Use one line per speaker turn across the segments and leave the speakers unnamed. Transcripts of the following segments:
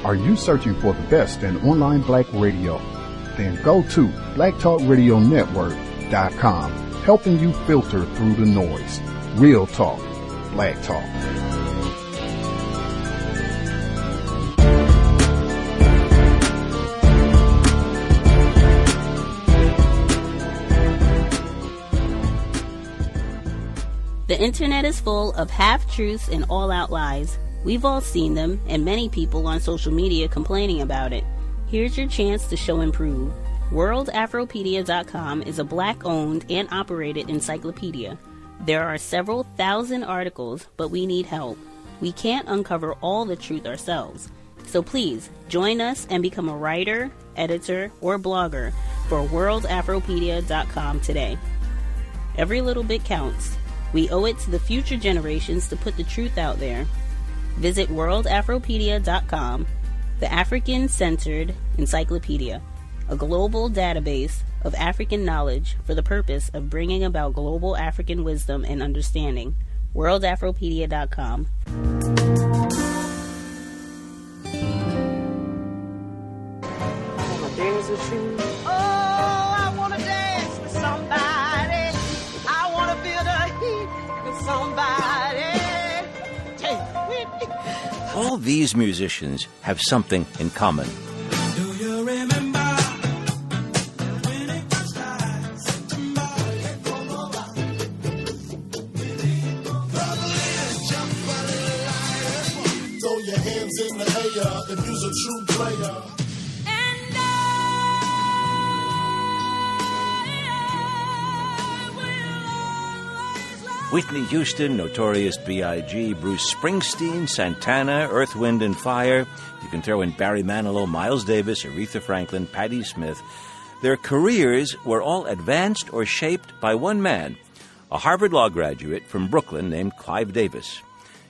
Are you searching for the best in online black radio? Then go to blacktalkradionetwork.com, helping you filter through the noise. Real talk, black talk.
The internet is full of half-truths and all-out lies. We've all seen them, and many people on social media complaining about it. Here's your chance to show and prove. WorldAfropedia.com is a black-owned and operated encyclopedia. There are several thousand articles, but we need help. We can't uncover all the truth ourselves. So please, join us and become a writer, editor, or blogger for WorldAfropedia.com today. Every little bit counts. We owe it to the future generations to put the truth out there. Visit WorldAfropedia.com, the African-centered encyclopedia, a global database of African knowledge for the purpose of bringing about global African wisdom and understanding. WorldAfropedia.com.
Dance with you. Oh, I want to dance with somebody. I want to feel the heat with somebody.
All these musicians have something in common.
Do you remember when it was time? Throw your hands in the air if you's a true player.
Whitney Houston, Notorious B.I.G., Bruce Springsteen, Santana, Earth, Wind and Fire. You can throw in Barry Manilow, Miles Davis, Aretha Franklin, Patti Smith. Their careers were all advanced or shaped by one man, a Harvard Law graduate from Brooklyn named Clive Davis.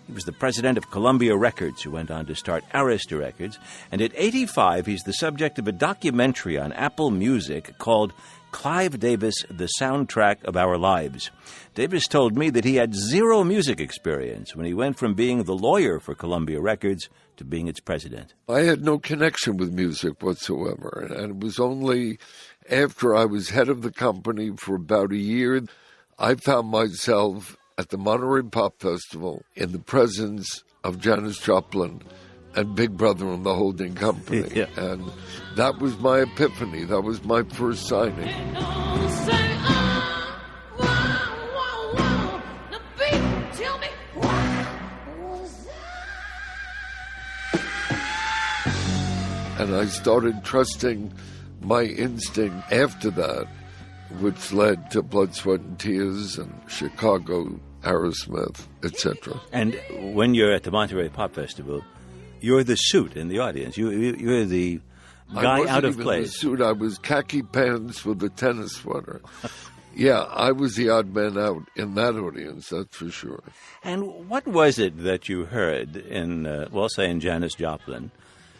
He was the president of Columbia Records, who went on to start Arista Records. And at 85, he's the subject of a documentary on Apple Music called Clive Davis, The Soundtrack of Our Lives. Davis told me that he had zero music experience when he went from being the lawyer for Columbia Records to being its president.
I had no connection with music whatsoever, and it was only after I was head of the company for about a year, I found myself at the Monterey Pop Festival in the presence of Janis Joplin and Big Brother and the holding company.
Yeah.
And that was my epiphany. That was my first signing. And I started trusting my instinct after that, which led to Blood, Sweat, and Tears and Chicago, Aerosmith, etc.
And when you're at the Monterey Pop Festival, you're the suit in the audience. You're the guy out of place.
The suit. I was khaki pants with a tennis sweater. Yeah, I was the odd man out in that audience, that's for sure.
And what was it that you heard in, say in Janis Joplin,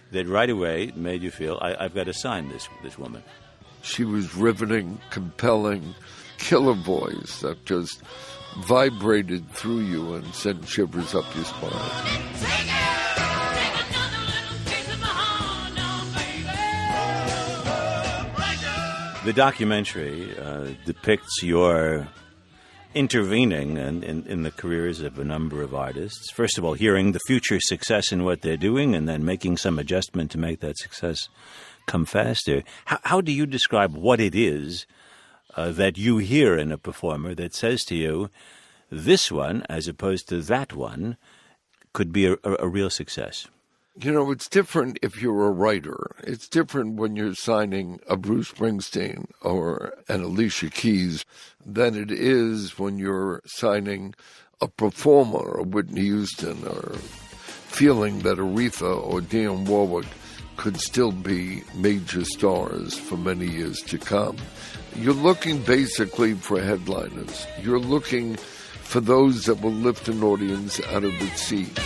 that right away made you feel, I've got to sign this woman?
She was riveting, compelling, killer voice that just vibrated through you and sent shivers up your spine.
The documentary depicts your intervening in the careers of a number of artists. First of all, hearing the future success in what they're doing and then making some adjustment to make that success come faster. How do you describe what it is that you hear in a performer that says to you, this one, as opposed to that one, could be a real success?
You know, it's different if you're a writer. It's different when you're signing a Bruce Springsteen or an Alicia Keys than it is when you're signing a performer, a Whitney Houston, or feeling that Aretha or Dionne Warwick could still be major stars for many years to come. You're looking basically for headliners. You're looking for those that will lift an audience out of its seat.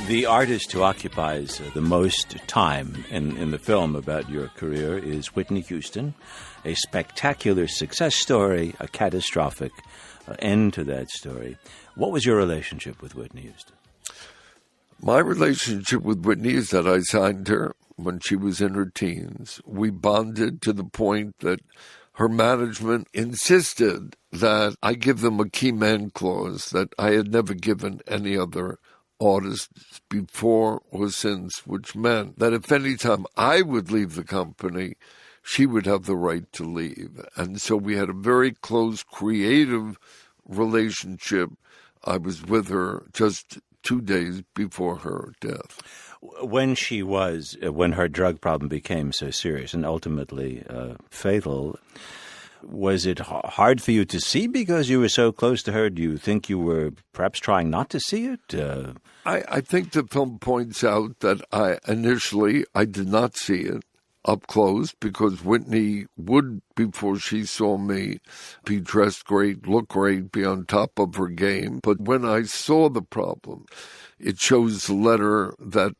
The artist who occupies the most time in the film about your career is Whitney Houston, a spectacular success story, a catastrophic end to that story. What was your relationship with Whitney Houston?
My relationship with Whitney is that I signed her when she was in her teens. We bonded to the point that her management insisted that I give them a key man clause that I had never given any other artists before or since, which meant that if any time I would leave the company, she would have the right to leave. And so we had a very close creative relationship. I was with her just 2 days before her death.
When her drug problem became so serious and ultimately fatal, was it hard for you to see because you were so close to her? Do you think you were perhaps trying not to see it?
I think the film points out that I did not see it up close because Whitney would, before she saw me, be dressed great, look great, be on top of her game. But when I saw the problem, it shows the letter that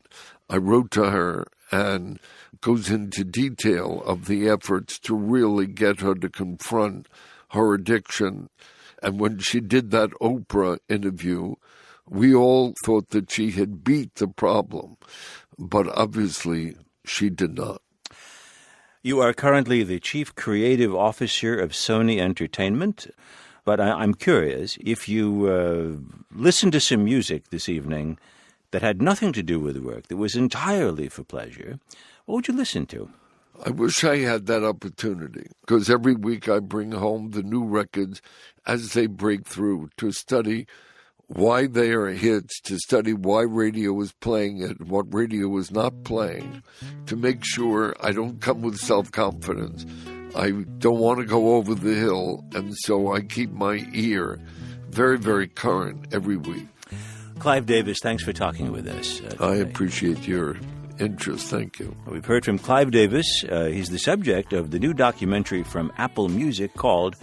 I wrote to her and goes into detail of the efforts to really get her to confront her addiction. And when she did that Oprah interview, we all thought that she had beat the problem, but obviously she did not.
You are currently the Chief Creative Officer of Sony Entertainment, but I'm curious, if you listened to some music this evening that had nothing to do with work, that was entirely for pleasure, what would you listen to?
I wish I had that opportunity, because every week I bring home the new records as they break through to study why they are hits, to study why radio is playing it and what radio is not playing, to make sure I don't come with self-confidence. I don't want to go over the hill, and so I keep my ear very, very current every week.
Clive Davis, thanks for talking with us today.
I appreciate your interest. Thank you.
We've heard from Clive Davis. He's the subject of the new documentary from Apple Music called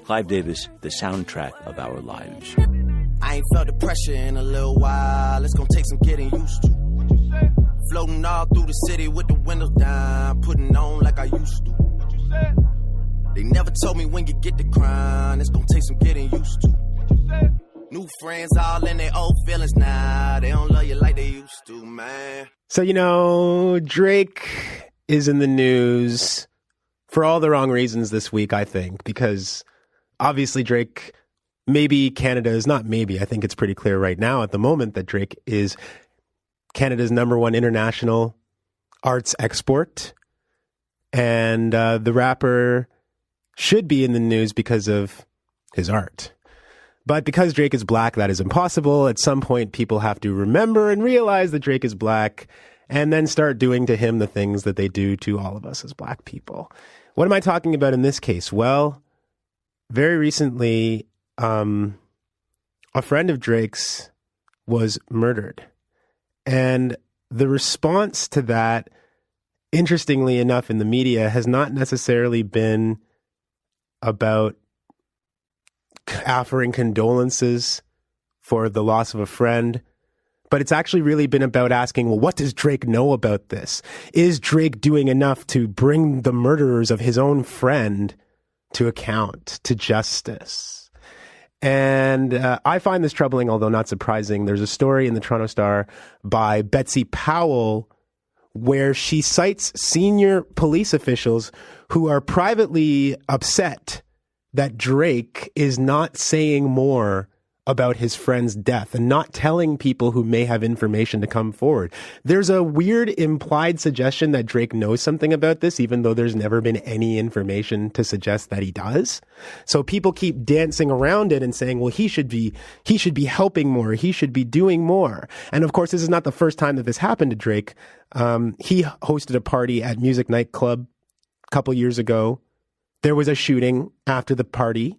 Clive Davis, The Soundtrack of Our Lives.
I ain't felt the pressure in a little while. It's gonna take some getting used to. Floating all through the city with the windows down, putting on like I used to. They never told me when you get the crown, it's gonna take some getting used to. New friends all in their old feelings now. They don't love you like they used to, man.
So, Drake is in the news for all the wrong reasons this week, I think, because obviously Drake, maybe Canada is not maybe. I think it's pretty clear right now at the moment that Drake is Canada's #1 international arts export. And the rapper should be in the news because of his art. But because Drake is black, that is impossible. At some point, people have to remember and realize that Drake is black and then start doing to him the things that they do to all of us as black people. What am I talking about in this case? Well, very recently, a friend of Drake's was murdered. And the response to that, interestingly enough, in the media has not necessarily been about offering condolences for the loss of a friend, but it's actually really been about asking, well, what does Drake know about this? Is Drake doing enough to bring the murderers of his own friend to account, to justice? And I find this troubling, although not surprising. There's a story in the Toronto Star by Betsy Powell where she cites senior police officials who are privately upset that Drake is not saying more about his friend's death and not telling people who may have information to come forward. There's a weird implied suggestion that Drake knows something about this, even though there's never been any information to suggest that he does. So people keep dancing around it and saying, well, he should be helping more. He should be doing more. And of course, this is not the first time that this happened to Drake. He hosted a party at Music Nightclub a couple years ago. There was a shooting after the party,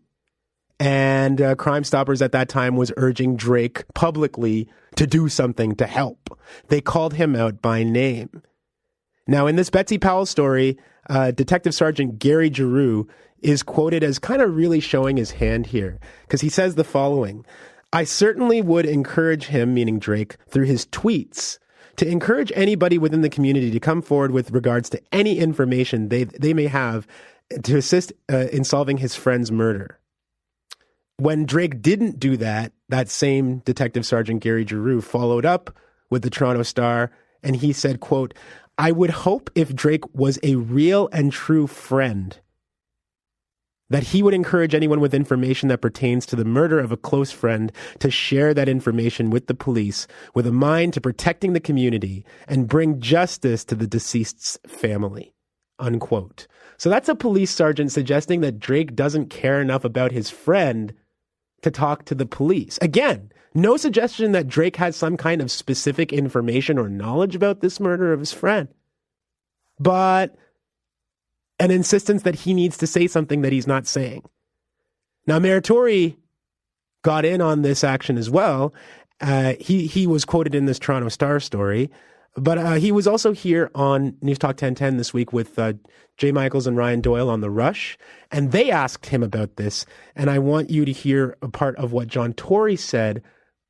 and Crime Stoppers at that time was urging Drake publicly to do something to help. They called him out by name. Now, in this Betsy Powell story, Detective Sergeant Gary Giroux is quoted as kind of really showing his hand here, because he says the following. I certainly would encourage him, meaning Drake, through his tweets, to encourage anybody within the community to come forward with regards to any information they may have to assist in solving his friend's murder. When Drake didn't do that, that same Detective Sergeant Gary Giroux followed up with the Toronto Star, and he said, quote, "I would hope if Drake was a real and true friend, that he would encourage anyone with information that pertains to the murder of a close friend to share that information with the police with a mind to protecting the community and bring justice to the deceased's family," unquote. So that's a police sergeant suggesting that Drake doesn't care enough about his friend to talk to the police. Again, no suggestion that Drake has some kind of specific information or knowledge about this murder of his friend, but an insistence that he needs to say something that he's not saying. Now, Mayor Tory got in on this action as well. He was quoted in this Toronto Star story, but he was also here on News Talk 1010 this week with Jay Michaels and Ryan Doyle on The Rush, and they asked him about this, and I want you to hear a part of what John Tory said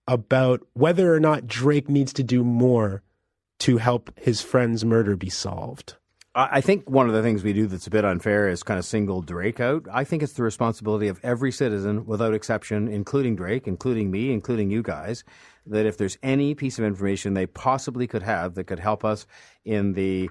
about whether or not Drake needs to do more to help his friend's murder be solved.
I think one of the things we do that's a bit unfair is kind of single Drake out. I think it's the responsibility of every citizen, without exception, including Drake, including me, including you guys, that if there's any piece of information they possibly could have that could help us in the,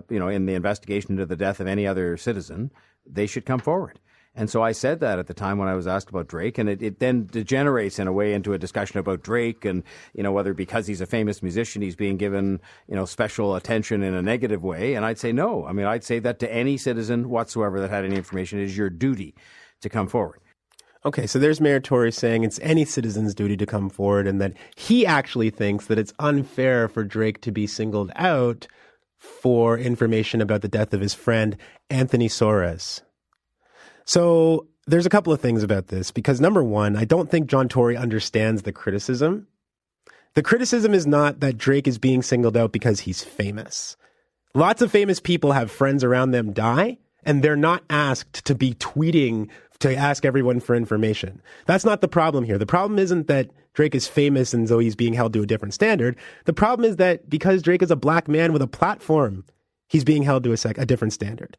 in the investigation into the death of any other citizen, they should come forward. And so I said that at the time when I was asked about Drake, and it then degenerates in a way into a discussion about Drake and, whether because he's a famous musician, he's being given, special attention in a negative way. And I'd say no. I mean, I'd say that to any citizen whatsoever that had any information, it is your duty to come forward.
Okay, so there's Mayor Tory saying it's any citizen's duty to come forward, and that he actually thinks that it's unfair for Drake to be singled out for information about the death of his friend, Anthony Soares. So there's a couple of things about this, because number one, I don't think John Tory understands the criticism. The criticism is not that Drake is being singled out because he's famous. Lots of famous people have friends around them die, and they're not asked to be tweeting to ask everyone for information. That's not the problem here. The problem isn't that Drake is famous and so he's being held to a different standard. The problem is that because Drake is a black man with a platform, he's being held to a different standard.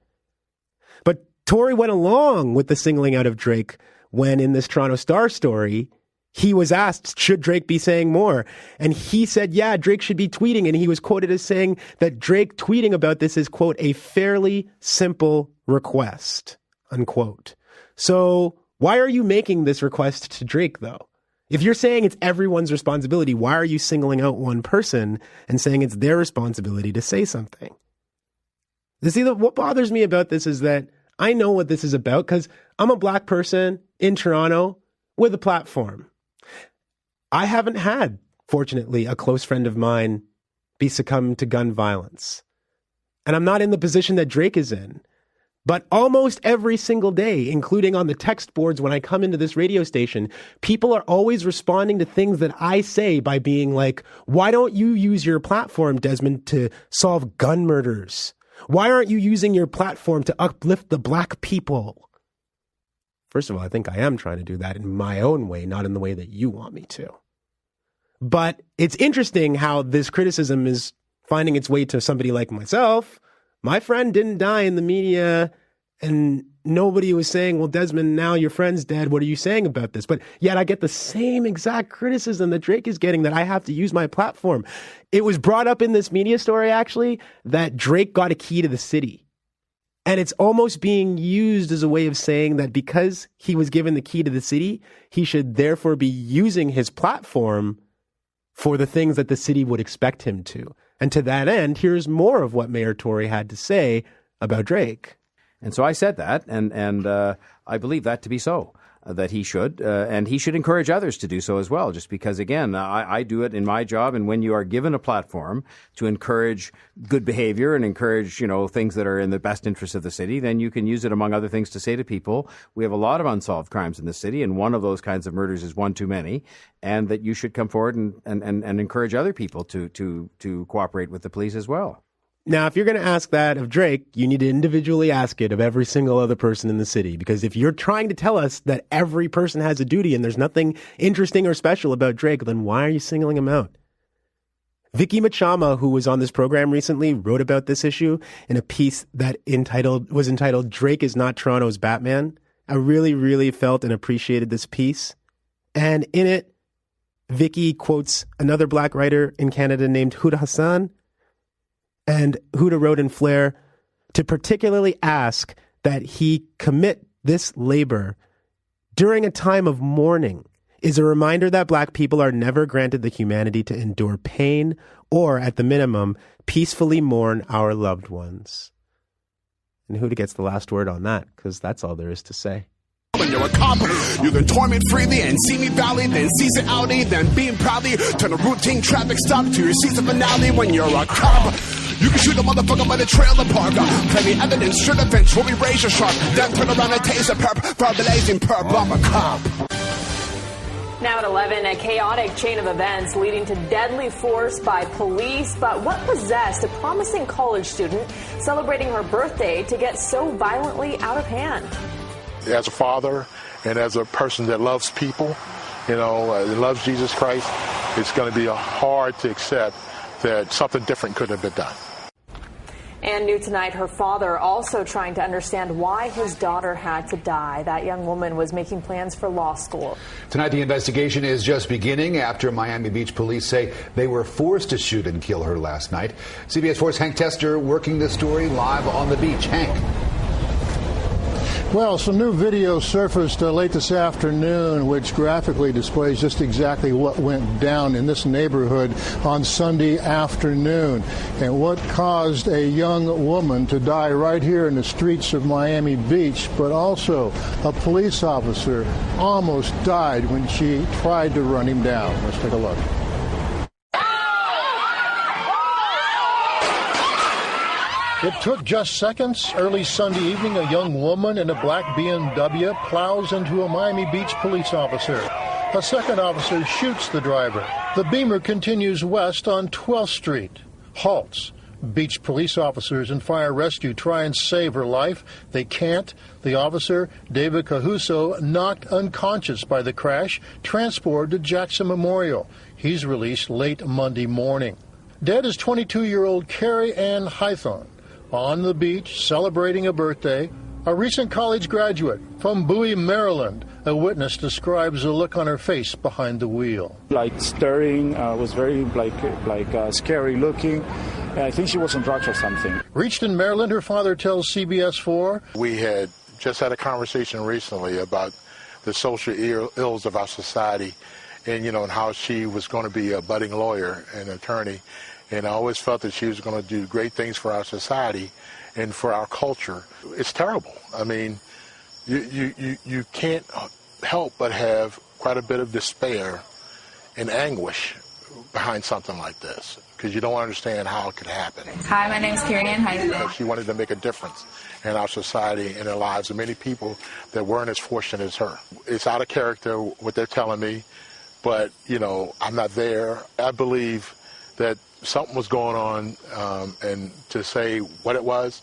But Tory went along with the singling out of Drake when in this Toronto Star story, he was asked, should Drake be saying more? And he said, yeah, Drake should be tweeting. And he was quoted as saying that Drake tweeting about this is, quote, a fairly simple request, unquote. So why are you making this request to Drake, though? If you're saying it's everyone's responsibility, why are you singling out one person and saying it's their responsibility to say something? See, what bothers me about this is that I know what this is about because I'm a black person in Toronto with a platform. I haven't had, fortunately, a close friend of mine be succumbed to gun violence. And I'm not in the position that Drake is in. But almost every single day, including on the text boards when I come into this radio station, people are always responding to things that I say by being like, why don't you use your platform, Desmond, to solve gun murders? Why aren't you using your platform to uplift the black people? First of all, I think I am trying to do that in my own way, not in the way that you want me to. But it's interesting how this criticism is finding its way to somebody like myself. My friend didn't die in the media, and nobody was saying, well, Desmond, now your friend's dead. What are you saying about this? But yet I get the same exact criticism that Drake is getting, that I have to use my platform. It was brought up in this media story, actually, that Drake got a key to the city. And it's almost being used as a way of saying that because he was given the key to the city, he should therefore be using his platform for the things that the city would expect him to. And to that end, here's more of what Mayor Tory had to say about Drake.
And so I said that, and I believe that to be so, that he should, and he should encourage others to do so as well, just because, again, I do it in my job, and when you are given a platform to encourage good behavior and encourage, things that are in the best interest of the city, then you can use it, among other things, to say to people, we have a lot of unsolved crimes in the city, and one of those kinds of murders is one too many, and that you should come forward and encourage other people to cooperate with the police as well.
Now, if you're going to ask that of Drake, you need to individually ask it of every single other person in the city. Because if you're trying to tell us that every person has a duty and there's nothing interesting or special about Drake, then why are you singling him out? Vicky Machama, who was on this program recently, wrote about this issue in a piece that was entitled "Drake is Not Toronto's Batman." I really, really felt and appreciated this piece. And in it, Vicky quotes another black writer in Canada named Huda Hassan. And Huda wrote in Flair to particularly ask that he commit this labor during a time of mourning is a reminder that black people are never granted the humanity to endure pain or, at the minimum, peacefully mourn our loved ones. And Huda gets the last word on that, because that's all there is to say.
When you're a cop, you can torment freely and see me valley, then seize it outy, then beam proudly, turn a routine traffic stop to your season finale. When you're a cop, you can shoot a motherfucker by the trailer park. Plenty evidence, should events will be razor sharp. Then turn around and taste a perp for blazing perp. I'm a cop.
Now at 11, a chaotic chain of events leading to deadly force by police. But what possessed a promising college student celebrating her birthday to get so violently out of hand?
As a father and as a person that loves people, that loves Jesus Christ, it's going to be hard to accept that something different could have been done.
And new tonight, her father also trying to understand why his daughter had to die. That young woman was making plans for law school.
Tonight, the investigation is just beginning after Miami Beach police say they were forced to shoot and kill her last night. CBS 4's Hank Tester working this story live on the beach. Hank.
Well, some new video surfaced late this afternoon, which graphically displays just exactly what went down in this neighborhood on Sunday afternoon and what caused a young woman to die right here in the streets of Miami Beach, but also a police officer almost died when she tried to run him down. Let's take a look. It took just seconds. Early Sunday evening, a young woman in a black BMW plows into a Miami Beach police officer. A second officer shoots the driver. The Beamer continues west on 12th Street. Halts. Beach police officers and fire rescue try and save her life. They can't. The officer, David Cahuso, knocked unconscious by the crash, transported to Jackson Memorial. He's released late Monday morning. Dead is 22-year-old Carrie Ann Hython. On the beach, celebrating a birthday, a recent college graduate from Bowie, Maryland. A witness describes the look on her face behind the wheel.
Like staring, was very scary looking. I think she was on drugs or something.
Reached in Maryland, her father tells CBS 4.
We had just had a conversation recently about the social ills of our society and, and how she was going to be a budding lawyer and attorney. And I always felt that she was going to do great things for our society and for our culture. It's terrible. I mean, you can't help but have quite a bit of despair and anguish behind something like this because you don't understand how it could happen.
Hi, my name is Carrie Ann Hython.
She wanted to make a difference in our society and the lives of many people that weren't as fortunate as her. It's out of character what they're telling me, but, I'm not there. I believe that something was going on, and to say what it was,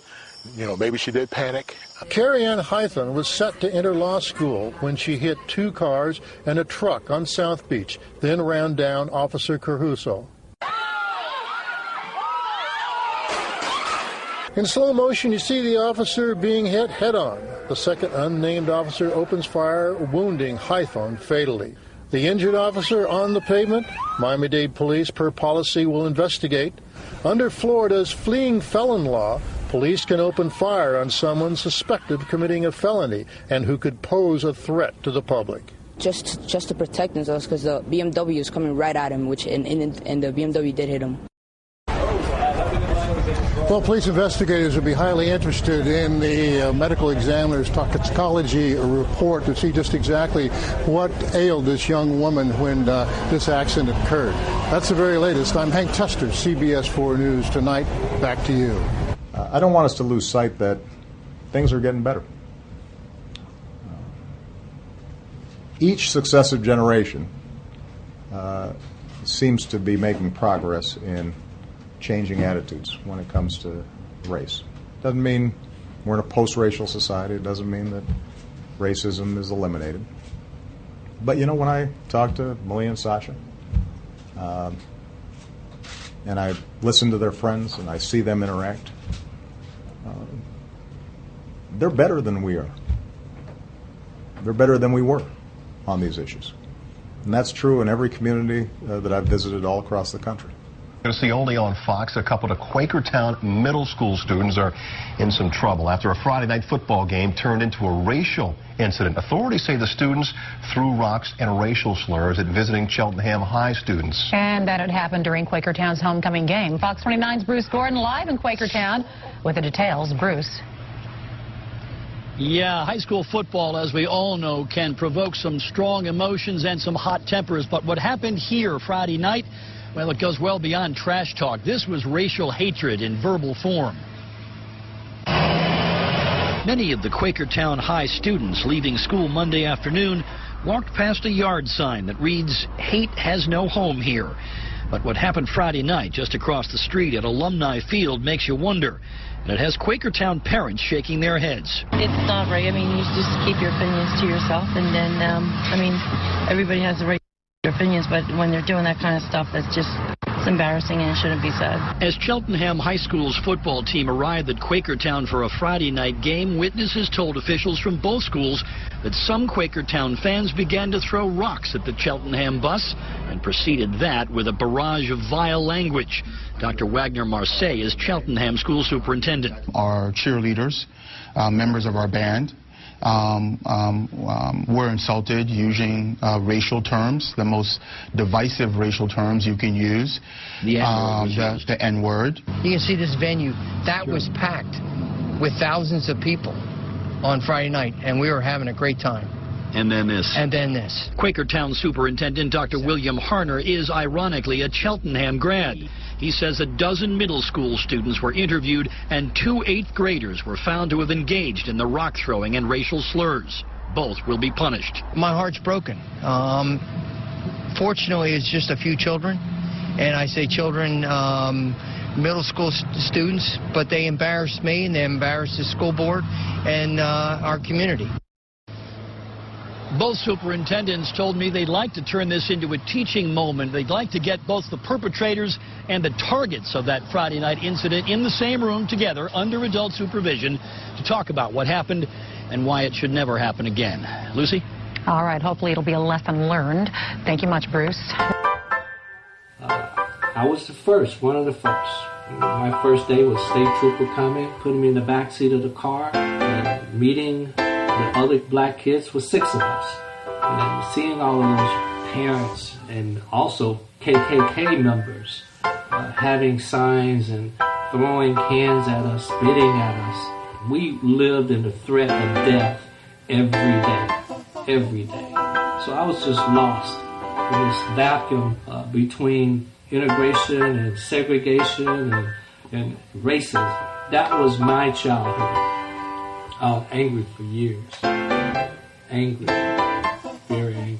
maybe she did panic.
Carrie Ann Hython was set to enter law school when she hit two cars and a truck on South Beach, then ran down Officer Caruso. In slow motion, you see the officer being hit head-on. The second unnamed officer opens fire, wounding Hython fatally. The injured officer on the pavement, Miami-Dade police, per policy, will investigate. Under Florida's fleeing felon law, police can open fire on someone suspected of committing a felony and who could pose a threat to the public.
Just to protect themselves, because the BMW is coming right at him, and the BMW did hit him.
Well, police investigators will be highly interested in the medical examiner's toxicology report to see just exactly what ailed this young woman when this accident occurred. That's the very latest. I'm Hank Tester, CBS 4 News Tonight. Back to you.
I don't want us to lose sight that things are getting better. Each successive generation seems to be making progress in changing attitudes when it comes to race. Doesn't mean we're in a post-racial society. It doesn't mean that racism is eliminated. But, when I talk to Malia and Sasha, and I listen to their friends and I see them interact, they're better than we are. They're better than we were on these issues. And that's true in every community that I've visited all across the country.
Going to see only on Fox, a couple of Quakertown middle school students are in some trouble after a Friday night football game turned into a racial incident. Authorities say the students threw rocks and racial slurs at visiting Cheltenham High students.
And that had happened during Quakertown's homecoming game. Fox 29's Bruce Gordon live in Quakertown with the details. Bruce.
Yeah, high school football, as we all know, can provoke some strong emotions and some hot tempers. But what happened here Friday night, well, it goes well beyond trash talk. This was racial hatred in verbal form. Many of the Quakertown High students leaving school Monday afternoon walked past a yard sign that reads, "Hate has no home here." But what happened Friday night just across the street at Alumni Field makes you wonder. And it has Quakertown parents shaking their heads.
It's not right. I mean, you just keep your opinions to yourself, and then, everybody has the right to their opinions, but when they're doing that kind of stuff, that's just, it's embarrassing and it shouldn't be said.
As Cheltenham High School's football team arrived at Quakertown for a Friday night game, witnesses told officials from both schools that some Quakertown fans began to throw rocks at the Cheltenham bus and preceded that with a barrage of vile language. Dr. Wagner Marseille is Cheltenham school superintendent.
Our cheerleaders, members of our band, were insulted using racial terms, the most divisive racial terms you can use.
The N-word.
The N-word.
You can see this venue, that was packed with thousands of people on Friday night, and we were having a great time.
And then this.
And then this.
Quakertown Superintendent Dr. William Harner is, ironically, a Cheltenham grad. He says a dozen middle school students were interviewed and 2 8th graders were found to have engaged in the rock throwing and racial slurs. Both will be punished.
My heart's broken. Fortunately, it's just a few children, and I say children, middle school students, but they embarrassed me and they embarrassed the school board and our community.
Both superintendents told me they'd like to turn this into a teaching moment. They'd like to get both the perpetrators and the targets of that Friday night incident in the same room together under adult supervision to talk about what happened and why it should never happen again. Lucy?
All right, hopefully it'll be a lesson learned. Thank you much, Bruce.
I was one of the first. My first day was state trooper coming, putting me in the back seat of the car, and meeting the other black kids was 6 of us. And then seeing all of those parents and also KKK members having signs and throwing cans at us, spitting at us. We lived in the threat of death every day. So I was just lost in this vacuum between integration and segregation and racism. That was my childhood. I was angry for years. Angry. Very angry.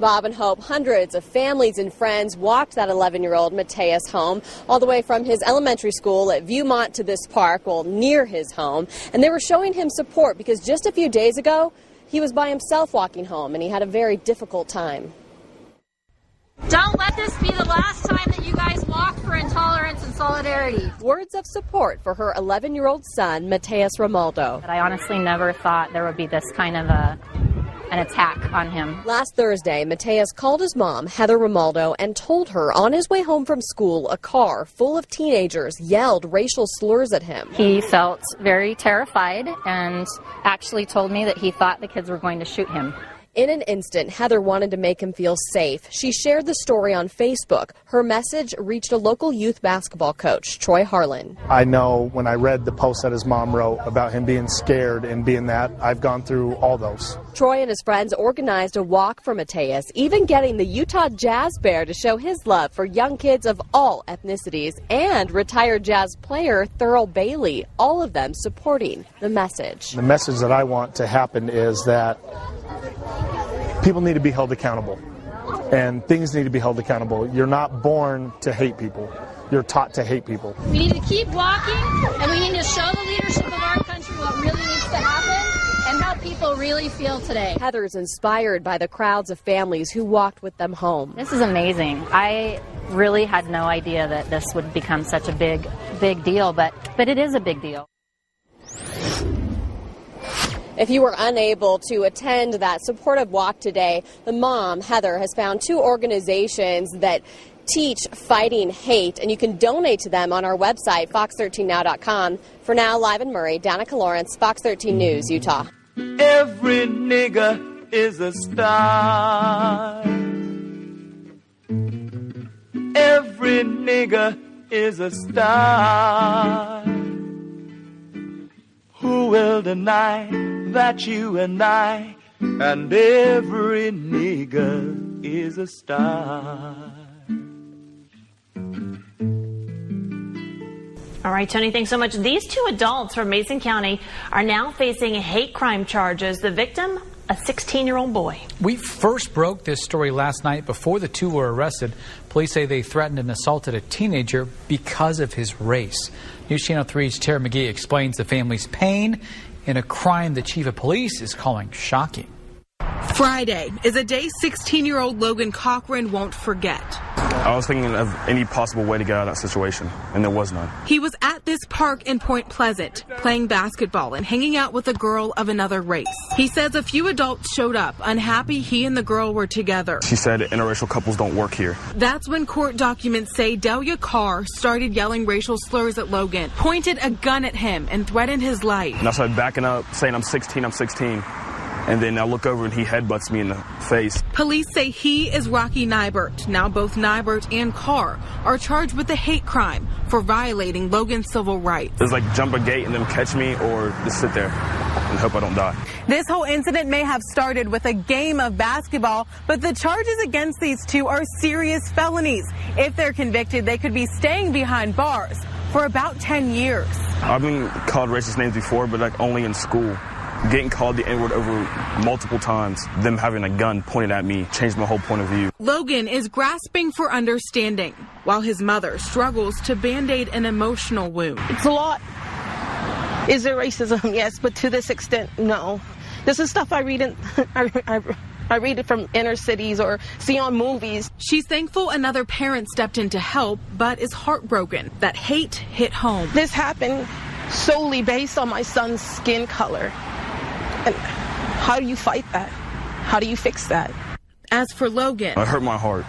Bob and Hope, hundreds of families and friends walked that 11-year-old Mateus home all the way from his elementary school at Viewmont to this park, near his home. And they were showing him support because just a few days ago, he was by himself walking home and he had a very difficult time.
Don't let this be the last time that you guys walk for intolerance and solidarity.
Words of support for her 11-year-old son, Mateus Romaldo.
But I honestly never thought there would be this kind of an attack on him.
Last Thursday, Mateus called his mom, Heather Romaldo, and told her on his way home from school, a car full of teenagers yelled racial slurs at him.
He felt very terrified and actually told me that he thought the kids were going to shoot him.
In an instant, Heather wanted to make him feel safe. She shared the story on Facebook. Her message reached a local youth basketball coach, Troy Harlan.
I know when I read the post that his mom wrote about him being scared and being that, I've gone through all those.
Troy and his friends organized a walk for Mateus, even getting the Utah Jazz Bear to show his love for young kids of all ethnicities, and retired jazz player Thurl Bailey, all of them supporting the message.
The message that I want to happen is that people need to be held accountable. and things need to be held accountable. You're not born to hate people. You're taught to hate people.
We need to keep walking, and we need to show the leadership of our country what really needs to happen and how people really feel today.
Heather's inspired by the crowds of families who walked with them home.
This is amazing. I really had no idea that this would become such a big deal, but it is a big deal.
If you were unable to attend that supportive walk today, the mom, Heather, has found 2 organizations that teach fighting hate, and you can donate to them on our website, fox13now.com. For now, live in Murray, Danica Lawrence, Fox 13 News, Utah.
Every nigga is a star. Every nigga is a star. Who will deny that you and I and every nigga is a star?
All right, Tony, thanks so much. These 2 adults from Mason County are now facing hate crime charges. The victim, a 16-year-old boy.
We first broke this story last night before the 2 were arrested. Police say they threatened and assaulted a teenager because of his race. News Channel 3's Tara McGee explains the family's pain in a crime the chief of police is calling shocking.
Friday is a day 16-year-old Logan Cochran won't forget.
I was thinking of any possible way to get out of that situation, and there was none.
He was at this park in Point Pleasant, playing basketball and hanging out with a girl of another race. He says a few adults showed up, unhappy he and the girl were together.
She said interracial couples don't work here.
That's when court documents say Delia Carr started yelling racial slurs at Logan, pointed a gun at him, and threatened his life.
And I started backing up, saying, I'm 16. And then I look over and he headbutts me in the face.
Police say he is Rocky Nybert. Now both Nybert and Carr are charged with the hate crime for violating Logan's civil rights.
It's like jump a gate and then catch me, or just sit there and hope I don't die.
This whole incident may have started with a game of basketball, but the charges against these 2 are serious felonies. If they're convicted, they could be staying behind bars for about 10 years.
I've been called racist names before, but like only in school. Getting called the N-word over multiple times, them having a gun pointed at me, changed my whole point of view.
Logan is grasping for understanding, while his mother struggles to band-aid an emotional wound.
It's a lot. Is there racism? Yes, but to this extent, no. This is stuff I read in, I read it from inner cities or see on movies.
She's thankful another parent stepped in to help, but is heartbroken that hate hit home.
This happened solely based on my son's skin color. And how do you fight that? How do you fix that?
As for Logan,
it hurt my heart.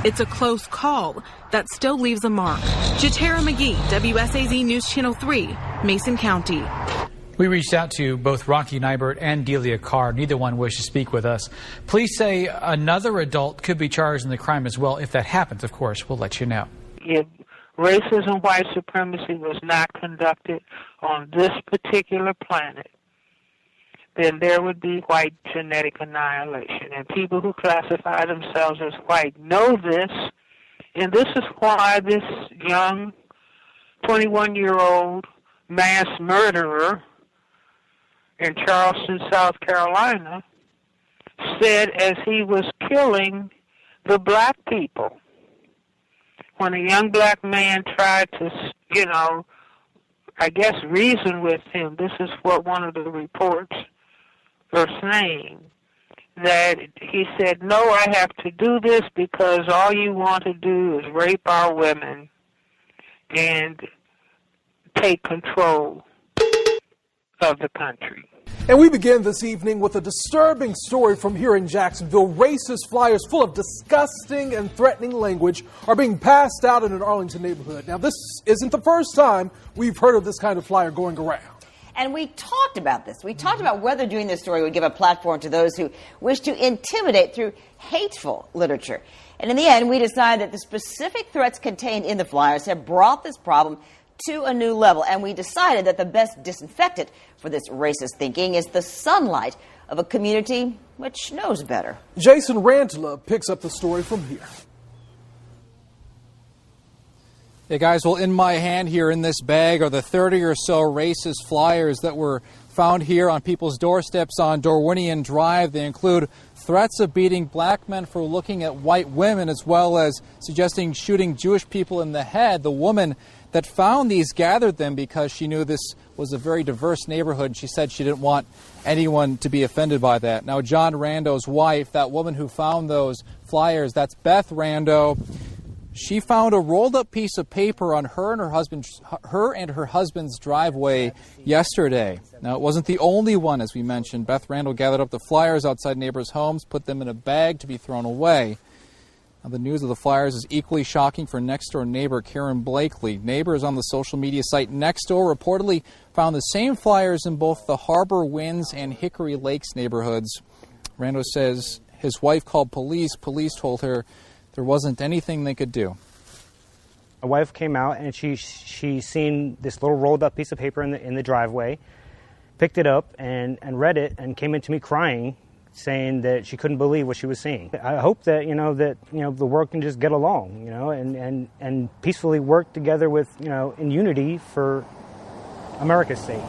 It's a close call that still leaves a mark. Tara McGee, WSAZ News Channel 3, Mason County.
We reached out to both Rocky Nybert and Delia Carr. Neither one wished to speak with us. Police say another adult could be charged in the crime as well. If that happens, of course, we'll let you know.
If racism, white supremacy was not conducted on this particular planet, then there would be white genetic annihilation. And people who classify themselves as white know this, and this is why this young 21-year-old mass murderer in Charleston, South Carolina, said as he was killing the black people, when a young black man tried to, reason with him, this is what one of the reports are saying, that he said, no, I have to do this because all you want to do is rape our women and take control of the country.
And we begin this evening with a disturbing story from here in Jacksonville. Racist flyers full of disgusting and threatening language are being passed out in an Arlington neighborhood. Now, this isn't the first time we've heard of this kind of flyer going around.
And we talked about this. We talked about whether doing this story would give a platform to those who wish to intimidate through hateful literature. And in the end, we decided that the specific threats contained in the flyers have brought this problem to a new level. And we decided that the best disinfectant for this racist thinking is the sunlight of a community which knows better.
Jason Rantala picks up the story from here.
Hey guys, well, in my hand here in this bag are the 30 or so racist flyers that were found here on people's doorsteps on Darwinian Drive. They include threats of beating black men for looking at white women, as well as suggesting shooting Jewish people in the head. The woman that found these gathered them because she knew this was a very diverse neighborhood. She said she didn't want anyone to be offended by that. Now, John Rando's wife, that woman who found those flyers, that's Beth Rando. She found a rolled-up piece of paper on her and her husband's driveway yesterday. Now, it wasn't the only one, as we mentioned. Beth Randall gathered up the flyers outside neighbors' homes, put them in a bag to be thrown away. Now, the news of the flyers is equally shocking for next-door neighbor Karen Blakely. Neighbors on the social media site Nextdoor reportedly found the same flyers in both the Harbor Winds and Hickory Lakes neighborhoods. Rando says his wife called police. Police told her there wasn't anything they could do.
My wife came out and she seen this little rolled up piece of paper in the driveway, picked it up and read it and came into me crying, saying that she couldn't believe what she was seeing. I hope that the world can just get along, and peacefully work together with, in unity for America's sake.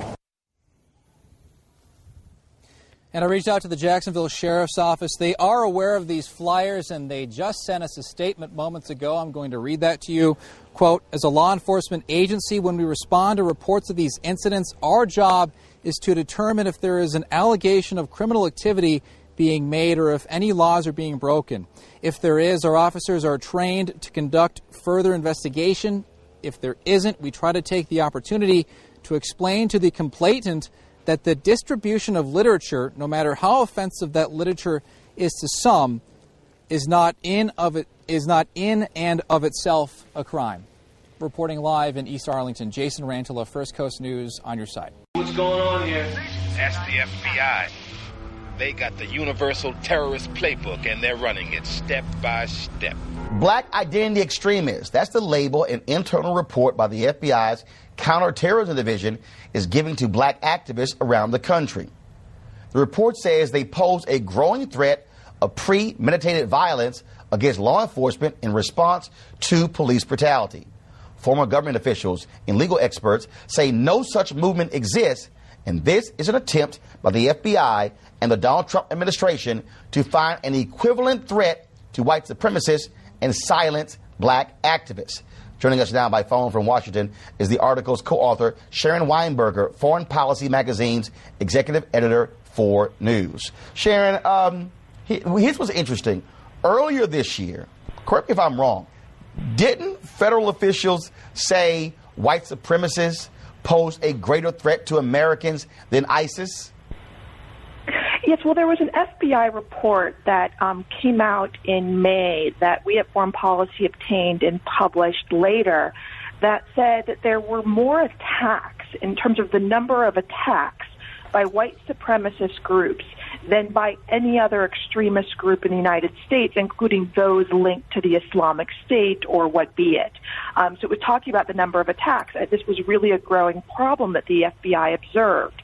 And I reached out to the Jacksonville Sheriff's Office. They are aware of these flyers, and they just sent us a statement moments ago. I'm going to read that to you. Quote, as a law enforcement agency, when we respond to reports of these incidents, our job is to determine if there is an allegation of criminal activity being made or if any laws are being broken. If there is, our officers are trained to conduct further investigation. If there isn't, we try to take the opportunity to explain to the complainant that the distribution of literature, no matter how offensive that literature is to some, is not in and of itself a crime. Reporting live in East Arlington, Jason Rantala, First Coast News, on your side.
What's going on here? That's the FBI. They got the universal terrorist playbook, and they're running it step by step.
Black identity extremists. That's the label an internal report by the FBI's Counterterrorism Division is giving to black activists around the country. The report says they pose a growing threat of premeditated violence against law enforcement in response to police brutality. Former government officials and legal experts say no such movement exists, and this is an attempt by the FBI and the Donald Trump administration to find an equivalent threat to white supremacists and silence black activists. Joining us now by phone from Washington is the article's co-author, Sharon Weinberger, Foreign Policy Magazine's executive editor for News. Sharon, here's what's interesting. Earlier this year, correct me if I'm wrong, didn't federal officials say white supremacists pose a greater threat to Americans than ISIS?
Yes, well, there was an FBI report that came out in May that we at Foreign Policy obtained and published later that said that there were more attacks in terms of the number of attacks by white supremacist groups than by any other extremist group in the United States, including those linked to the Islamic State or what be it. So it was talking about the number of attacks. This was really a growing problem that the FBI observed.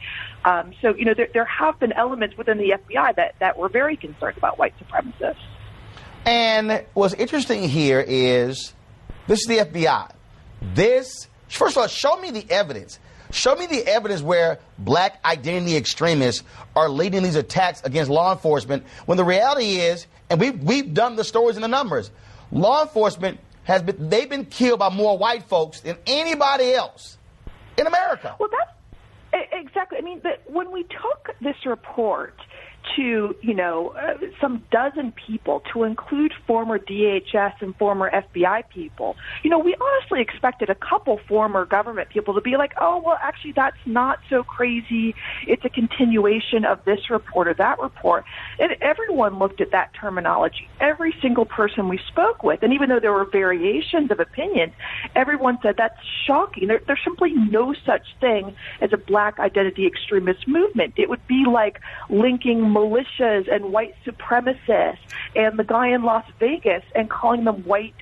So, there have been elements within the FBI that were very concerned about white supremacists.
And what's interesting here is this is the FBI. First of all, show me the evidence. Show me the evidence where black identity extremists are leading these attacks against law enforcement, when the reality is, and we've done the stories and the numbers, law enforcement they've been killed by more white folks than anybody else in America.
Well, that's exactly. I mean, when we took this report to, some dozen people, to include former DHS and former FBI people, we honestly expected a couple former government people to be like, oh, well, actually, that's not so crazy. It's a continuation of this report or that report. And everyone looked at that terminology. Every single person we spoke with, and even though there were variations of opinion, everyone said that's shocking. There's simply no such thing as a black identity extremist movement. It would be like linking militias and white supremacists and the guy in Las Vegas and calling them white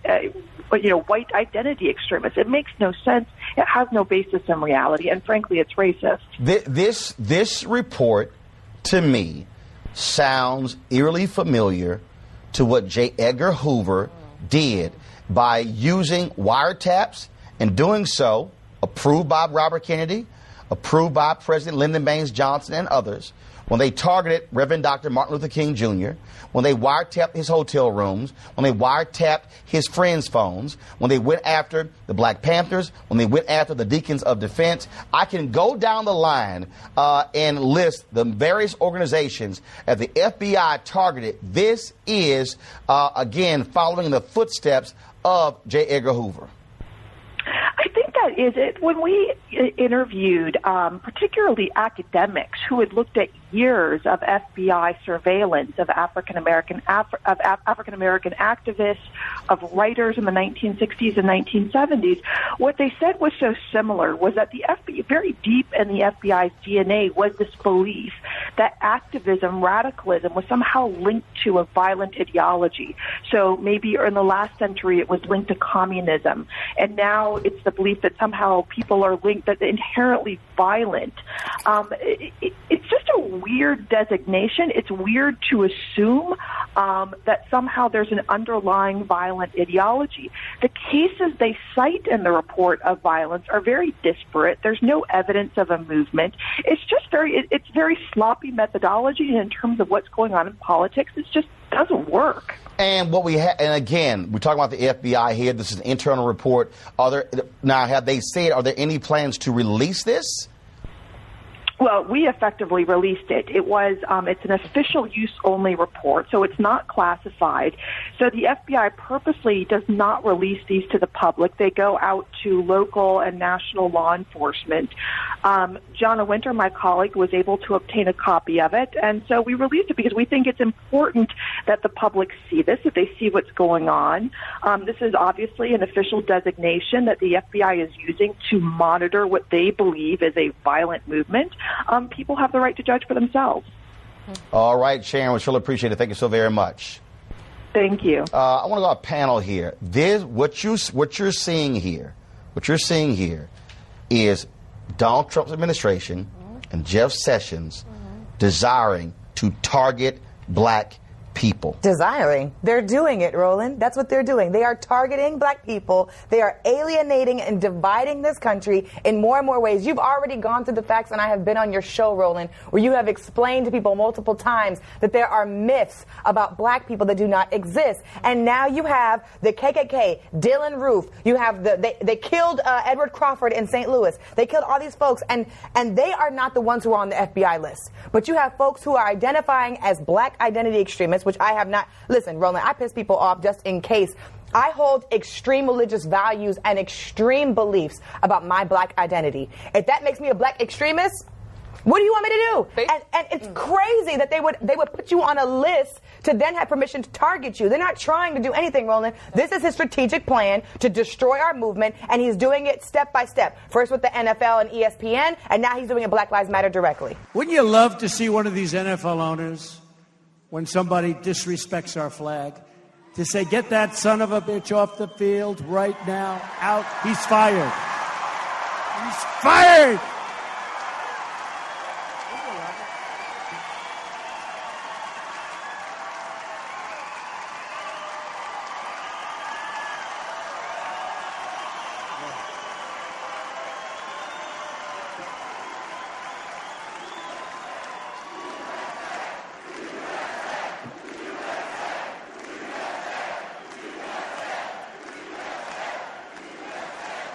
identity extremists. It makes no sense. It has no basis in reality, and frankly, it's racist.
This report, to me, sounds eerily familiar to what J. Edgar Hoover did by using wiretaps In doing so, approved by Robert Kennedy, approved by President Lyndon Baines Johnson and others, when they targeted Reverend Dr. Martin Luther King Jr., when they wiretapped his hotel rooms, when they wiretapped his friends' phones, when they went after the Black Panthers, when they went after the Deacons of Defense. I can go down the line and list the various organizations that the FBI targeted. This is, again, following the footsteps of J. Edgar Hoover.
I think that is it. When we interviewed particularly academics who had looked at years of FBI surveillance of African American activists, of writers in the 1960s and 1970s, what they said was so similar was that the FBI, very deep in the FBI's DNA, was this belief that activism, radicalism, was somehow linked to a violent ideology. So maybe in the last century it was linked to communism, and now it's the belief that somehow people are linked, that they're inherently violent. It's just a weird designation. It's weird to assume that somehow there's an underlying violent ideology. The cases they cite in the report of violence are very disparate. There's no evidence of a movement. It's just it's very sloppy methodology, and in terms of what's going on in politics, it just doesn't work.
And what we and again, we're talking about the FBI here. This is an internal report. Have they said, are there any plans to release this?
Well, we effectively released it. It was, it's an official use only report, so it's not classified. So the FBI purposely does not release these to the public. They go out to local and national law enforcement. Jonna Winter, my colleague, was able to obtain a copy of it, and so we released it because we think it's important that the public see this, that they see what's going on. This is obviously an official designation that the FBI is using to monitor what they believe is a violent movement. People have the right to judge for themselves.
All right, Sharon, we surely appreciate it. Thank you so very much.
Thank you.
I want to go to a panel here. What you're seeing here is Donald Trump's administration and Jeff Sessions desiring to target black people.
Desiring. They're doing it, Roland. That's what they're doing. They are targeting black people. They are alienating and dividing this country in more and more ways. You've already gone through the facts, and I have been on your show, Roland, where you have explained to people multiple times that there are myths about black people that do not exist. And now you have the KKK, Dylan Roof. You have they killed Edward Crawford in St. Louis. They killed all these folks, and they are not the ones who are on the FBI list. But you have folks who are identifying as black identity extremists, which I have not. Listen, Roland, I piss people off just in case. I hold extreme religious values and extreme beliefs about my black identity. If that makes me a black extremist, what do you want me to do? And it's crazy that they would put you on a list to then have permission to target you. They're not trying to do anything, Roland. This is his strategic plan to destroy our movement, and he's doing it step by step. First with the NFL and ESPN, and now he's doing it Black Lives Matter directly.
Wouldn't you love to see one of these NFL owners, when somebody disrespects our flag, to say, get that son of a bitch off the field right now, out, he's fired. He's fired!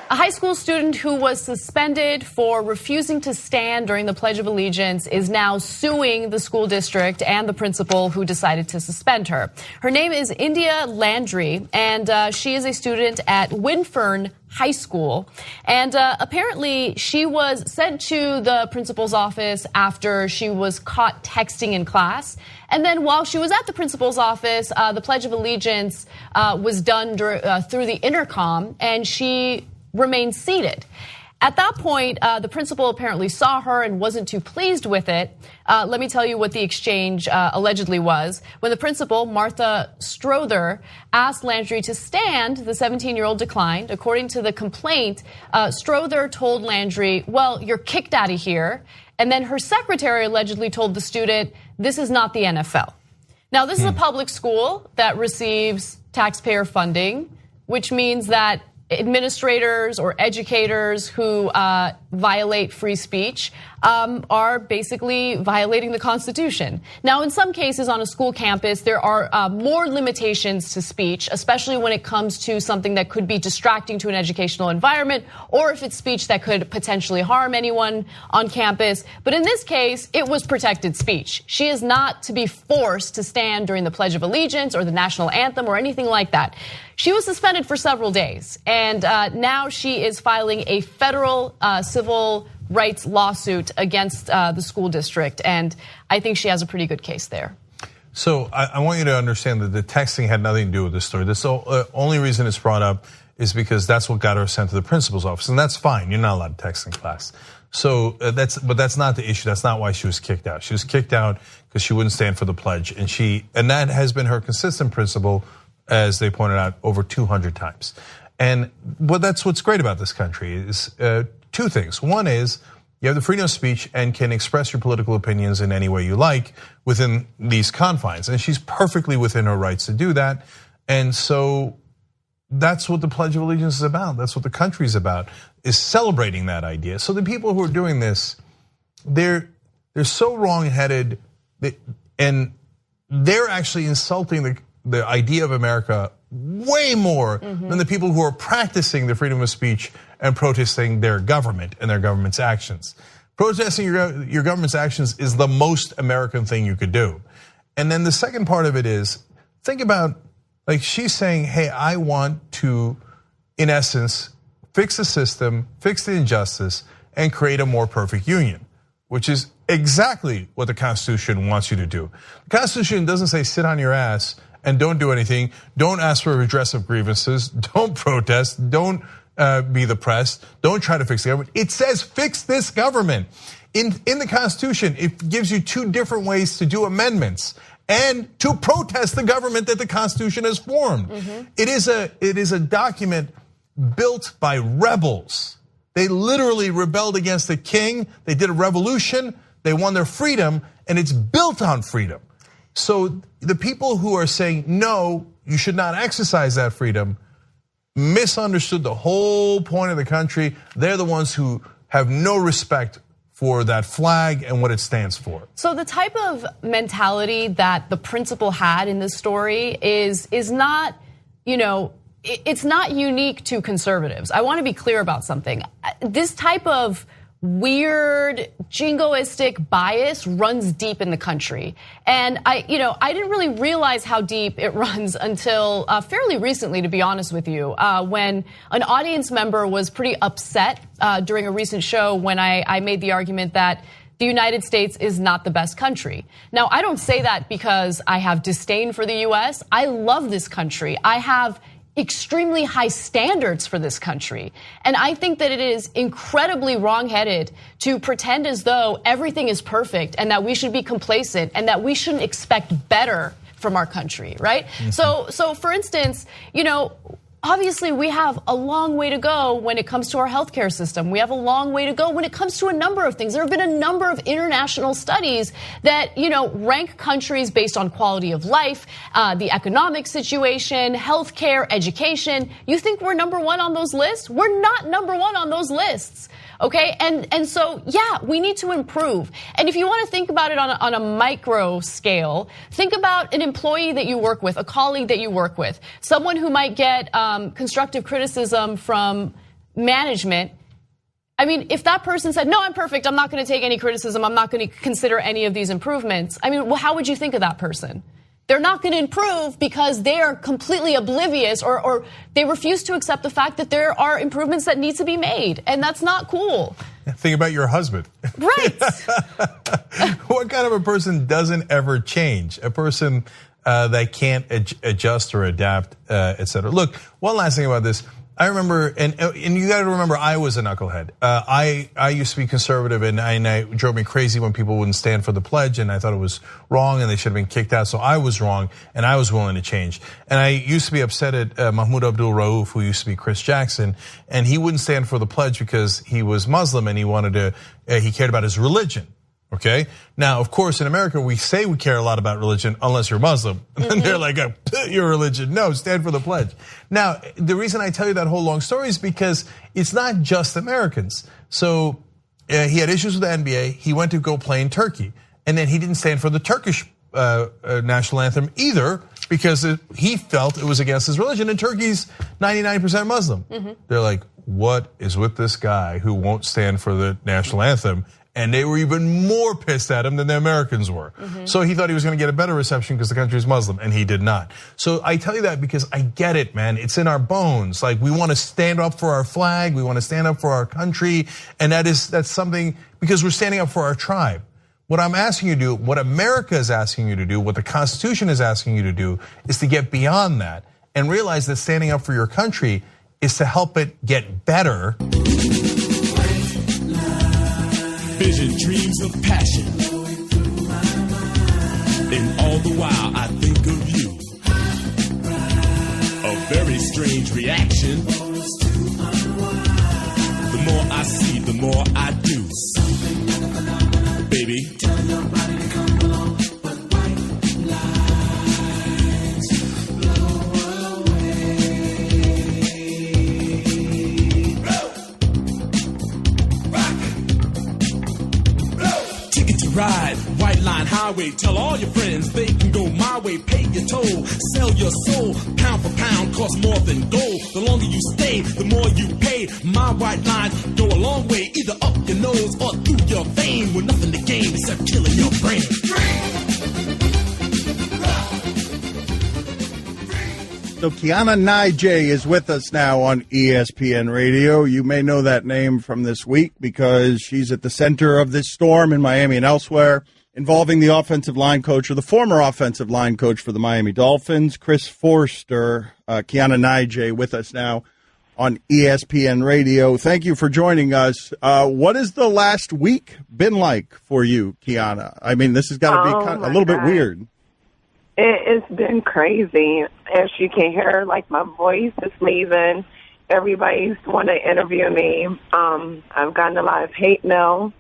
A high school student who was suspended for refusing to stand during the Pledge of Allegiance is now suing the school district and the principal who decided to suspend her. Her name is India Landry, and she is a student at Winfern High School. And apparently she was sent to the principal's office after she was caught texting in class. And then while she was at the principal's office, the Pledge of Allegiance was done through the intercom, and she remained seated. At that point, the principal apparently saw her and wasn't too pleased with it. Let me tell you what the exchange allegedly was. When the principal, Martha Strother, asked Landry to stand, the 17-year-old declined. According to the complaint, Strother told Landry, well, you're kicked out of here. And then her secretary allegedly told the student, this is not the NFL. Now, this is a public school that receives taxpayer funding, which means that administrators or educators who violate free speech are basically violating the Constitution. Now, in some cases on a school campus, there are more limitations to speech, especially when it comes to something that could be distracting to an educational environment, or if it's speech that could potentially harm anyone on campus. But in this case, it was protected speech. She is not to be forced to stand during the Pledge of Allegiance or the national anthem or anything like that. She was suspended for several days, and now she is filing a federal civil rights lawsuit against the school district, and I think she has a pretty good case there.
So I want you to understand that the texting had nothing to do with this story. The only reason it's brought up is because that's what got her sent to the principal's office, and that's fine. You're not allowed to text in class. So but that's not the issue. That's not why she was kicked out. She was kicked out because she wouldn't stand for the pledge, and that has been her consistent principle, as they pointed out, over 200 times. And that's what's great about this country is two things. One is you have the freedom of speech and can express your political opinions in any way you like within these confines. And she's perfectly within her rights to do that. And so that's what the Pledge of Allegiance is about. That's what the country is about, is celebrating that idea. So the people who are doing this, they're so wrong-headed, and they're actually insulting the idea of America way more than the people who are practicing the freedom of speech and protesting their government and their government's actions. Protesting your government's actions is the most American thing you could do. And then the second part of it is, think about, like, she's saying, hey, I want to, in essence, fix the system, fix the injustice, and create a more perfect union, which is exactly what the Constitution wants you to do. The Constitution doesn't say sit on your ass and don't do anything, don't ask for redress of grievances, don't protest, don't be the press, don't try to fix the government. It says fix this government. In the Constitution, it gives you two different ways to do amendments and to protest the government that the Constitution has formed. It is a document built by rebels. They literally rebelled against the king, they did a revolution, they won their freedom, and it's built on freedom. So the people who are saying, no, you should not exercise that freedom, misunderstood the whole point of the country. They're the ones who have no respect for that flag and what it stands for.
So the type of mentality that the principal had in this story is not, it's not unique to conservatives. I want to be clear about something. This type of weird jingoistic bias runs deep in the country. And I didn't really realize how deep it runs until fairly recently, to be honest with you, when an audience member was pretty upset during a recent show when I made the argument that the United States is not the best country. Now, I don't say that because I have disdain for the US. I love this country. I have extremely high standards for this country. And I think that it is incredibly wrong-headed to pretend as though everything is perfect and that we should be complacent and that we shouldn't expect better from our country, right? So for instance, obviously we have a long way to go when it comes to our healthcare system. We have a long way to go when it comes to a number of things. There have been a number of international studies that, rank countries based on quality of life, the economic situation, healthcare, education. You think we're number one on those lists? We're not number one on those lists. Okay, and so yeah, we need to improve. And if you want to think about it on a micro scale, think about an employee that you work with, a colleague that you work with, someone who might get constructive criticism from management. I mean, if that person said, no, I'm perfect, I'm not going to take any criticism, I'm not going to consider any of these improvements. I mean, well, how would you think of that person? They're not going to improve because they are completely oblivious or they refuse to accept the fact that there are improvements that need to be made. And that's not cool.
Think about your husband.
Right.
What kind of a person doesn't ever change? A person that can't adjust or adapt, et cetera. Look, one last thing about this. I remember, and you got to remember, I was a knucklehead. I used to be conservative, and it drove me crazy when people wouldn't stand for the pledge, and I thought it was wrong, and they should have been kicked out. So I was wrong, and I was willing to change. And I used to be upset at Mahmoud Abdul Rauf, who used to be Chris Jackson, and he wouldn't stand for the pledge because he was Muslim and he cared about his religion. Okay. Now, of course, in America, we say we care a lot about religion unless you're Muslim. And they're like, your religion. No, stand for the pledge. Now, the reason I tell you that whole long story is because it's not just Americans. So he had issues with the NBA. He went to go play in Turkey. And then he didn't stand for the Turkish national anthem either because he felt it was against his religion. And Turkey's 99% Muslim. They're like, what is with this guy who won't stand for the national anthem? And they were even more pissed at him than the Americans were. So he thought he was gonna get a better reception because the country is Muslim, and he did not. So I tell you that because I get it, man. It's in our bones. Like, we wanna stand up for our flag, we wanna stand up for our country, and that's something, because we're standing up for our tribe. What I'm asking you to do, what America is asking you to do, what the Constitution is asking you to do, is to get beyond that and realize that standing up for your country is to help it get better.
Vision, dreams of passion, and all the while I think of you. A very strange reaction. The more I see, the more I do. Baby, tell your body to come along, but white lines blow away. Ticket to ride, white line highway. Tell all your friends they can go my way. Pay your toll, sell your soul. Pound for pound, costs more than gold. The longer you stay, the more you pay. My white lines go a long way, either up your nose or through your vein, with nothing to gain except killing your brain.
So Kiana Naijay is with us now on ESPN Radio. You may know that name from this week because she's at the center of this storm in Miami and elsewhere involving the offensive line coach, or the former offensive line coach for the Miami Dolphins, Chris Forster. Kiana Naijay with us now on ESPN Radio. Thank you for joining us. What has the last week been like for you, Kiana? I mean, this has got to be a little bit weird.
It's been crazy. As you can hear, like, my voice is leaving. Everybody's want to interview me. I've gotten a lot of hate mail.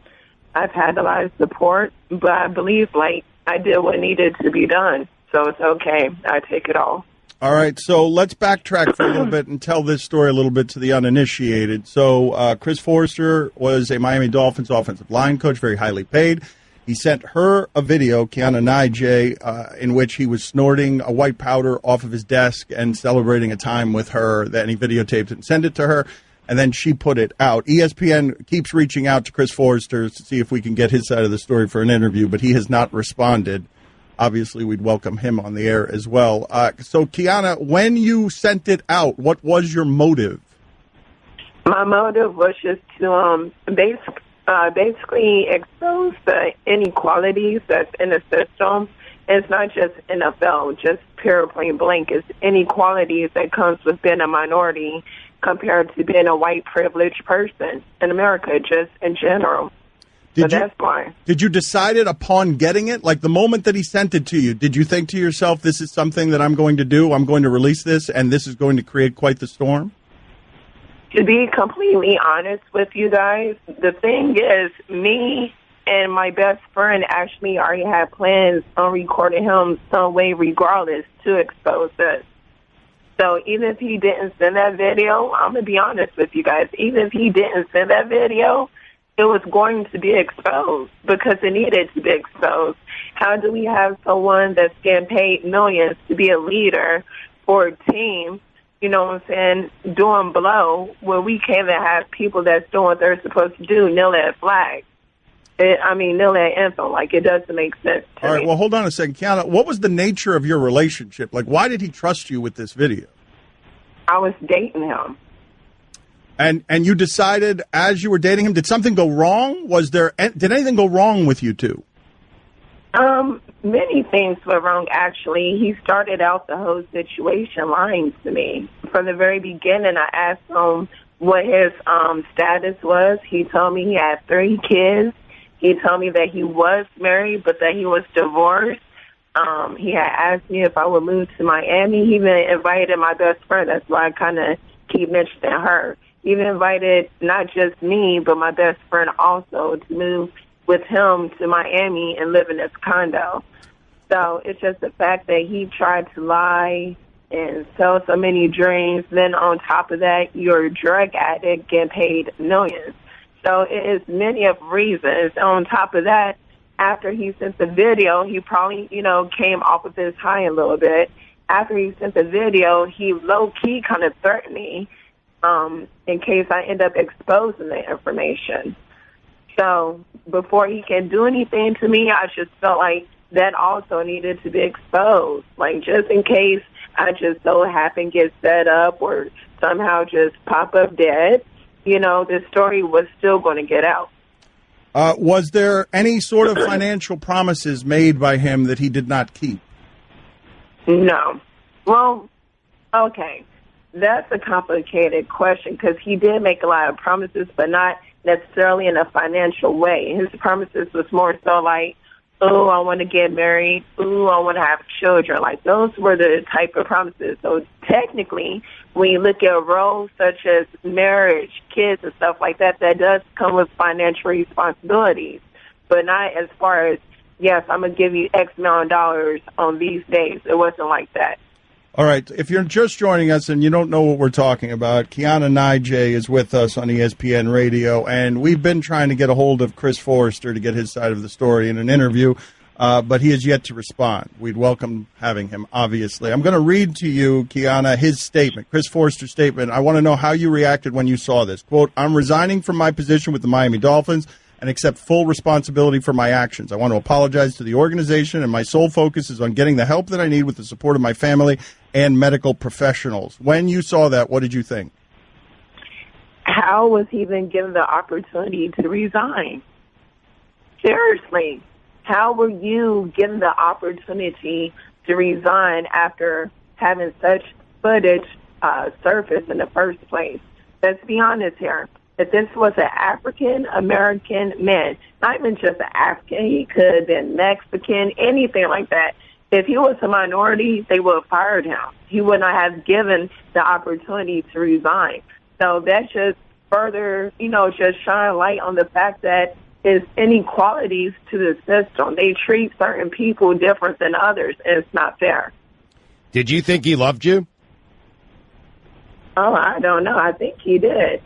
I've had a lot of support, but I believe, like, I did what needed to be done. So it's okay. I take it all.
All right, so let's backtrack for a little bit and tell this story a little bit to the uninitiated. So Chris Forster was a Miami Dolphins offensive line coach, very highly paid. He sent her a video, Kiana Naijay, in which he was snorting a white powder off of his desk and celebrating a time with her. Then he videotaped it and sent it to her, and then she put it out. ESPN keeps reaching out to Chris Forster to see if we can get his side of the story for an interview, but he has not responded. Obviously, we'd welcome him on the air as well. So, Kiana, when you sent it out, what was your motive?
My motive was just to basically expose the inequalities that's in the system. It's not just NFL, just pure plain blank. It's inequalities that comes with being a minority compared to being a white privileged person in America, just in general. That's why. Did
you decide it upon getting it? Like, the moment that he sent it to you, did you think to yourself, this is something that I'm going to do, I'm going to release this, and this is going to create quite the storm?
To be completely honest with you guys, the thing is, me and my best friend actually already had plans on recording him some way regardless to expose us. So even if he didn't send that video, I'm going to be honest with you guys, even if he didn't send that video, it was going to be exposed because it needed to be exposed. How do we have someone that's getting paid millions to be a leader for a team, you know what I'm saying, doing blow, where we can't even have people that's doing what they're supposed to do, kneel at flag? Kneel at anthem. Like, it doesn't make sense to me.
All right, well, hold on a second. Kiana, what was the nature of your relationship? Like, why did he trust you with this video?
I was dating him.
And you decided as you were dating him, did something go wrong? Did anything go wrong with you two?
Many things went wrong, actually. He started out the whole situation lying to me. From the very beginning, I asked him what his status was. He told me he had 3 kids. He told me that he was married, but that he was divorced. He had asked me if I would move to Miami. He even invited my best friend. That's why I kind of keep mentioning her. He even invited not just me, but my best friend also to move with him to Miami and live in his condo. So it's just the fact that he tried to lie and sell so many dreams. Then on top of that, you're a drug addict, get paid millions. So it is many of reasons. On top of that, after he sent the video, he probably, came off of his high a little bit. After he sent the video, he low-key kind of threatened me in case I end up exposing the information. So before he can do anything to me, I just felt like that also needed to be exposed. Like, just in case I just so happen get set up or somehow just pop up dead, this story was still going to get out.
Was there any sort of financial promises made by him that he did not keep?
No. Well, okay. That's a complicated question because he did make a lot of promises, but not necessarily in a financial way. His promises was more so like, oh, I want to get married. Oh, I want to have children. Like, those were the type of promises. So technically, when you look at roles such as marriage, kids, and stuff like that, that does come with financial responsibilities, but not as far as, yes, I'm going to give you X amount of dollars on these days. It wasn't like that.
All right. If you're just joining us and you don't know what we're talking about, Kiana Nijay is with us on ESPN Radio, and we've been trying to get a hold of Chris Forrester to get his side of the story in an interview, but he has yet to respond. We'd welcome having him, obviously. I'm going to read to you, Kiana, his statement, Chris Forrester's statement. I want to know how you reacted when you saw this. Quote, I'm resigning from my position with the Miami Dolphins and accept full responsibility for my actions. I want to apologize to the organization, and my sole focus is on getting the help that I need with the support of my family and medical professionals. When you saw that, what did you think?
How was he even given the opportunity to resign? Seriously, how were you given the opportunity to resign after having such footage surface in the first place? Let's be honest here. If this was an African-American man, not even just an African, he could have been Mexican, anything like that. If he was a minority, they would have fired him. He would not have given the opportunity to resign. So that just further, just shine light on the fact that there's inequalities to the system. They treat certain people different than others, and it's not fair.
Did you think he loved you?
Oh, I don't know. I think he did.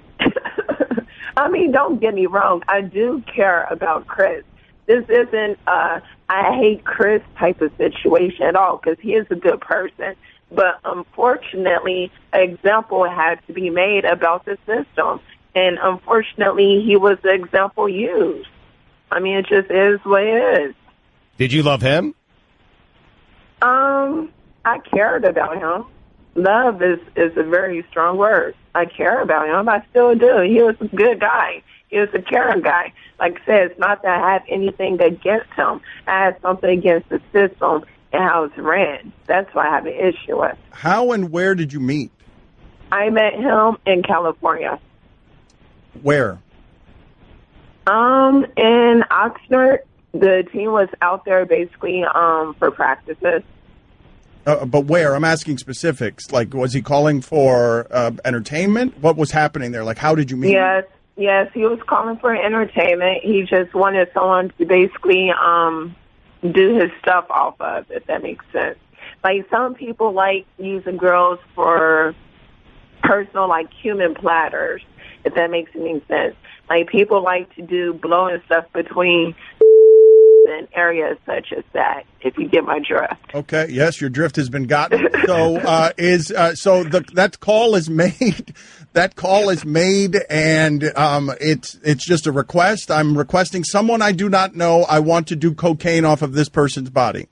I mean, don't get me wrong. I do care about Chris. This isn't I hate Chris type of situation at all because he is a good person. But unfortunately, an example had to be made about the system. And unfortunately, he was the example used. I mean, it just is what it is.
Did you love him?
I cared about him. Love is a very strong word. I care about him. I still do. He was a good guy. He was a caring guy. Like I said, it's not that I have anything against him. I have something against the system and how it's ran. That's what I have an issue with.
How and where did you meet?
I met him in California.
Where?
In Oxnard. The team was out there basically for practices.
But where? I'm asking specifics. Like, was he calling for entertainment? What was happening there? Like, how did you meet him?
Yes, he was calling for entertainment. He just wanted someone to basically do his stuff off of, if that makes sense. Like, some people like using girls for personal, like, human platters, if that makes any sense. Like, people like to do blowing stuff between in areas such as that, if you get my drift.
Okay, yes, your drift has been gotten. So that call is made. That call is made, and it's just a request. I'm requesting someone I do not know. I want to do cocaine off of this person's body.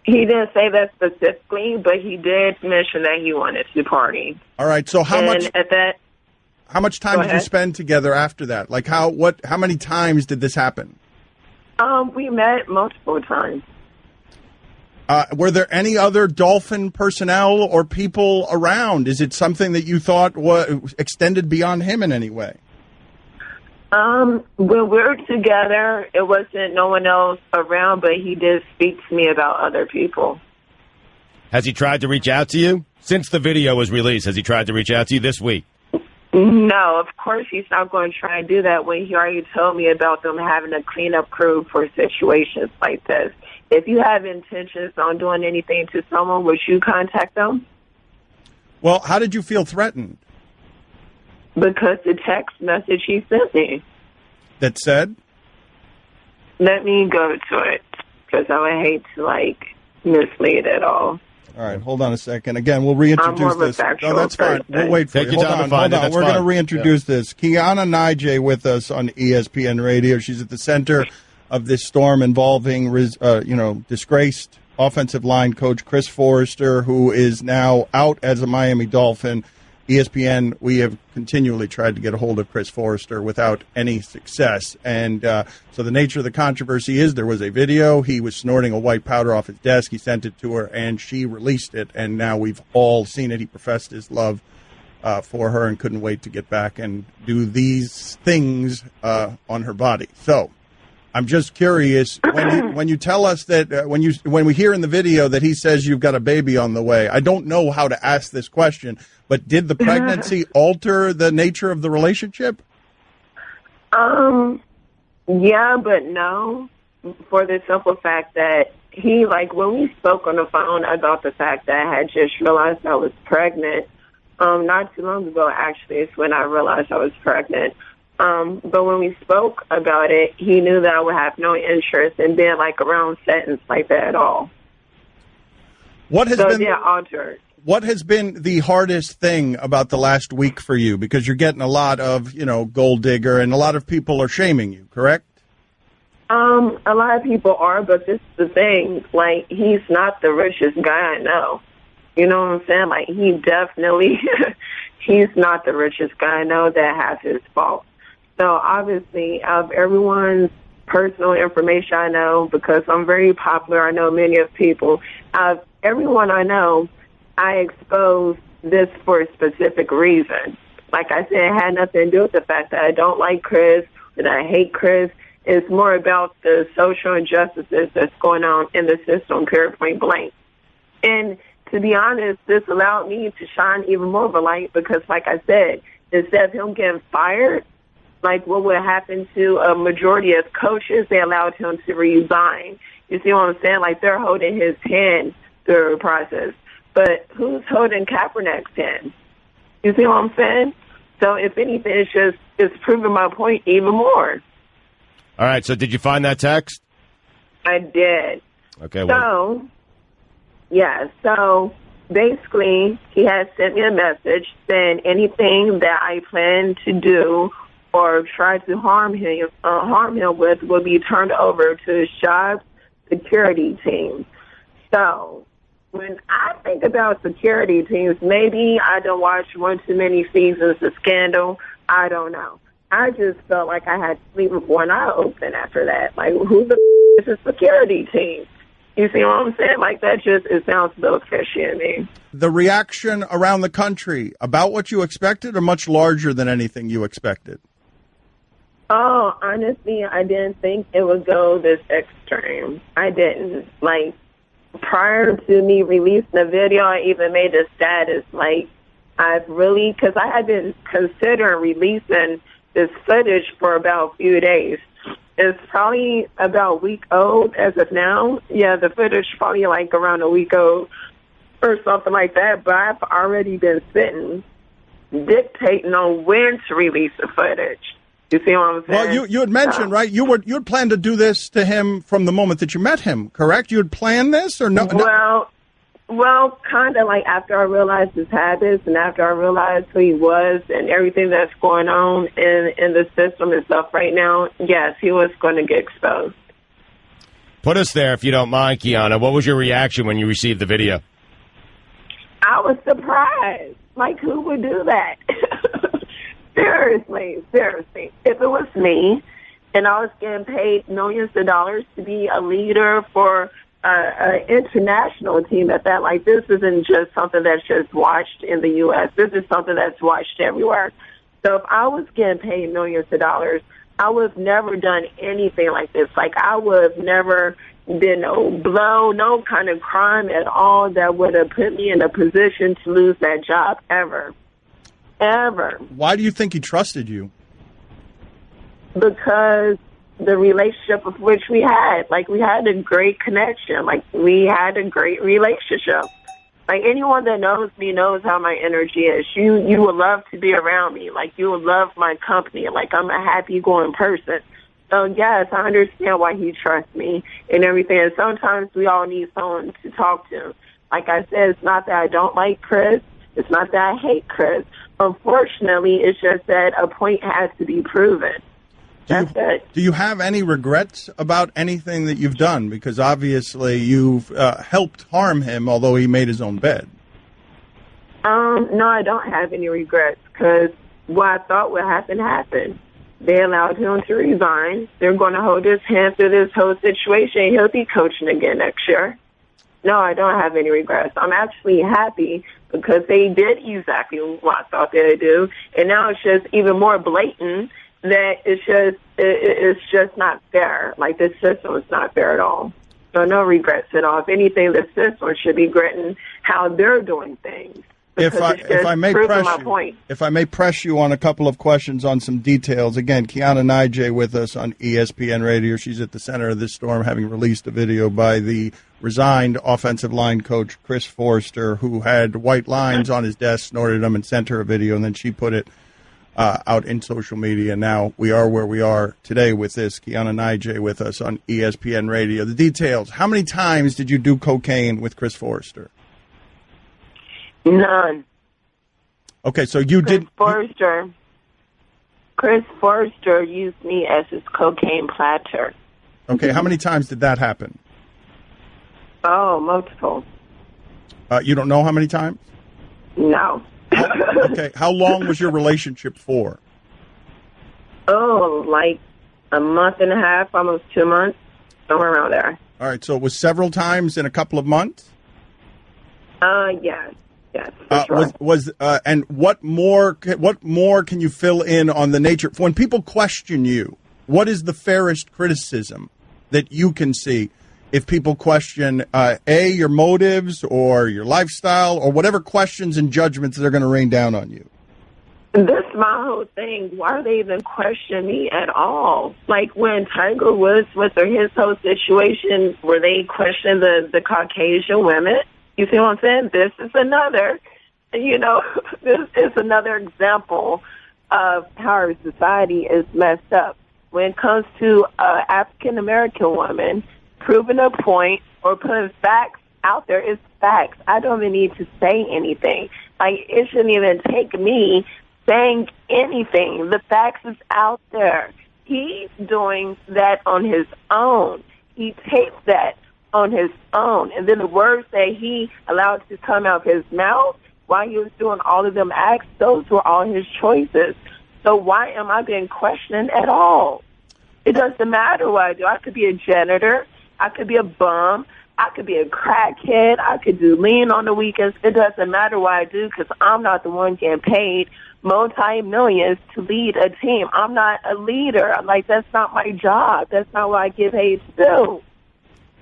He didn't say that specifically, but he did mention that he wanted to party.
All right. So how much time did you spend together after that? Like how many times did this happen?
We met multiple times.
Were there any other Dolphin personnel or people around? Is it something that you thought was extended beyond him in any way?
When we were together, it wasn't no one else around, but he did speak to me about other people.
Has he tried to reach out to you? Since the video was released, has he tried to reach out to you this week?
No, of course he's not going to try and do that when he already told me about them having a cleanup crew for situations like this. If you have intentions on doing anything to someone, would you contact them?
Well, how did you feel threatened?
Because the text message he sent me.
That said?
Let me go to it, because I would hate to, mislead at all.
All right, hold on a second. Again, we'll reintroduce this. No, that's fine. We'll wait for you. Hold on. We're going to reintroduce this. Kiana Nijay with us on ESPN Radio. She's at the center of this storm involving, disgraced offensive line coach Chris Forrester, who is now out as a Miami Dolphin. ESPN, we have continually tried to get a hold of Chris Forrester without any success. And so the nature of the controversy is there was a video. He was snorting a white powder off his desk. He sent it to her, and she released it. And now we've all seen it. He professed his love for her and couldn't wait to get back and do these things on her body. So I'm just curious, when you tell us that when we hear in the video that he says you've got a baby on the way, I don't know how to ask this question, but did the pregnancy alter the nature of the relationship?
Yeah, but no, for the simple fact that he, when we spoke on the phone about the fact that I had just realized I was pregnant, not too long ago, actually, is when I realized I was pregnant. But when we spoke about it, he knew that I would have no interest in being around settings like that at all. What has been the hardest thing about the last week for you? Because you're getting a lot of, gold digger, and a lot of people are shaming you, correct? A lot of people are, but this is the thing. He's not the richest guy I know. You know what I'm saying? He definitely, he's not the richest guy I know that has his fault. So obviously, out of everyone's personal information I know, because I'm very popular, I know many of people, out of everyone I know, I exposed this for a specific reason. Like I said, it had nothing to do with the fact that I don't like Chris, that I hate Chris. It's more about the social injustices that's going on in the system, period, point blank. And to be honest, this allowed me to shine even more of a light because, like I said, instead of him getting fired, what would happen to a majority of coaches, they allowed him to resign. You see what I'm saying? They're holding his hand through the process. But who's holding Kaepernick's hand? You see what I'm saying? So if anything, it's proving my point even more.
All right, so did you find that text?
I did.
Okay.
So basically, he has sent me a message saying anything that I plan to do or try to harm him with will be turned over to his job security team. So when I think about security teams, maybe I don't watch one too many seasons of Scandal. I don't know. I just felt like I had to sleep with one eye open after that. Who the is a security team? You see what I'm saying? It sounds a little fishy to me.
The reaction around the country about what you expected or much larger than anything you expected?
Oh, honestly, I didn't think it would go this extreme. I didn't. Prior to me releasing the video, I even made a status. Because I had been considering releasing this footage for about a few days. It's probably about a week old as of now. Yeah, the footage is probably around a week old or something like that. But I've already been dictating on when to release the footage. You see what I'm saying?
Well, you had mentioned, right? You had planned to do this to him from the moment that you met him, correct? You had planned this or no?
Well, kind of after I realized his habits and after I realized who he was and everything that's going on in the system and stuff right now, yes, he was going to get exposed.
Put us there if you don't mind, Kiana. What was your reaction when you received the video?
I was surprised. Who would do that? Seriously. If it was me and I was getting paid millions of dollars to be a leader for an international team at that, this isn't just something that's just watched in the U.S. This is something that's watched everywhere. So if I was getting paid millions of dollars, I would have never done anything like this. I would have never been no kind of crime at all that would have put me in a position to lose that job ever. ever.
Why do you think he trusted you?
Because the relationship of which we had, like, we had a great connection. Like, we had a great relationship. Like, anyone that knows me knows how my energy is. You would love to be around me. Like, you would love my company. Like, I'm a happy-going person. So, yes, I understand why he trusts me and everything. And sometimes we all need someone to talk to. Like I said, it's not that I don't like Chris. It's not that I hate Chris. Unfortunately, it's just that a point has to be proven. That's it.
Do you have any regrets about anything that you've done? Because obviously you've helped harm him, although he made his own bed.
No, I don't have any regrets because what I thought would happen happened. They allowed him to resign. They're going to hold his hand through this whole situation. He'll be coaching again next year. No, I don't have any regrets. I'm actually happy because they did exactly what I thought they'd do. And now it's just even more blatant that it's just not fair. Like, the system is not fair at all. So no regrets at all. If anything, the system should be regretting how they're doing things.
If I may press you on a couple of questions on some details. Again, Kiana Nijay with us on ESPN Radio. She's at the center of this storm, having released a video by the resigned offensive line coach Chris Forster, who had white lines on his desk, snorted them, and sent her a video, and then she put it out in social media. Now we are where we are today with this. Kiana Nijay with us on ESPN Radio. The details. How many times did you do cocaine with Chris Forster?
None.
Okay, so you did.
Chris Forster used me as his cocaine platter.
Okay, how many times did that happen?
Oh, multiple.
You don't know how many times?
No.
Okay, how long was your relationship for?
Oh, like a month and a half, almost 2 months, somewhere around there.
All right, so it was several times in a couple of months?
Yes. Yes, for
sure. And what more can you fill in on the nature? When people question you, what is the fairest criticism that you can see if people question, your motives or your lifestyle or whatever questions and judgments they're going to rain down on you?
This is my whole thing. Why are they even questioning me at all? Like when Tiger Woods was his whole situation, were they questioning the Caucasian women? You see what I'm saying? This is another, this is another example of how our society is messed up. When it comes to African-American women, proving a point or putting facts out there is facts. I don't even need to say anything. Like, it shouldn't even take me saying anything. The facts is out there. He's doing that on his own. He taped that on his own. And then the words that he allowed to come out of his mouth while he was doing all of them acts, those were all his choices. So why am I being questioned at all? It doesn't matter what I do. I could be a janitor. I could be a bum. I could be a crackhead. I could do lean on the weekends. It doesn't matter what I do because I'm not the one getting paid multi-millions to lead a team. I'm not a leader. Like, that's not my job. That's not what I get paid to do.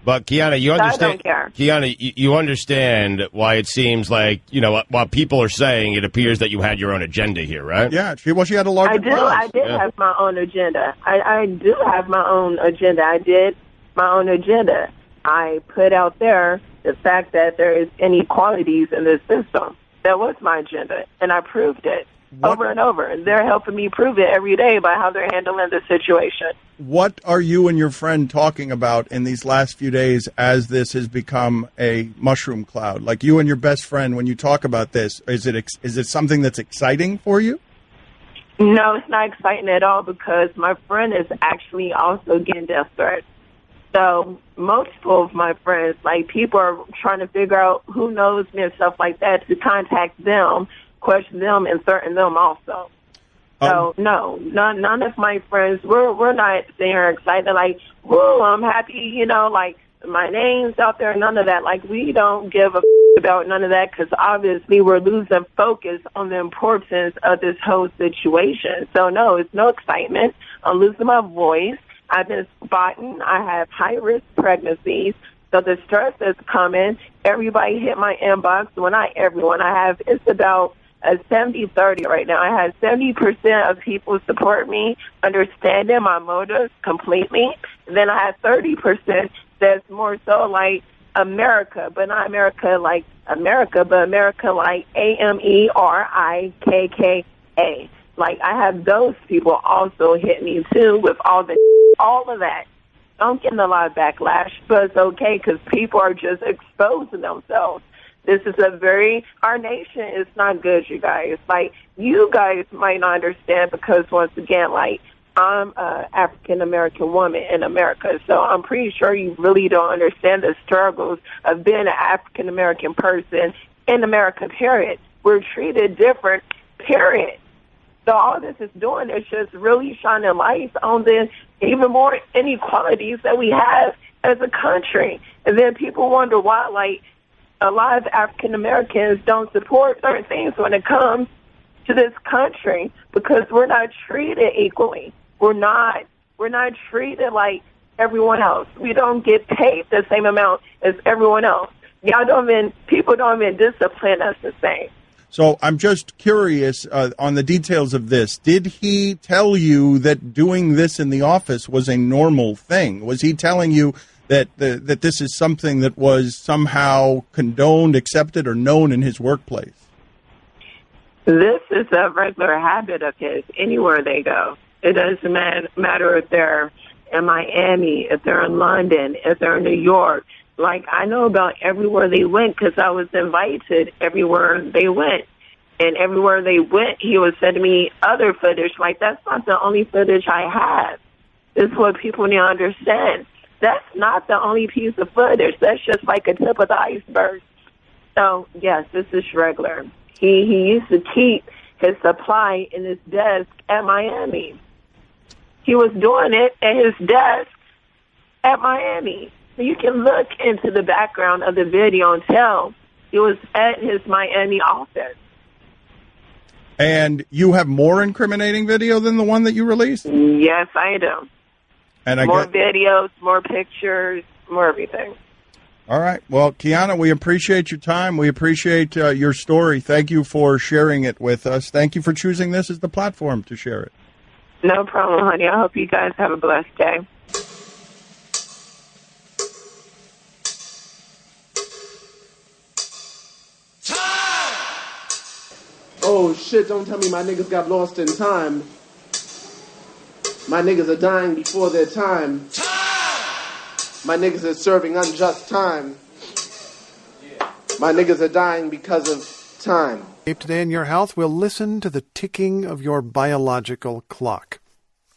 But Kiana, you understand?
I don't care.
Kiana, you understand why it seems like, while people are saying it appears that you had your own agenda here, right?
Yeah, she had a larger cause.
I did have my own agenda. I do have my own agenda. I did my own agenda. I put out there the fact that there is inequalities in this system. That was my agenda, and I proved it over and over. And they're helping me prove it every day by how they're handling the situation.
What are you and your friend talking about in these last few days as this has become a mushroom cloud? Like, you and your best friend, when you talk about this, is it something that's exciting for you?
No, it's not exciting at all because my friend is actually also getting death threats. So multiple of my friends, like, people are trying to figure out who knows me and stuff like that to contact them, question them, and threaten them also. So no, none of my friends, we're not sitting here excited like, whoa, I'm happy, like my name's out there, none of that. Like, we don't give a about none of that because obviously we're losing focus on the importance of this whole situation. So no, it's no excitement. I'm losing my voice. I've been spotting. I have high-risk pregnancies. So the stress is coming. Everybody hit my inbox. Well, not everyone. It's about a 70-30 right now. I have 70% of people support me, understanding my motives completely. And then I have 30% that's more so like America, but not America like America, but America like AMERIKKA. Like, I have those people also hit me too with all of that. I'm getting a lot of backlash, but it's okay because people are just exposing themselves. This is our nation is not good, you guys. Like, you guys might not understand because, once again, like, I'm an African-American woman in America, so I'm pretty sure you really don't understand the struggles of being an African-American person in America, period. We're treated different, period. So all this is doing is just really shining lights on the even more inequalities that we have as a country. And then people wonder why, like, a lot of African Americans don't support certain things when it comes to this country because we're not treated equally. We're not treated like everyone else. We don't get paid the same amount as everyone else. People don't even discipline us the same.
So I'm just curious on the details of this. Did he tell you that doing this in the office was a normal thing? Was he telling you that that this is something that was somehow condoned, accepted, or known in his workplace?
This is a regular habit of his anywhere they go. It doesn't matter if they're in Miami, if they're in London, if they're in New York. Like, I know about everywhere they went because I was invited everywhere they went. And everywhere they went, he was sending me other footage. Like, that's not the only footage I have. This is what people need to understand. That's not the only piece of footage. That's just like a tip of the iceberg. So, yes, this is regular. He used to keep his supply in his desk at Miami. He was doing it at his desk at Miami. You can look into the background of the video and tell it was at his Miami office.
And you have more incriminating video than the one that you released?
Yes, I do.
And
more videos, more pictures, more everything.
All right. Well, Kiana, we appreciate your time. We appreciate your story. Thank you for sharing it with us. Thank you for choosing this as the platform to share it.
No problem, honey. I hope you guys have a blessed day.
Oh, shit, don't tell me my niggas got lost in time. My niggas are dying before their time. My niggas are serving unjust time. My niggas are dying because of time.
Today in Your Health, we'll listen to the ticking of your biological clock.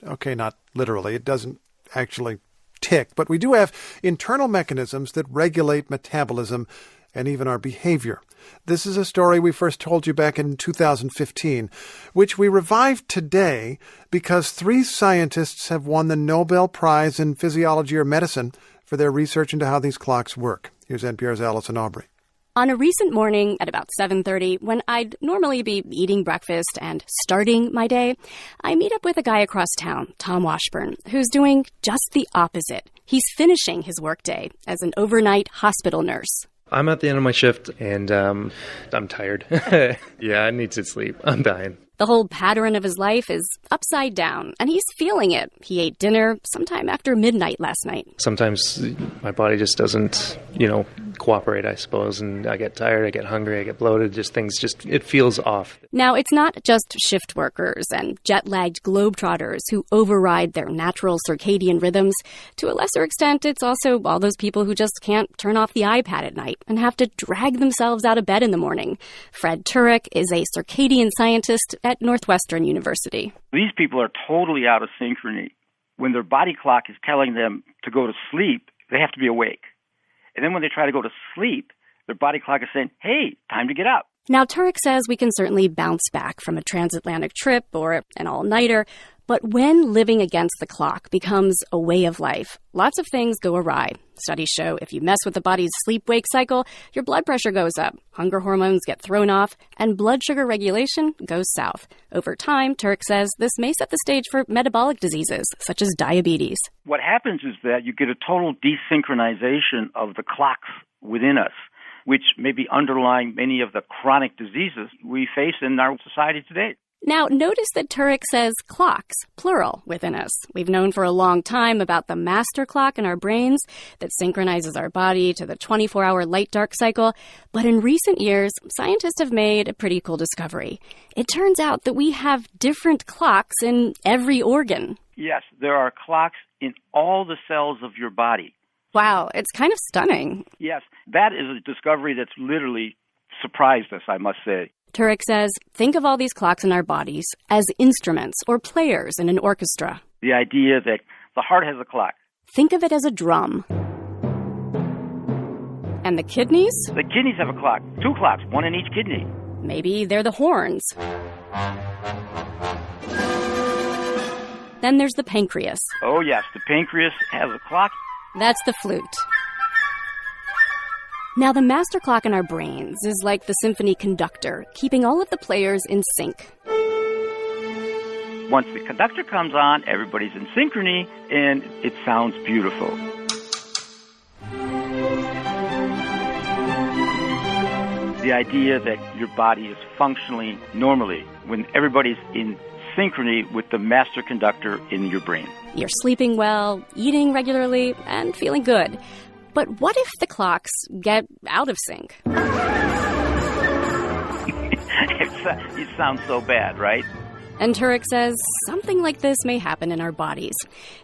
Okay, not literally. It doesn't actually tick, but we do have internal mechanisms that regulate metabolism and even our behavior. This is a story we first told you back in 2015, which we revived today because 3 scientists have won the Nobel Prize in Physiology or Medicine for their research into how these clocks work. Here's NPR's Allison Aubrey.
On a recent morning at about 7:30, when I'd normally be eating breakfast and starting my day, I meet up with a guy across town, Tom Washburn, who's doing just the opposite. He's finishing his workday as an overnight hospital nurse.
I'm at the end of my shift, and I'm tired. Yeah, I need to sleep. I'm dying.
The whole pattern of his life is upside down, and he's feeling it. He ate dinner sometime after midnight last night.
Sometimes my body just doesn't, cooperate, I suppose, and I get tired, I get hungry, I get bloated, it feels off.
Now, it's not just shift workers and jet-lagged globetrotters who override their natural circadian rhythms. To a lesser extent, it's also all those people who just can't turn off the iPad at night and have to drag themselves out of bed in the morning. Fred Turek is a circadian scientist at Northwestern University.
These people are totally out of synchrony. When their body clock is telling them to go to sleep, they have to be awake. And then when they try to go to sleep, their body clock is saying, hey, time to get up.
Now, Turek says we can certainly bounce back from a transatlantic trip or an all-nighter, but when living against the clock becomes a way of life, lots of things go awry. Studies show if you mess with the body's sleep-wake cycle, your blood pressure goes up, hunger hormones get thrown off, and blood sugar regulation goes south. Over time, Turek says this may set the stage for metabolic diseases, such as diabetes.
What happens is that you get a total desynchronization of the clocks within us. which may be underlying many of the chronic diseases we face in our society today.
Now, notice that Turek says clocks, plural, within us. We've known for a long time about the master clock in our brains that synchronizes our body to the 24-hour light-dark cycle. But in recent years, scientists have made a pretty cool discovery. It turns out that we have different clocks in every organ.
Yes, there are clocks in all the cells of your body.
Wow, it's kind of stunning.
Yes, that is a discovery that's literally surprised us, I must say.
Turek says, think of all these clocks in our bodies as instruments or players in an orchestra.
The idea that the heart has a clock.
Think of it as a drum. And the kidneys?
The kidneys have a clock. 2 clocks, one in each kidney.
Maybe they're the horns. Then there's the pancreas.
Oh, yes, the pancreas has a clock.
That's the flute. Now, the master clock in our brains is like the symphony conductor, keeping all of the players in sync.
Once the conductor comes on, everybody's in synchrony, and it sounds beautiful. The idea that your body is functioning normally when everybody's in synchrony with the master conductor in your brain.
You're sleeping well, eating regularly, and feeling good. But what if the clocks get out of sync?
It sounds so bad, right?
And Turek says something like this may happen in our bodies.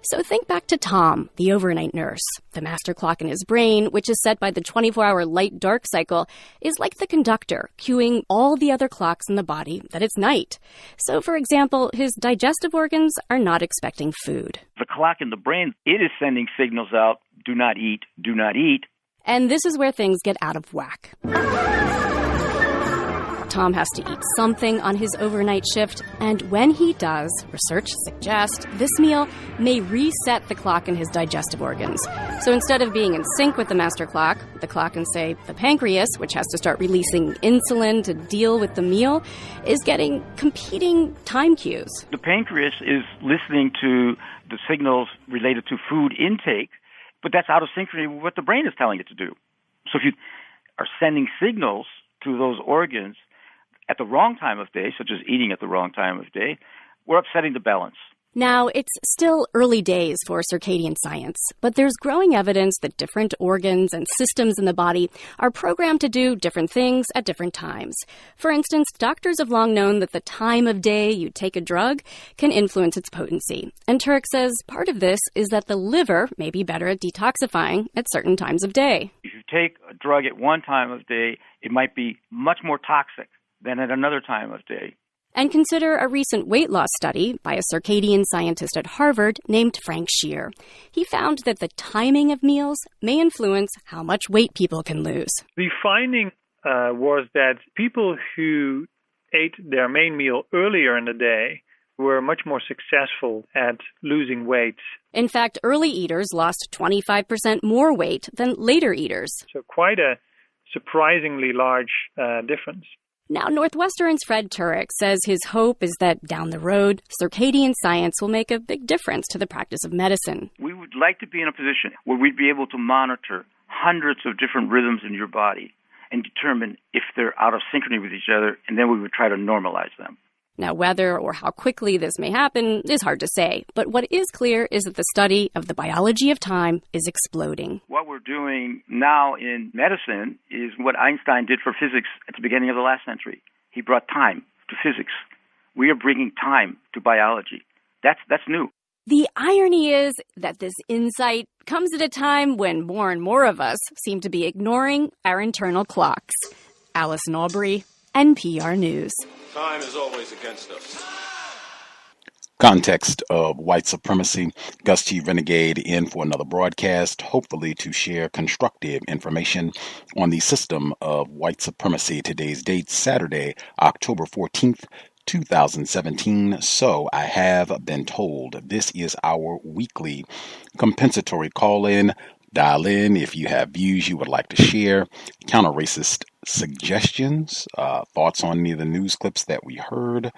So think back to Tom, the overnight nurse. The master clock in his brain, which is set by the 24-hour light-dark cycle, is like the conductor, cueing all the other clocks in the body that it's night. So, for example, his digestive organs are not expecting food.
The clock in the brain, it is sending signals out, do not eat, do not eat.
And this is where things get out of whack. Tom has to eat something on his overnight shift, and when he does, research suggests this meal may reset the clock in his digestive organs. So instead of being in sync with the master clock, the clock in, say, the pancreas, which has to start releasing insulin to deal with the meal, is getting competing time cues.
The pancreas is listening to the signals related to food intake, but that's out of synchrony with what the brain is telling it to do. So if you are sending signals to those organs at the wrong time of day, such as eating at the wrong time of day, we're upsetting the balance.
Now, it's still early days for circadian science, but there's growing evidence that different organs and systems in the body are programmed to do different things at different times. For instance, doctors have long known that the time of day you take a drug can influence its potency. And Turek says part of this is that the liver may be better at detoxifying at certain times of day.
If you take a drug at one time of day, it might be much more toxic than at another time of day.
And consider a recent weight loss study by a circadian scientist at Harvard named Frank Shear. He found that the timing of meals may influence how much weight people can lose.
The finding was that people who ate their main meal earlier in the day were much more successful at losing weight.
In fact, early eaters lost 25% more weight than later eaters.
So quite a surprisingly large difference.
Now, Northwestern's Fred Turek says his hope is that down the road, circadian science will make a big difference to the practice of medicine.
We would like to be in a position where we'd be able to monitor hundreds of different rhythms in your body and determine if they're out of synchrony with each other, and then we would try to normalize them.
Now, whether or how quickly this may happen is hard to say, but what is clear is that the study of the biology of time is exploding.
What we're doing now in medicine is what Einstein did for physics at the beginning of the last century. He brought time to physics. We are bringing time to biology. That's new.
The irony is that this insight comes at a time when more and more of us seem to be ignoring our internal clocks. Allison Aubrey, NPR News.
Time is always against us.
Context of White Supremacy. Gus T Renegade in for another broadcast, hopefully to share constructive information on the system of white supremacy. Today's date, Saturday, October 14th, 2017. So I have been told. This is our weekly compensatory call-in. Dial in if you have views you would like to share, counter-racist suggestions, thoughts on any of the news clips that we heard.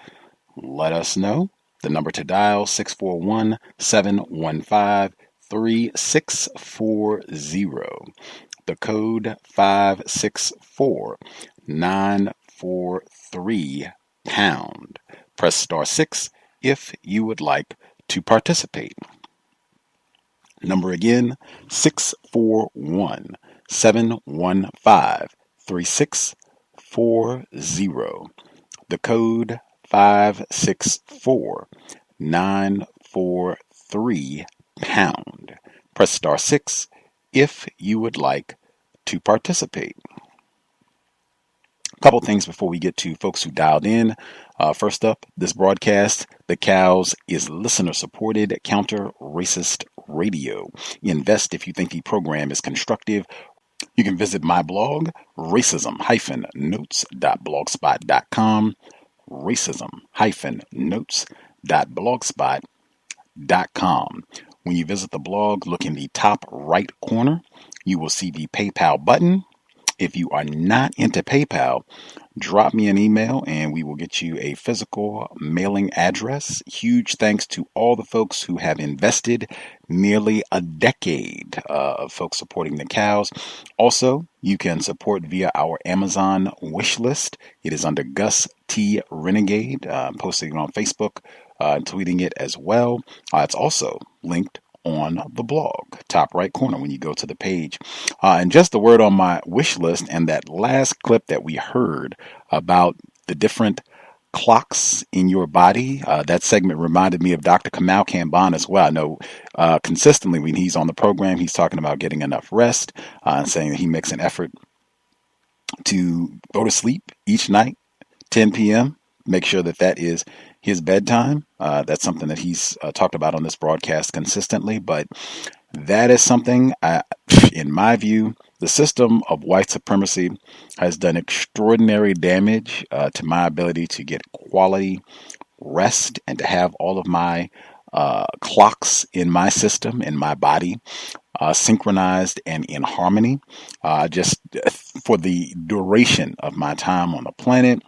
Let us know. The number to dial, 641-715-3640. The code 564-943#. Press star 6 if you would like to participate. Number again, 641-715-3640. The code 564-943#. Press star 6 if you would like to participate. A couple things before we get to folks who dialed in. First up, this broadcast, The C.O.W.S, is listener-supported counter-racist radio. Invest if you think the program is constructive. You can visit my blog, racism-notes.blogspot.com, racism-notes.blogspot.com. When you visit the blog, look in the top right corner. You will see the PayPal button. If you are not into PayPal, drop me an email and we will get you a physical mailing address. Huge thanks to all the folks who have invested nearly a decade of folks supporting the C.O.W.S. Also, you can support via our Amazon wish list. It is under Gus T Renegade. I'm posting it on Facebook and tweeting it as well. It's also linked on the blog, top right corner when you go to the page. And just the word on my wish list and that last clip that we heard about the different clocks in your body, that segment reminded me of Dr. Kamal Kamban as well. I know consistently when he's on the program, he's talking about getting enough rest and saying that he makes an effort to go to sleep each night, 10 p.m., make sure that that is his bedtime. That's something that he's talked about on this broadcast consistently, but that is something, in my view, the system of white supremacy has done extraordinary damage to my ability to get quality rest and to have all of my clocks in my system, in my body, synchronized and in harmony, just for the duration of my time on the planet.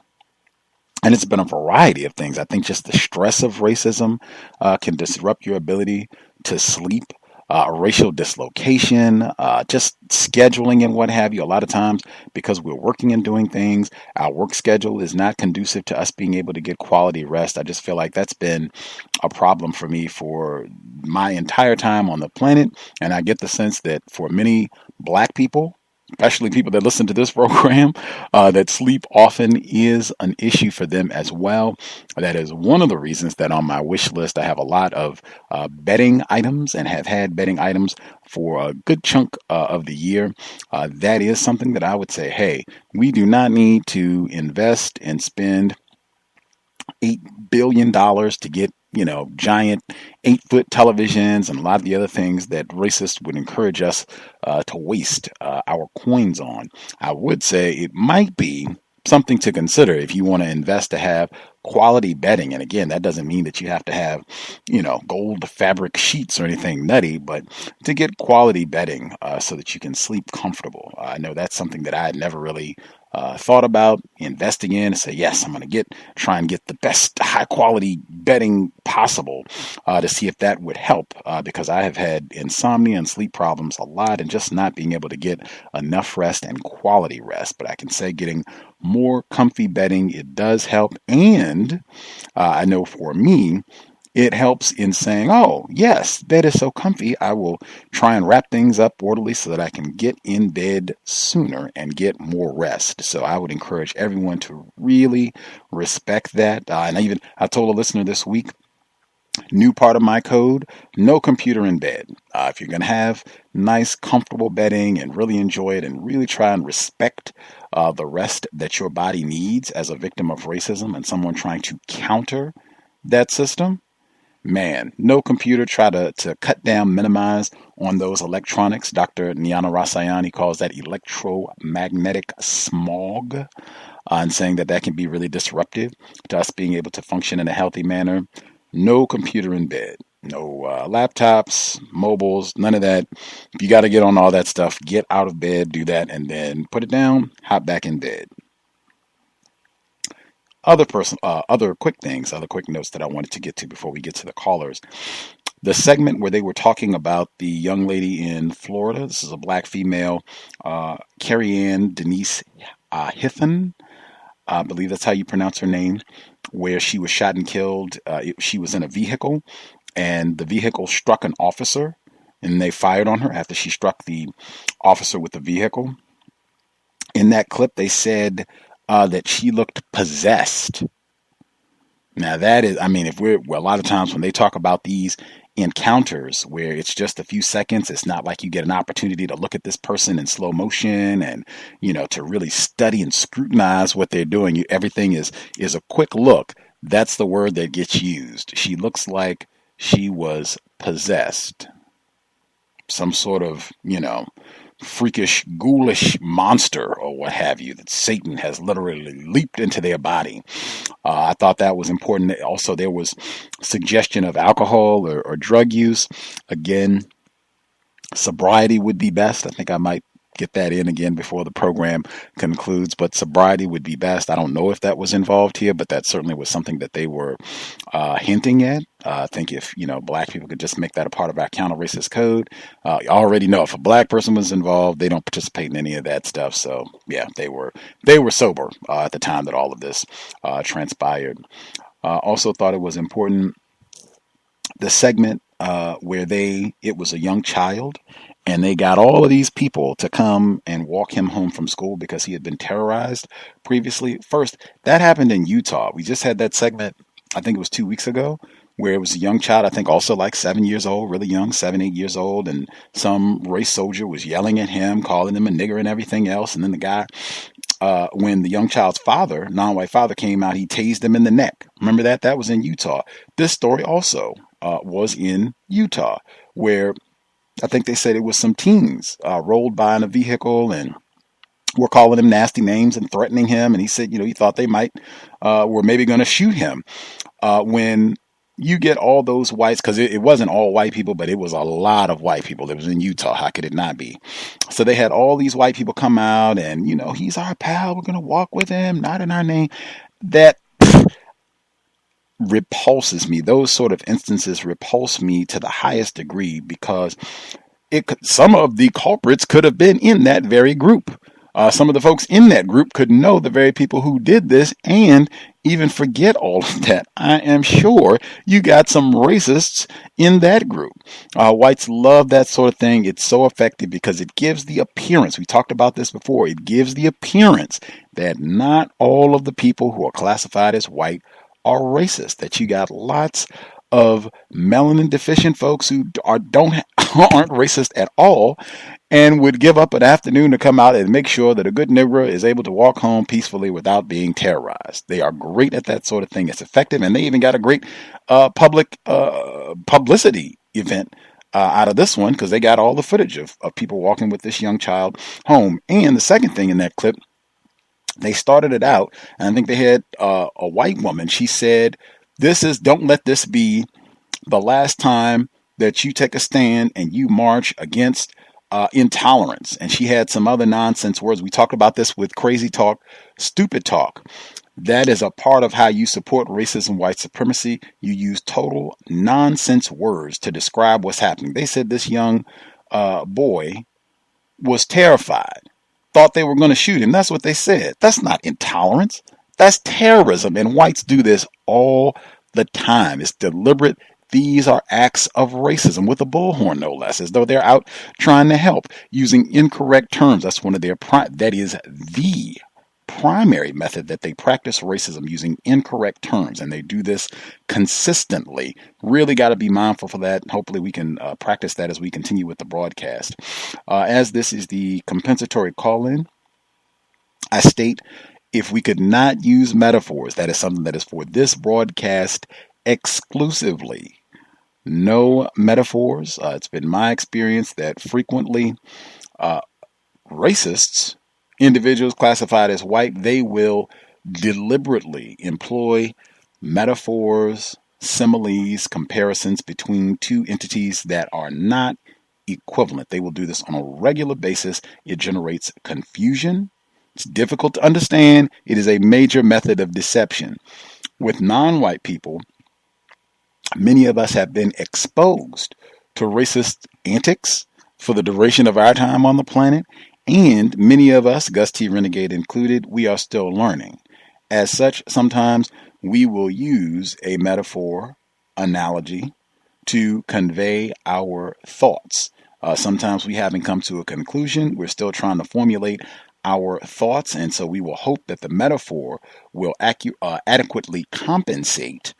And it's been a variety of things. I think just the stress of racism can disrupt your ability to sleep, racial dislocation, just scheduling and what have you. A lot of times, because we're working and doing things, our work schedule is not conducive to us being able to get quality rest. I just feel like that's been a problem for me for my entire time on the planet. And I get the sense that for many Black people, especially people that listen to this program, that sleep often is an issue for them as well. That is one of the reasons that on my wish list I have a lot of bedding items and have had bedding items for a good chunk of the year. That is something that I would say, hey, we do not need to invest and spend $8 billion to get giant 8-foot televisions and a lot of the other things that racists would encourage us to waste our coins on. I would say it might be something to consider if you want to invest to have quality bedding. And again, that doesn't mean that you have to have, gold fabric sheets or anything nutty, but to get quality bedding so that you can sleep comfortable. I know that's something that I had never really thought about investing in and say, yes, I'm going to try and get the best high quality bedding possible to see if that would help because I have had insomnia and sleep problems a lot and just not being able to get enough rest and quality rest. But I can say getting more comfy bedding, it does help. And I know for me, it helps in saying, oh, yes, bed is so comfy. I will try and wrap things up orderly so that I can get in bed sooner and get more rest. So I would encourage everyone to really respect that. And I told a listener this week, new part of my code, no computer in bed. If you're going to have nice, comfortable bedding and really enjoy it and really try and respect the rest that your body needs as a victim of racism and someone trying to counter that system, man, no computer. Try to cut down, minimize on those electronics. Dr. Niana Rasayani calls that electromagnetic smog, and saying that can be really disruptive to us being able to function in a healthy manner. No computer in bed. No laptops, mobiles, none of that. If you got to get on all that stuff, get out of bed, do that, and then put it down, hop back in bed. Other quick notes that I wanted to get to before we get to the callers. the segment where they were talking about the young lady in Florida. This is a black female, Carrie Ann Denise Hithen. I believe that's how you pronounce her name, where she was shot and killed. She was in a vehicle, and the vehicle struck an officer, and they fired on her after she struck the officer with the vehicle. In that clip, they said that she looked possessed. Now that is, I mean, a lot of times when they talk about these encounters where it's just a few seconds, it's not like you get an opportunity to look at this person in slow motion and, to really study and scrutinize what they're doing. Everything is a quick look. That's the word that gets used. She looks like she was possessed. Some sort of, freakish, ghoulish monster or what have you, that Satan has literally leaped into their body. I thought that was important. Also, there was suggestion of alcohol or drug use. Again, sobriety would be best. I think I might get that in again before the program concludes, but sobriety would be best. I don't know if that was involved here, but that certainly was something that they were hinting at. I think if, black people could just make that a part of our counter-racist code, you already know if a black person was involved, they don't participate in any of that stuff. So yeah, they were sober at the time that all of this transpired. Also thought it was important, the segment where it was a young child, and they got all of these people to come and walk him home from school because he had been terrorized previously. First, that happened in Utah. We just had that segment, I think it was 2 weeks ago, where it was a young child, I think also like 7 years old, really young, 7, 8 years old. And some race soldier was yelling at him, calling him a nigger and everything else. And then the guy, when the young child's father, non-white father, came out, he tased him in the neck. Remember that? That was in Utah. This story also was in Utah, where I think they said it was some teens rolled by in a vehicle and were calling him nasty names and threatening him. And he said, he thought they were maybe going to shoot him. When you get all those whites, because it wasn't all white people, but it was a lot of white people. It was in Utah. How could it not be? So they had all these white people come out and, he's our pal. We're going to walk with him, not in our name. That repulses me. Those sort of instances repulse me to the highest degree, because some of the culprits could have been in that very group. Some of the folks in that group could know the very people who did this and even forget all of that. I am sure you got some racists in that group. Whites love that sort of thing. It's so effective because it gives the appearance, we talked about this before, it gives the appearance that not all of the people who are classified as white are racist, that you got lots of melanin deficient folks who aren't racist at all and would give up an afternoon to come out and make sure that a good Negro is able to walk home peacefully without being terrorized. They are great at that sort of thing. It's effective, and they even got a great publicity event out of this one, because they got all the footage of people walking with this young child home. And the second thing in that clip, they started it out, and I think they had a white woman. She said, don't let this be the last time that you take a stand and you march against intolerance. And she had some other nonsense words. We talked about this with crazy talk, stupid talk. That is a part of how you support racism, white supremacy. You use total nonsense words to describe what's happening. They said this young boy was terrified, thought they were going to shoot him. That's what they said. That's not intolerance. That's terrorism. And whites do this all the time. It's deliberate. These are acts of racism with a bullhorn, no less, as though they're out trying to help, using incorrect terms. That's one of their that is the primary method that they practice racism, using incorrect terms, and they do this consistently. Really got to be mindful for that. Hopefully we can practice that as we continue with the broadcast. As this is the compensatory call-in, I state, if we could not use metaphors, that is something that is for this broadcast exclusively. No metaphors. It's been my experience that frequently racists, individuals classified as white, they will deliberately employ metaphors, similes, comparisons between two entities that are not equivalent. They will do this on a regular basis. It generates confusion. It's difficult to understand. It is a major method of deception. With non-white people, Many of us have been exposed to racist antics for the duration of our time on the planet, and many of us, Gus T Renegade included, we are still learning. As such, sometimes we will use a metaphor, analogy, to convey our thoughts. Sometimes we haven't come to a conclusion. We're still trying to formulate our thoughts, and so we will hope that the metaphor will adequately compensate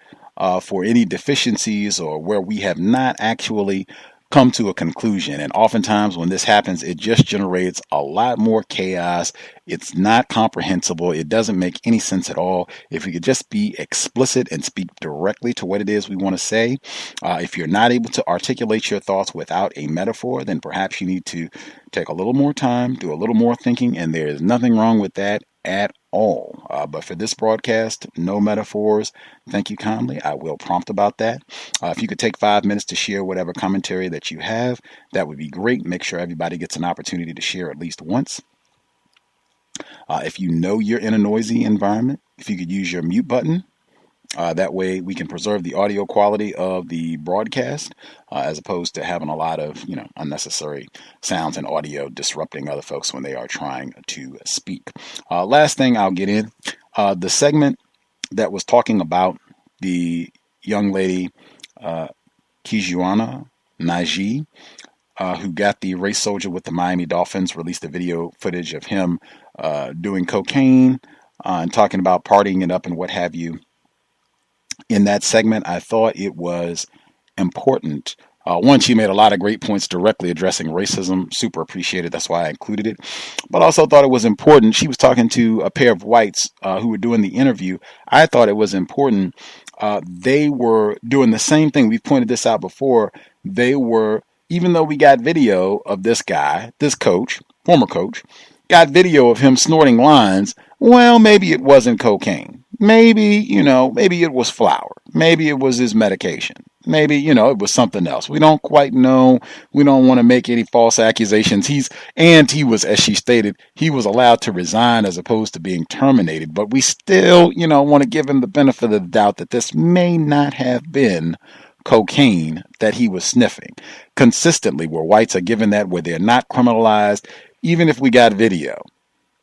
for any deficiencies or where we have not actually come to a conclusion. And oftentimes when this happens, it just generates a lot more chaos. It's not comprehensible. It doesn't make any sense at all. If we could just be explicit and speak directly to what it is we want to say. If you're not able to articulate your thoughts without a metaphor, then perhaps you need to take a little more time, do a little more thinking, and there is nothing wrong with that at all. But for this broadcast, no metaphors. Thank you kindly. I will prompt about that. If you could take 5 minutes to share whatever commentary that you have, that would be great. Make sure everybody gets an opportunity to share at least once. If you know you're in a noisy environment, if you could use your mute button, that way we can preserve the audio quality of the broadcast as opposed to having a lot of, unnecessary sounds and audio disrupting other folks when they are trying to speak. Last thing I'll get in, the segment that was talking about the young lady, Kijuana Naji, who got the race soldier with the Miami Dolphins, released the video footage of him doing cocaine and talking about partying it up and what have you. In that segment, I thought it was important. One, she made a lot of great points directly addressing racism. Super appreciated. That's why I included it. But also thought it was important. She was talking to a pair of whites who were doing the interview. I thought it was important. They were doing the same thing. We've pointed this out before. They were, even though we got video of this guy, this coach, former coach, got video of him snorting lines. Well, maybe it wasn't cocaine. Maybe, maybe it was flour. Maybe it was his medication. Maybe, it was something else. We don't quite know. We don't want to make any false accusations. He was, as she stated, he was allowed to resign as opposed to being terminated. But we still, want to give him the benefit of the doubt that this may not have been cocaine that he was sniffing. Consistently, where whites are given that, where they're not criminalized, even if we got video.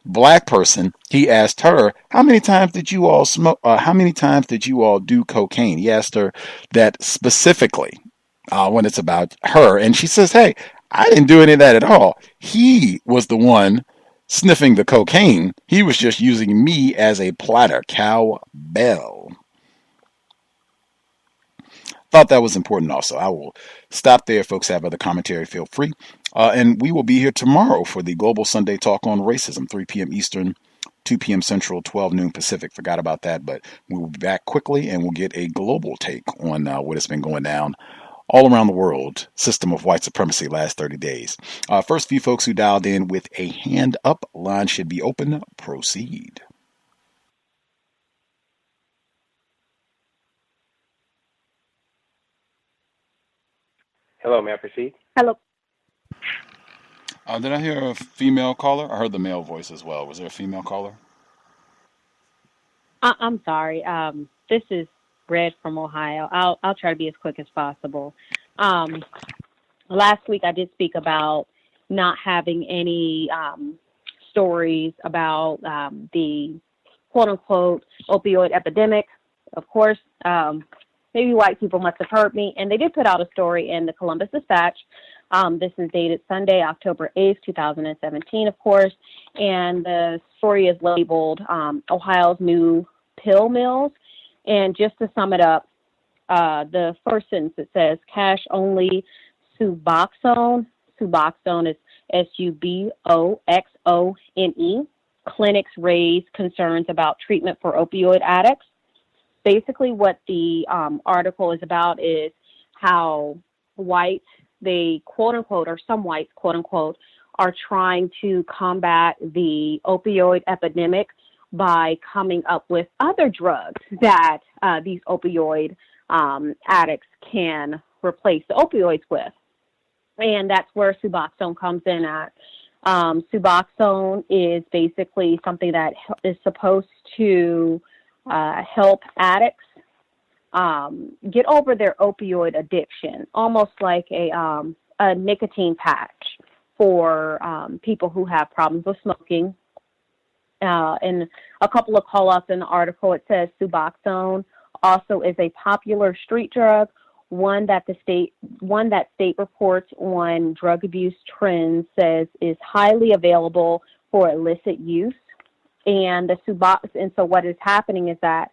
Black person, he asked her, how many times did you all smoke? How many times did you all do cocaine? He asked her that specifically when it's about her. And she says, hey, I didn't do any of that at all. He was the one sniffing the cocaine. He was just using me as a platter. Cowbell. Thought that was important also. I will stop there. Folks have other commentary, feel free. And we will be here tomorrow for the Global Sunday Talk on Racism, 3 p.m. Eastern, 2 p.m. Central, 12 noon Pacific. Forgot about that, but we will be back quickly and we'll get a global take on what has been going down all around the world. System of white supremacy last 30 days. First few folks who dialed in with a hand up, line should be open. Proceed.
Hello, may I proceed?
Hello.
Did I hear a female caller? I heard the male voice as well. Was there a female caller?
I'm sorry. This is Red from Ohio. I'll try to be as quick as possible. Last week I did speak about not having any stories about the quote-unquote opioid epidemic. Of course, maybe white people must have heard me, and they did put out a story in the Columbus Dispatch. This is dated Sunday, October 8th, 2017, of course, and the story is labeled Ohio's New Pill Mills. And just to sum it up, the first sentence, it says, cash only Suboxone. Suboxone is Suboxone. Clinics raise concerns about treatment for opioid addicts. Basically what the article is about is how whites, they quote unquote, or some whites quote unquote, are trying to combat the opioid epidemic by coming up with other drugs that these opioid addicts can replace the opioids with. And that's where Suboxone comes in at. Suboxone is basically something that is supposed to help addicts get over their opioid addiction, almost like a nicotine patch for people who have problems with smoking. And a couple of call-outs in the article, it says Suboxone also is a popular street drug, one that state reports on drug abuse trends says is highly available for illicit use. And so what is happening is that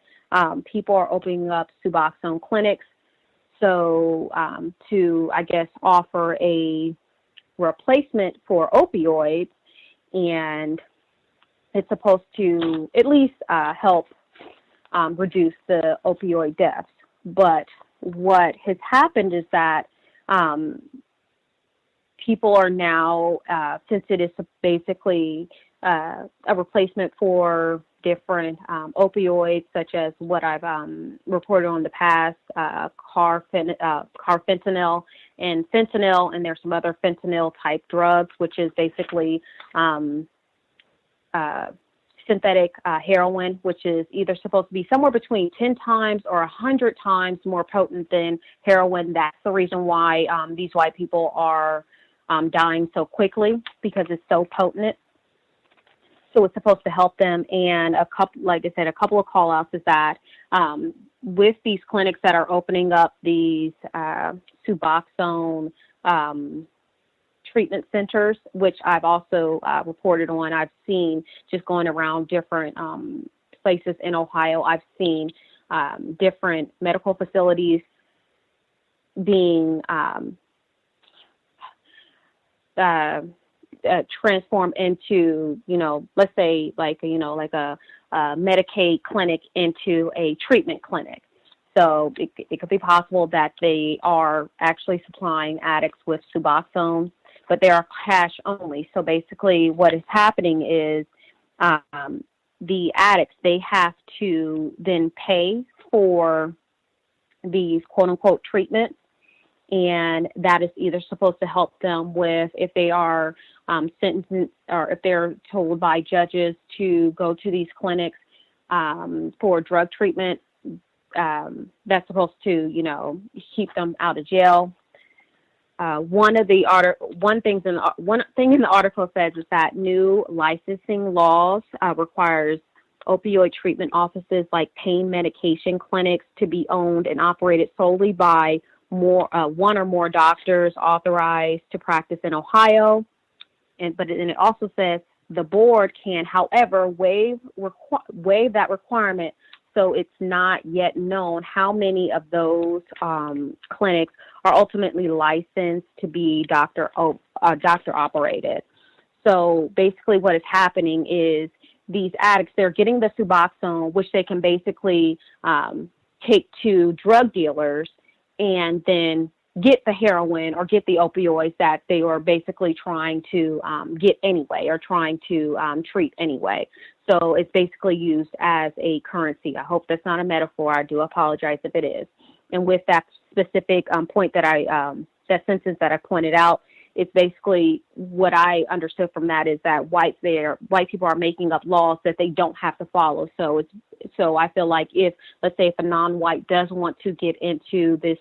people are opening up Suboxone clinics to, I guess, offer a replacement for opioids, and it's supposed to at least help reduce the opioid deaths. But what has happened is that people are now, since it is basically a replacement for different opioids, such as what I've reported on in the past, carfentanil and fentanyl, and there's some other fentanyl-type drugs, which is basically synthetic heroin, which is either supposed to be somewhere between 10 times or 100 times more potent than heroin. That's the reason why these white people are dying so quickly, because it's so potent. So it's supposed to help them. And a couple of call outs is that with these clinics that are opening up these Suboxone treatment centers, which I've also reported on. I've seen just going around different places in Ohio. I've seen different medical facilities being transformed into, let's say like a Medicaid clinic into a treatment clinic. So it could be possible that they are actually supplying addicts with Suboxone, but they are cash only. So basically what is happening is the addicts, they have to then pay for these quote-unquote treatments, and that is either supposed to help them with, if they are sentenced or if they're told by judges to go to these clinics for drug treatment, that's supposed to, keep them out of jail. One thing in the article says is that new licensing laws requires opioid treatment offices like pain medication clinics to be owned and operated solely by one or more doctors authorized to practice in Ohio. But it also says the board can, however, waive that requirement. So it's not yet known how many of those clinics are ultimately licensed to be doctor operated. So basically what is happening is these addicts, they're getting the Suboxone, which they can basically take to drug dealers and then get the heroin or get the opioids that they are basically trying to get anyway, or trying to treat anyway. So it's basically used as a currency. I hope that's not a metaphor. I do apologize if it is. And with that specific point that sentence that I pointed out, it's basically what I understood from that is that white people are making up laws that they don't have to follow. So I feel like let's say if a non-white does want to get into this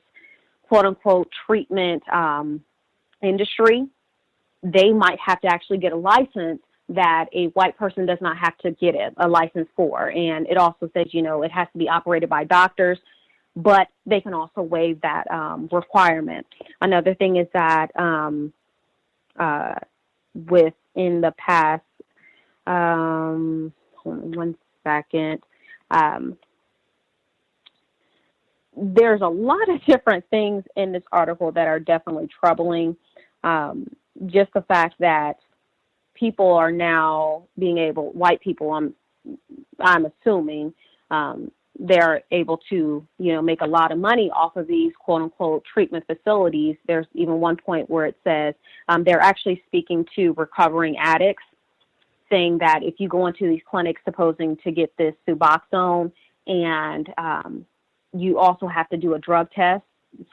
quote unquote treatment industry, they might have to actually get a license that a white person does not have to get a license for. And it also says, it has to be operated by doctors, but they can also waive that requirement. Another thing is that within the past, one second, there's a lot of different things in this article that are definitely troubling. Just the fact that people are now white people, I'm assuming, they're able to, make a lot of money off of these quote unquote treatment facilities. There's even one point where it says they're actually speaking to recovering addicts, saying that if you go into these clinics supposing to get this Suboxone, and you also have to do a drug test,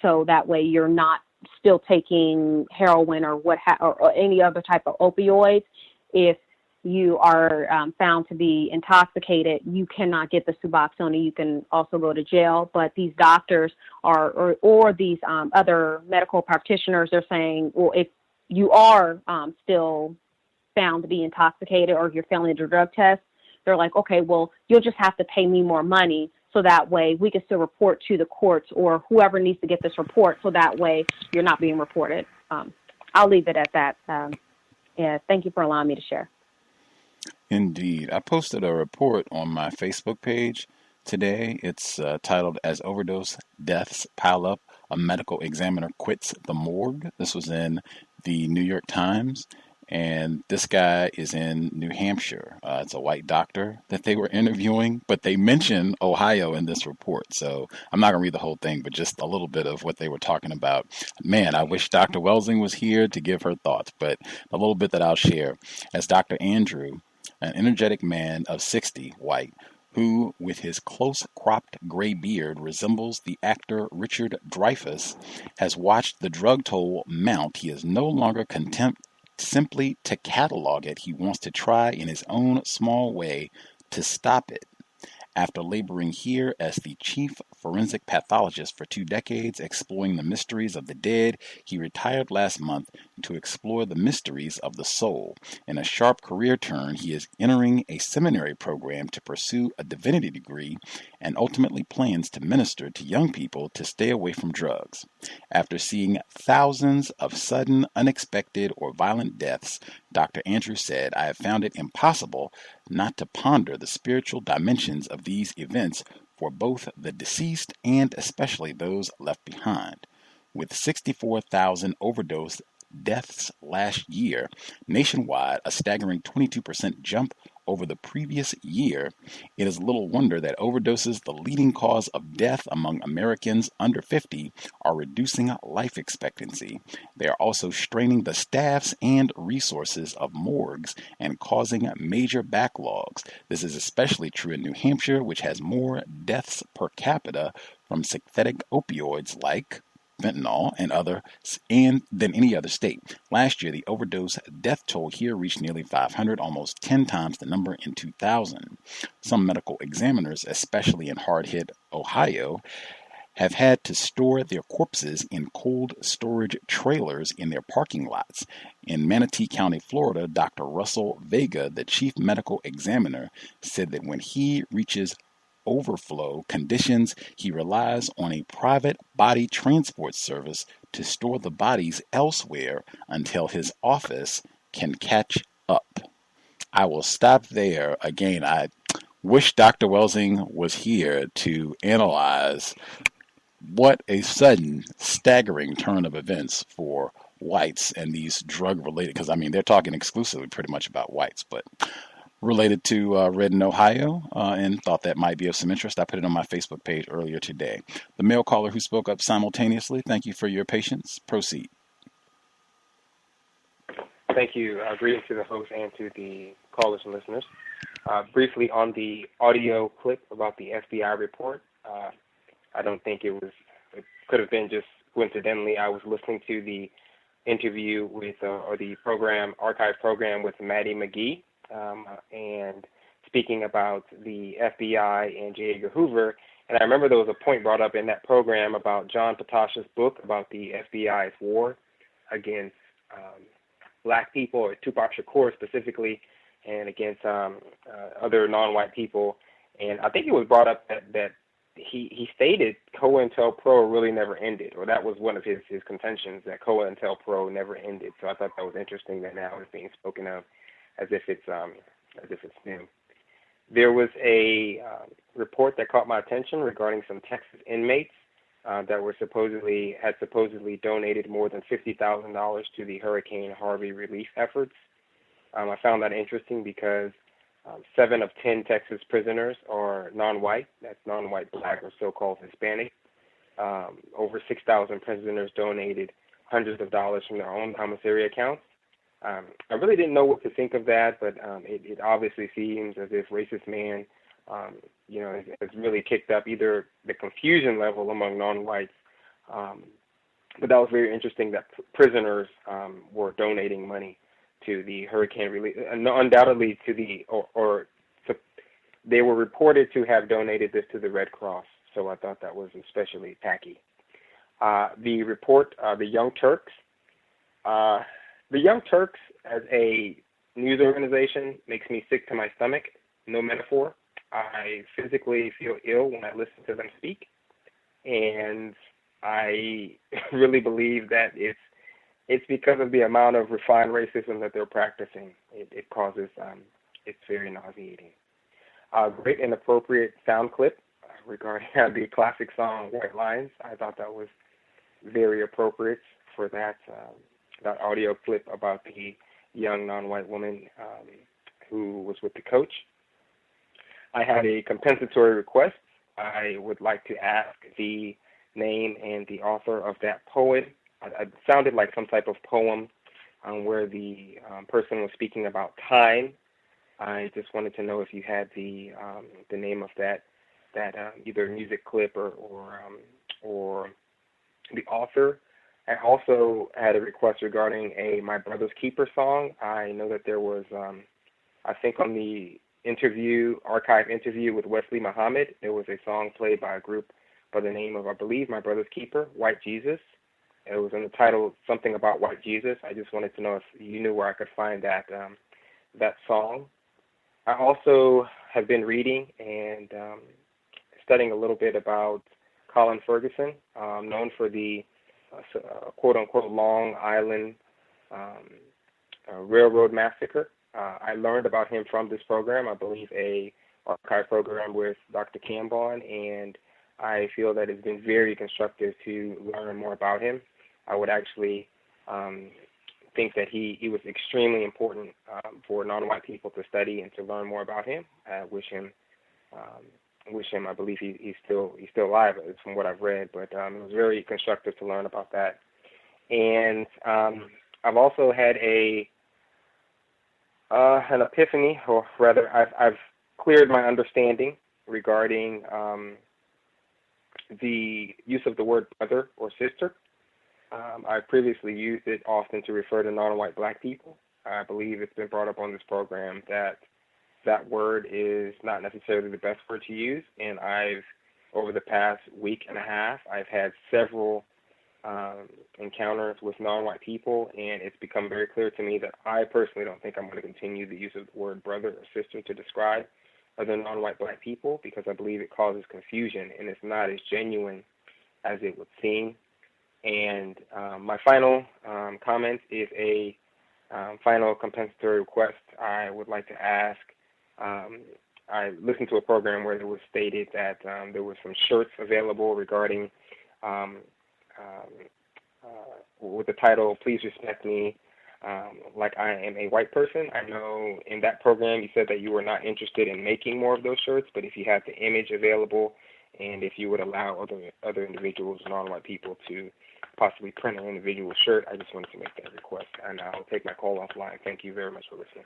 so that way you're not still taking heroin or or any other type of opioids. If you are found to be intoxicated, you cannot get the Suboxone. You can also go to jail. But these doctors or these other medical practitioners, they're saying, well, if you are still found to be intoxicated or if you're failing a drug test, they're like, okay, well, you'll just have to pay me more money so that way we can still report to the courts or whoever needs to get this report so that way you're not being reported. I'll leave it at that. Yeah, thank you for allowing me to share.
Indeed. I posted a report on my Facebook page today. It's titled, As Overdose Deaths Pile Up, a Medical Examiner Quits the Morgue. This was in the New York Times. And this guy is in New Hampshire. It's a white doctor that they were interviewing, but they mention Ohio in this report. So I'm not going to read the whole thing, but just a little bit of what they were talking about. Man, I wish Dr. Welsing was here to give her thoughts, but a little bit that I'll share. As Dr. Andrew, an energetic man of 60, white, who, with his close-cropped gray beard, resembles the actor Richard Dreyfuss, has watched the drug toll mount, he is no longer content simply to catalog it. He wants to try in his own small way to stop it. After laboring here as the chief forensic pathologist for 2 decades, exploring the mysteries of the dead, he retired last month to explore the mysteries of the soul. In a sharp career turn, he is entering a seminary program to pursue a divinity degree and ultimately plans to minister to young people to stay away from drugs. After seeing thousands of sudden, unexpected, or violent deaths, Dr. Andrew said, I have found it impossible not to ponder the spiritual dimensions of these events for both the deceased and especially those left behind. With 64,000 overdose deaths last year, nationwide, a staggering 22% jump over the previous year, it is little wonder that overdoses, the leading cause of death among Americans under 50, are reducing life expectancy. They are also straining the staffs and resources of morgues and causing major backlogs. This is especially true in New Hampshire, which has more deaths per capita from synthetic opioids like fentanyl than any other state. Last year, the overdose death toll here reached nearly 500, almost 10 times the number in 2000. Some medical examiners, especially in hard-hit Ohio, have had to store their corpses in cold storage trailers in their parking lots. In Manatee County, Florida, Dr. Russell Vega, the chief medical examiner, said that when he reaches overflow conditions, he relies on a private body transport service to store the bodies elsewhere until his office can catch up. I will stop there. Again, I wish Dr. Welsing was here to analyze what a sudden, staggering turn of events for whites and these drug-related, because, I mean, they're talking exclusively pretty much about whites, but related to Red in Ohio, and thought that might be of some interest. I put it on my Facebook page earlier today. The male caller who spoke up simultaneously, thank you for your patience. Proceed.
Thank you. Greetings to the host and to the callers and listeners. Briefly on the audio clip about the FBI report, I don't think it could have been just coincidentally. I was listening to the interview with, or the program, archive program with Maddie McGee, and speaking about the FBI and J. Edgar Hoover. And I remember there was a point brought up in that program about John Patash's book about the FBI's war against black people, or Tupac Shakur specifically, and against other non-white people. And I think it was brought up that he stated COINTELPRO really never ended, or that was one of his contentions, that COINTELPRO never ended. So I thought that was interesting that now it's being spoken of as if it's new. There was a report that caught my attention regarding some Texas inmates that had supposedly donated more than $50,000 to the Hurricane Harvey relief efforts. I found that interesting because 7 of 10 Texas prisoners are non-white. That's non-white, black, or so-called Hispanic. Over 6,000 prisoners donated hundreds of dollars from their own commissary accounts. I really didn't know what to think of that, but it obviously seems as if Racist Man, has really kicked up either the confusion level among non-whites, but that was very interesting that prisoners were donating money to the hurricane relief, undoubtedly to they were reported to have donated this to the Red Cross, so I thought that was especially tacky. The report, the Young Turks. The Young Turks as a news organization makes me sick to my stomach, no metaphor. I physically feel ill when I listen to them speak, and I really believe that it's because of the amount of refined racism that they're practicing. It causes, it's very nauseating. Great and appropriate sound clip regarding the classic song White Lines. I thought that was very appropriate for that audio clip about the young non-white woman who was with the coach. I had a compensatory request. I would like to ask the name and the author of that poem. It sounded like some type of poem where the person was speaking about time. I just wanted to know if you had the name of that either music clip or the author. I also had a request regarding a My Brother's Keeper song. I know that there was, I think on the archive interview with Wesley Muhammad, there was a song played by a group by the name of, I believe, My Brother's Keeper, White Jesus. It was in the title something about White Jesus. I just wanted to know if you knew where I could find that song. I also have been reading and studying a little bit about Colin Ferguson, known for the quote-unquote Long Island Railroad Massacre. I learned about him from this program, I believe a archive program with Dr. Cambon, and I feel that it's been very constructive to learn more about him. I would actually think that he was extremely important for non-white people to study and to learn more about him. I wish him. I believe he's still alive from what I've read, but it was very constructive to learn about that. And I've also had an epiphany, or rather, I've cleared my understanding regarding the use of the word brother or sister. I previously used it often to refer to non-white black people. I believe it's been brought up on this program that word is not necessarily the best word to use, and over the past week and a half, I've had several encounters with non-white people, and it's become very clear to me that I personally don't think I'm going to continue the use of the word brother or sister to describe other non-white black people, because I believe it causes confusion, and it's not as genuine as it would seem. And my final comment is a final compensatory request. I would like to ask, I listened to a program where it was stated that there were some shirts available regarding with the title, Please Respect Me Like I Am a White Person. I know in that program you said that you were not interested in making more of those shirts, but if you had the image available and if you would allow other individuals, non-white people, to possibly print an individual shirt, I just wanted to make that request. And I'll take my call offline. Thank you very much for listening.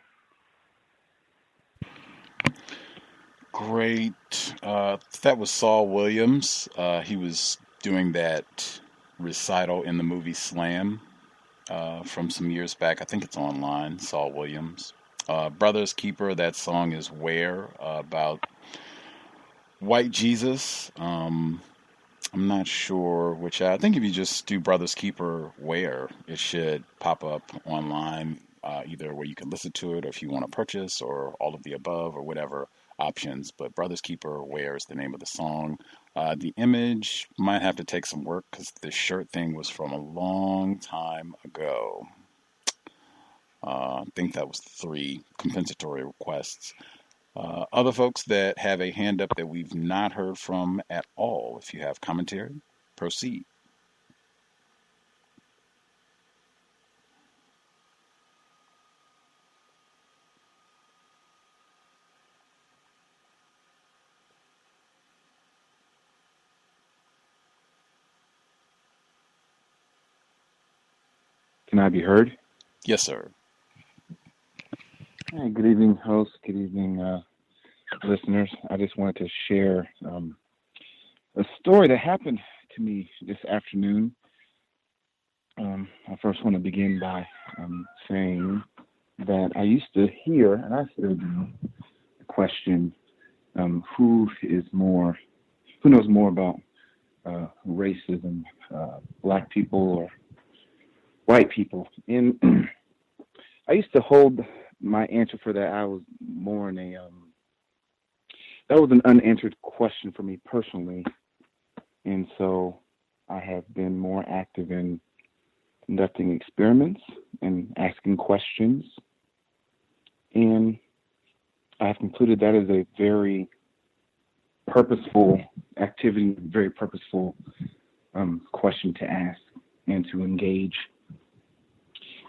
Great. That was Saul Williams. He was doing that recital in the movie Slam from some years back. I think it's online, Saul Williams. Brother's Keeper, that song is Where, about White Jesus. I'm not sure which. I think if you just do Brother's Keeper Where, it should pop up online, either where you can listen to it or if you want to purchase or all of the above or whatever options. But Brother's Keeper Where is the name of the song. The image might have to take some work because the shirt thing was from a long time ago. I think that was 3 compensatory requests. Other folks that have a hand up that we've not heard from at all, if you have commentary, proceed.
Can I be heard?
Yes, sir.
Hey, good evening, host. Good evening, listeners. I just wanted to share a story that happened to me this afternoon. I first want to begin by saying that I used to hear, and I still do, the question, who knows more about racism, black people or white people? And I used to hold my answer for that. I was more in that was an unanswered question for me personally. And so I have been more active in conducting experiments and asking questions. And I have concluded that is a very purposeful activity, very purposeful question to ask and to engage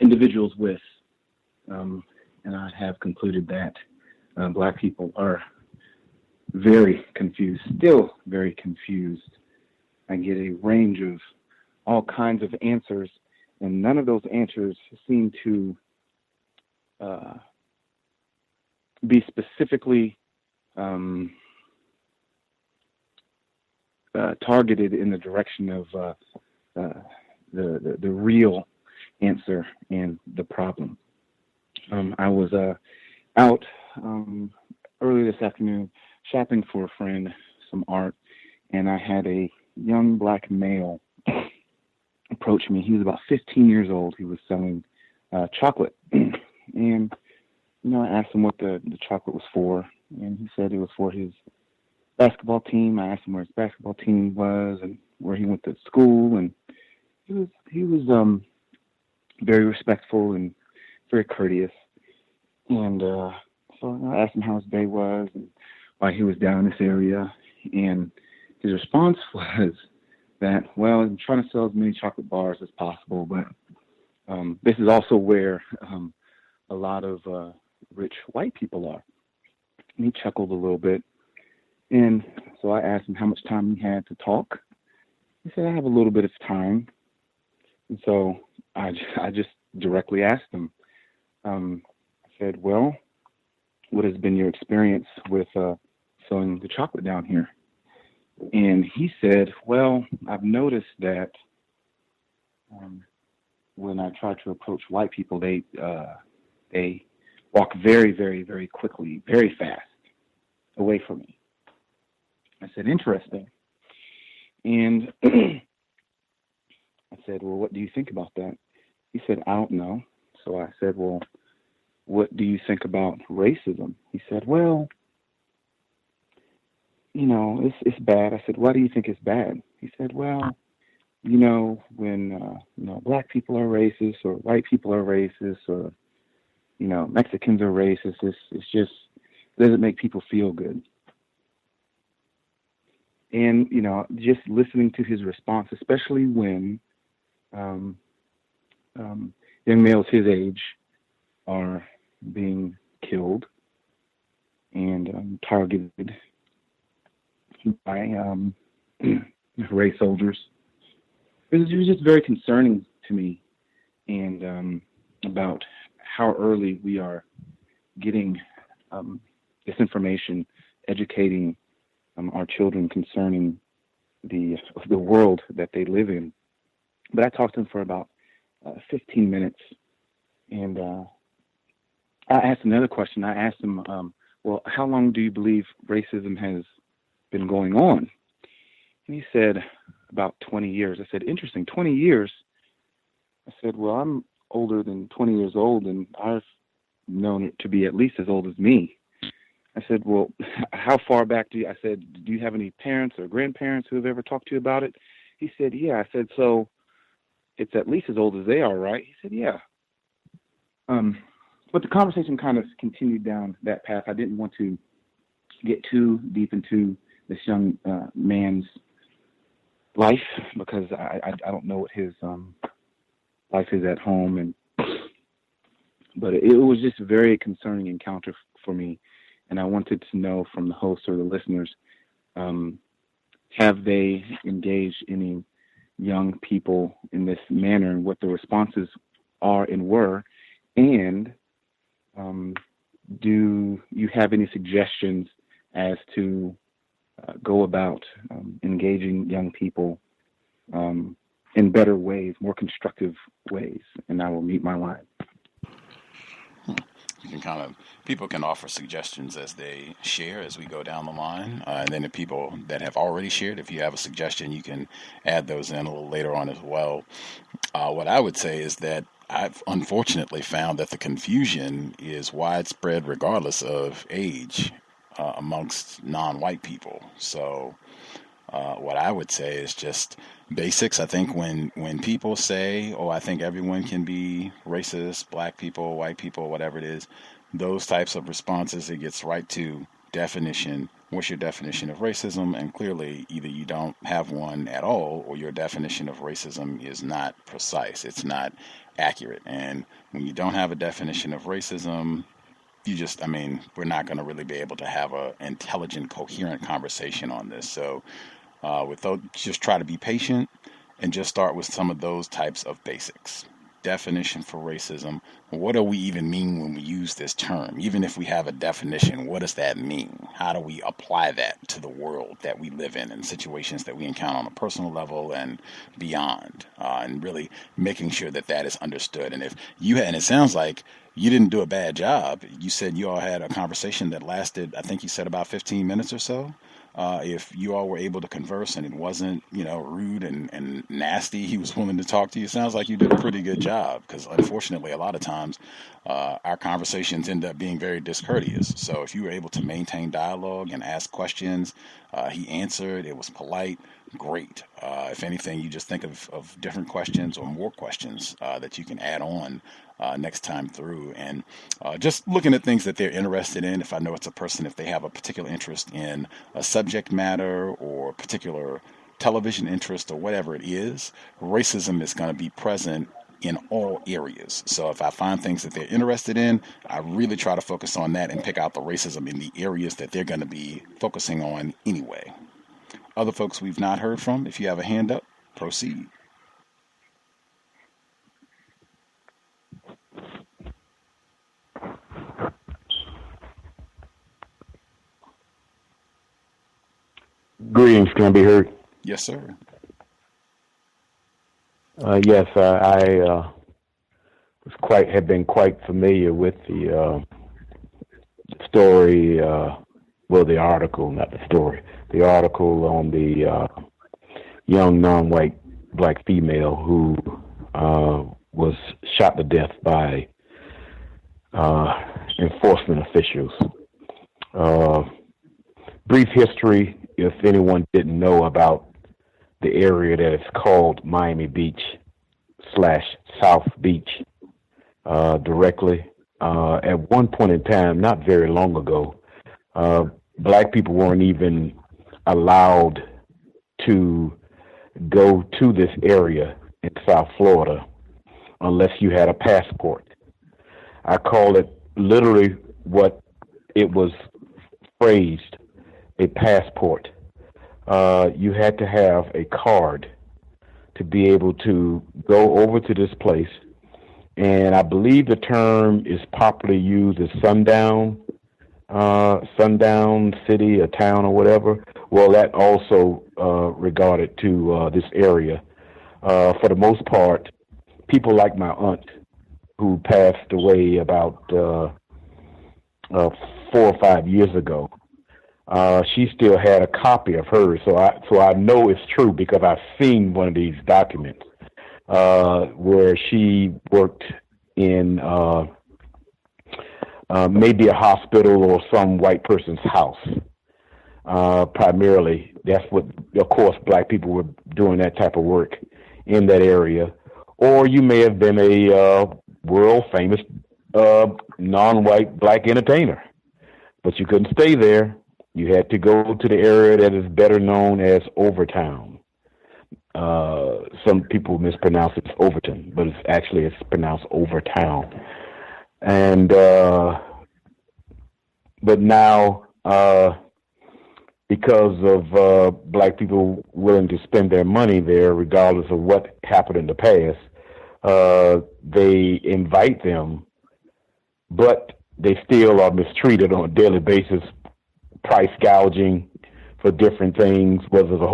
individuals with. And I have concluded that black people are very confused, still very confused. I get a range of all kinds of answers, and none of those answers seem to be specifically targeted in the direction of the real answer and the problem. I was out early this afternoon shopping for a friend some art, and I had a young black male approach me. He was about 15 years old. He was selling chocolate. And, I asked him what the chocolate was for, and he said it was for his basketball team. I asked him where his basketball team was and where he went to school, and he was very respectful and very courteous. And so I asked him how his day was and why he was down in this area, and his response was that, well, I'm trying to sell as many chocolate bars as possible, but this is also where a lot of rich white people are. And he chuckled a little bit. And so I asked him how much time he had to talk. He said, I have a little bit of time. And so I just directly asked him, I said, well, what has been your experience with selling the chocolate down here? And he said, well, I've noticed that when I try to approach white people, they walk very, very, very quickly, very fast away from me. I said, interesting. And I said, well, what do you think about that? He said, I don't know. So I said, well, what do you think about racism? He said, well, it's bad. I said, why do you think it's bad? He said, well, when black people are racist or white people are racist or Mexicans are racist, it's just doesn't make people feel good. And just listening to his response, especially when young males his age are being killed and targeted by race soldiers. It was just very concerning to me, and about how early we are getting this information, educating our children concerning the world that they live in. But I talked to him for about 15 minutes, and I asked another question. I asked him, well, how long do you believe racism has been going on? And he said, about 20 years. I said, interesting, 20 years? I said, well, I'm older than 20 years old, and I've known it to be at least as old as me. I said, well, how far back do you have any parents or grandparents who have ever talked to you about it? He said, yeah. I said, so it's at least as old as they are, right? He said, yeah. But the conversation kind of continued down that path. I didn't want to get too deep into this young man's life because I don't know what his life is at home, but it was just a very concerning encounter for me, and I wanted to know from the host or the listeners, have they engaged any young people in this manner and what the responses are and were, and do you have any suggestions as to go about engaging young people in better ways, more constructive ways? And I will mute my line.
people can offer suggestions as they share as we go down the line. And then the people that have already shared, if you have a suggestion, you can add those in a little later on as well. What I would say is that I've unfortunately found that the confusion is widespread regardless of age amongst non-white people. So what I would say is just basics. I think when people say, oh, I think everyone can be racist, black people, white people, whatever it is, those types of responses, it gets right to definition. What's your definition of racism? And clearly, either you don't have one at all, or your definition of racism is not precise. It's not accurate. And when you don't have a definition of racism, we're not going to really be able to have an intelligent, coherent conversation on this. So just try to be patient and just start with some of those types of basics. Definition for racism. What do we even mean when we use this term? Even if we have a definition, what does that mean? How do we apply that to the world that we live in and situations that we encounter on a personal level and beyond? And really making sure that that is understood. And and it sounds like you didn't do a bad job. You said you all had a conversation that lasted, I think you said about 15 minutes or so. If you all were able to converse and it wasn't, rude and nasty, he was willing to talk to you. It sounds like you did a pretty good job, because unfortunately, a lot of times our conversations end up being very discourteous. So if you were able to maintain dialogue and ask questions, he answered, it was polite, great. If anything, you just think of different questions or more questions that you can add on next time through, and just looking at things that they're interested in. If I know it's a person, if they have a particular interest in a subject matter or particular television interest or whatever it is, racism is going to be present in all areas. So if I find things that they're interested in, I really try to focus on that and pick out the racism in the areas that they're going to be focusing on anyway. Other folks we've not heard from, if you have a hand up, proceed.
Greetings, can I be heard?
Yes, sir.
Yes, I have been quite familiar with the story, the article, not the story, the article on the young non-white black female who was shot to death by enforcement officials. Brief history, if anyone didn't know about the area that is called Miami Beach / South Beach directly. At one point in time, not very long ago, black people weren't even allowed to go to this area in South Florida unless you had a passport. I call it literally what it was phrased, a passport. You had to have a card to be able to go over to this place. And I believe the term is popularly used as sundown city, a town or whatever. Well, that also regarded to this area. For the most part, people like my aunt, who passed away about 4 or 5 years ago, she still had a copy of hers, so I know it's true because I've seen one of these documents where she worked in maybe a hospital or some white person's house. Primarily, that's what, of course, black people were doing that type of work in that area. Or you may have been a world famous non-white black entertainer, but you couldn't stay there. You had to go to the area that is better known as Overtown. Some people mispronounce it as Overton, but it's pronounced Overtown. And but now, because of black people willing to spend their money there, regardless of what happened in the past, they invite them, but they still are mistreated on a daily basis. Price gouging for different things, whether it's a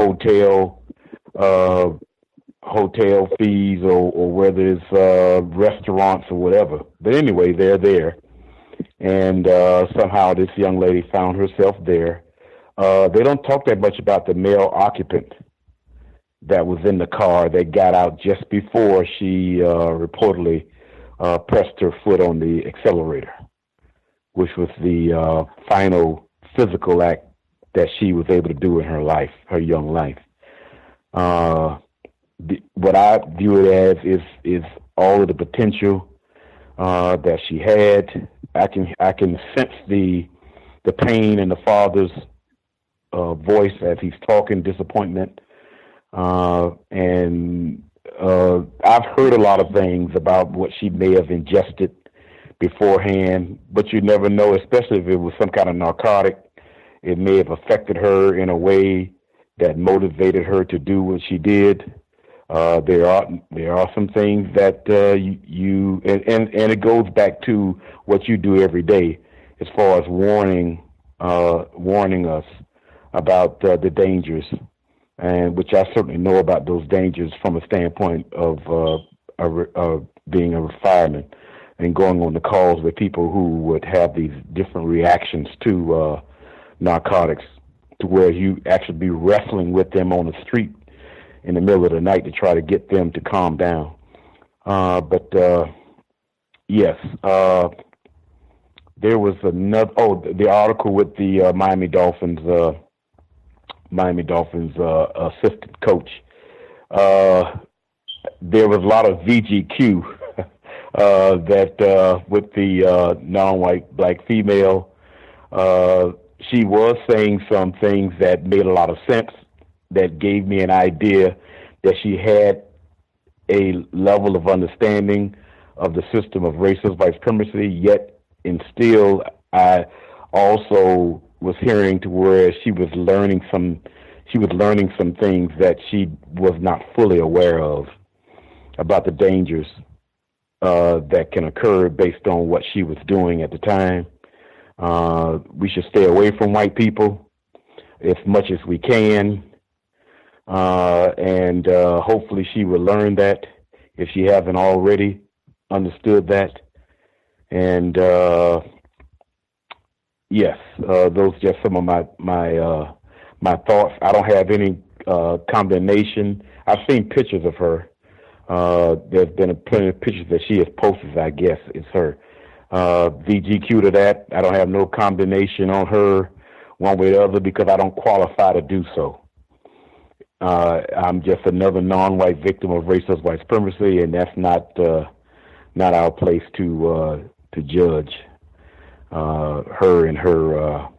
hotel fees or whether it's restaurants or whatever. But anyway, they're there. and somehow this young lady found herself there. They don't talk that much about the male occupant that was in the car that got out just before she reportedly pressed her foot on the accelerator, which was the final physical act that she was able to do in her life, her young life. What I view it as is all of the potential that she had. I can sense the pain in the father's voice as he's talking, disappointment, and I've heard a lot of things about what she may have ingested beforehand, but you never know, especially if it was some kind of narcotic. It may have affected her in a way that motivated her to do what she did. There are some things that you it goes back to what you do every day as far as warning us about the dangers, and which I certainly know about those dangers from a standpoint of being a fireman and going on the calls with people who would have these different reactions to narcotics, to where you actually be wrestling with them on the street in the middle of the night to try to get them to calm down. Yes, there was another. The article with the Miami Dolphins assistant coach. There was a lot of VGQ that with the non-white black female. She was saying some things that made a lot of sense, that gave me an idea that she had a level of understanding of the system of racist white supremacy, yet and still I also was hearing to where she was learning some things that she was not fully aware of about the dangers that can occur based on what she was doing at the time. We should stay away from white people as much as we can. And hopefully she will learn that if she hasn't already understood that. And yes, those are just some of my thoughts. I don't have any condemnation. I've seen pictures of her. There's been plenty of pictures that she has posted, I guess it's her. VGQ to that. I don't have no condemnation on her one way or the other because I don't qualify to do so. I'm just another non-white victim of racist white supremacy, and that's not our place to judge her and her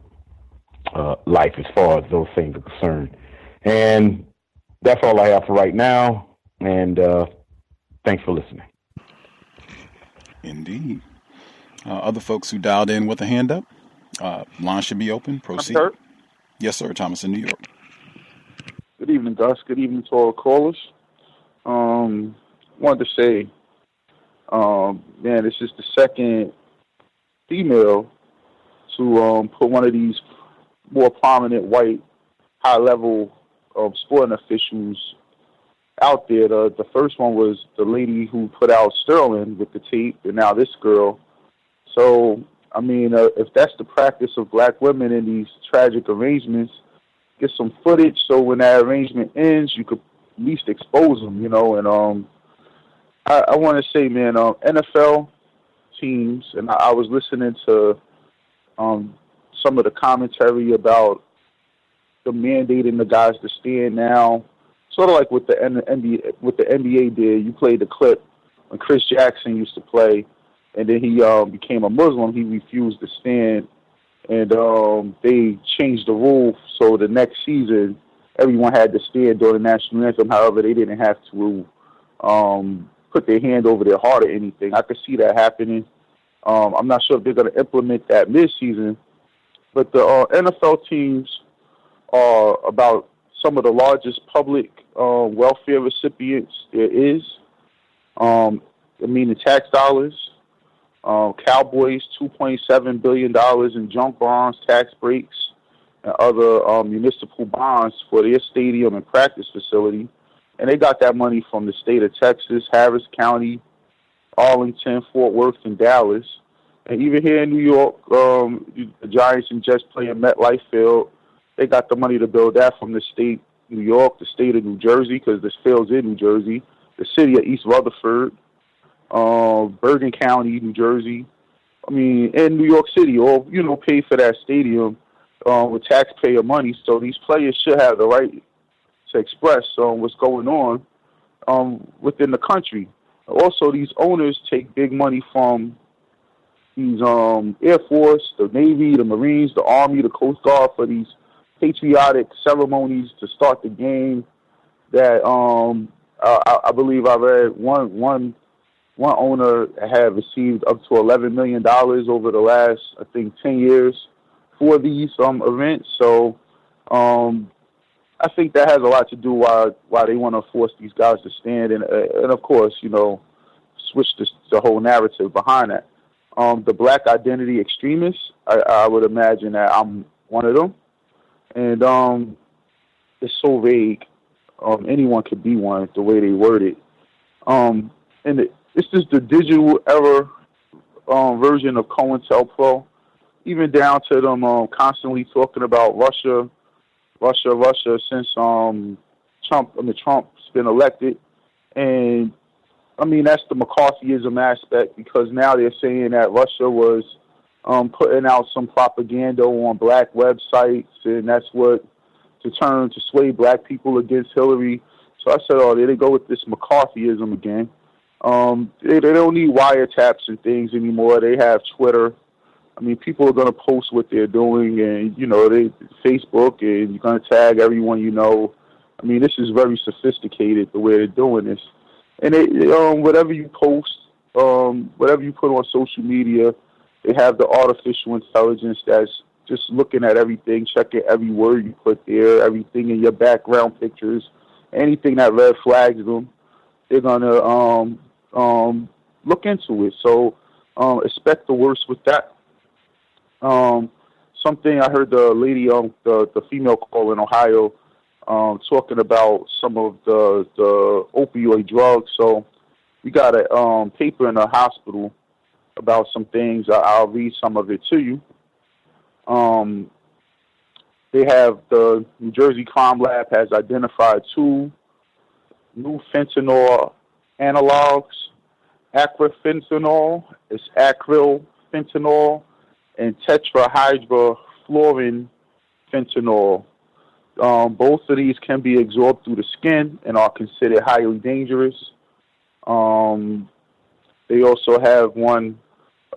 life as far as those things are concerned. And that's all I have for right now. And thanks for listening.
Indeed. Other folks who dialed in with a hand up, line should be open. Proceed. Yes, sir. Thomas in New York.
Good evening, Gus. Good evening to all callers. Wanted to say, man, this is the second female to put one of these more prominent white, high-level sporting officials out there. The first one was the lady who put out Sterling with the tape, and now this girl. So, I mean, if that's the practice of black women in these tragic arrangements, get some footage so when that arrangement ends, you could at least expose them, you know. And I want to say, man, NFL teams, and I was listening to some of the commentary about the mandating the guys to stand now, sort of like what the NBA did. You played the clip when Chris Jackson used to play, and then he became a Muslim. He refused to stand, and they changed the rule so the next season everyone had to stand during the national anthem. However, they didn't have to put their hand over their heart or anything. I could see that happening. I'm not sure if they're going to implement that mid-season, but the NFL teams are about some of the largest public welfare recipients there is. The tax dollars. Cowboys, $2.7 billion in junk bonds, tax breaks, and other municipal bonds for their stadium and practice facility. And they got that money from the state of Texas, Harris County, Arlington, Fort Worth, and Dallas. And even here in New York, the Giants and Jets play in MetLife Field. They got the money to build that from the state New York, the state of New Jersey, because this field's in New Jersey, the city of East Rutherford, Bergen County, New Jersey. I mean, and New York City, all, pay for that stadium with taxpayer money. So these players should have the right to express what's going on within the country. Also, these owners take big money from these Air Force, the Navy, the Marines, the Army, the Coast Guard for these patriotic ceremonies to start the game. That I believe I read one owner had received up to $11 million over the last, I think, 10 years for these events. So I think that has a lot to do why they want to force these guys to stand and of course, switch the whole narrative behind that. The black identity extremists, I would imagine that I'm one of them. And it's so vague. Anyone could be one, the way they word it. And it's just the digital era version of COINTELPRO, even down to them constantly talking about Russia since Trump's been elected. And I mean, that's the McCarthyism aspect, because now they're saying that Russia was putting out some propaganda on black websites, and that's what to sway black people against Hillary. So I said, there they go with this McCarthyism again. They don't need wiretaps and things anymore. They have Twitter. I mean, people are going to post what they're doing, and, they Facebook, and you're going to tag everyone you know. I mean, this is very sophisticated, the way they're doing this. And whatever you post, whatever you put on social media, they have the artificial intelligence that's just looking at everything, checking every word you put there, everything in your background pictures, anything that red flags them, they're going to look into it. So expect the worst with that. Something I heard the lady, the female caller in Ohio, talking about some of the opioid drugs. So we got a paper in the hospital about some things. I'll read some of it to you. They have the New Jersey Crime Lab has identified 2 new fentanyl analogs, acrylfentanyl, it's acrylfentanyl, and tetrahydrofluorin fentanyl. Both of these can be absorbed through the skin and are considered highly dangerous. They also have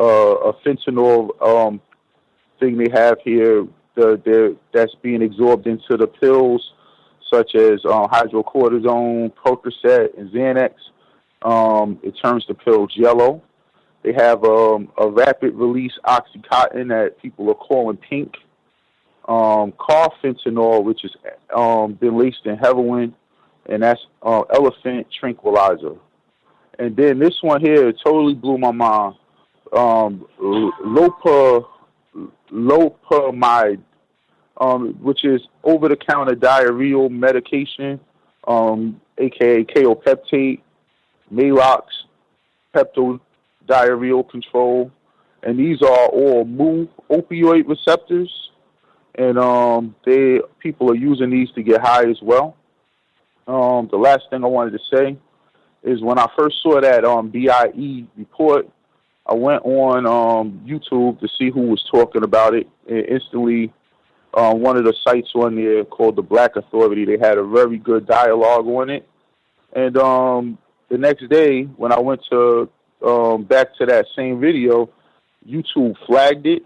a fentanyl thing they have here that's being absorbed into the pills, such as hydrocortisone, Percocet, and Xanax. It turns the pills yellow. They have a rapid-release Oxycontin that people are calling pink. Carfentanil, which has been laced in heroin, and that's elephant tranquilizer. And then this one here totally blew my mind. Lopamide, which is over-the-counter diarrheal medication, aka kaopeptate, Maalox, peptodiarrheal control, and these are all mu opioid receptors, and people are using these to get high as well. The last thing I wanted to say is when I first saw that BIE report, I went on YouTube to see who was talking about it, and instantly one of the sites on there called the Black Authority, they had a very good dialogue on it. And the next day, when I went to back to that same video, YouTube flagged it,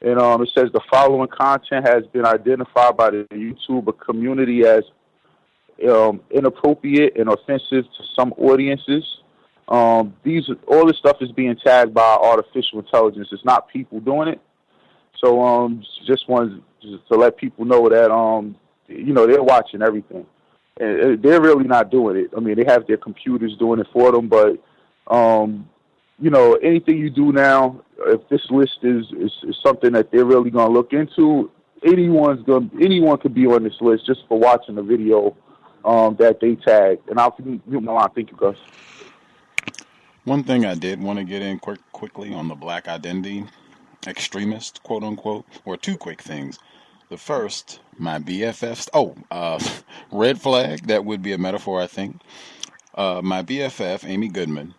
and it says the following content has been identified by the YouTuber community as inappropriate and offensive to some audiences. All this stuff is being tagged by artificial intelligence. It's not people doing it. So just wanted to let people know that they're watching everything. And they're really not doing it. I mean, they have their computers doing it for them, but anything you do now, if this list is something that they're really going to look into, anyone could be on this list just for watching the video that they tagged. And I'll mute my line. Thank you, Gus.
One thing I did want to get in quickly on the black identity extremist, quote unquote, or two quick things. The first, my BFFs. Red flag. That would be a metaphor, I think. My BFF, Amy Goodman.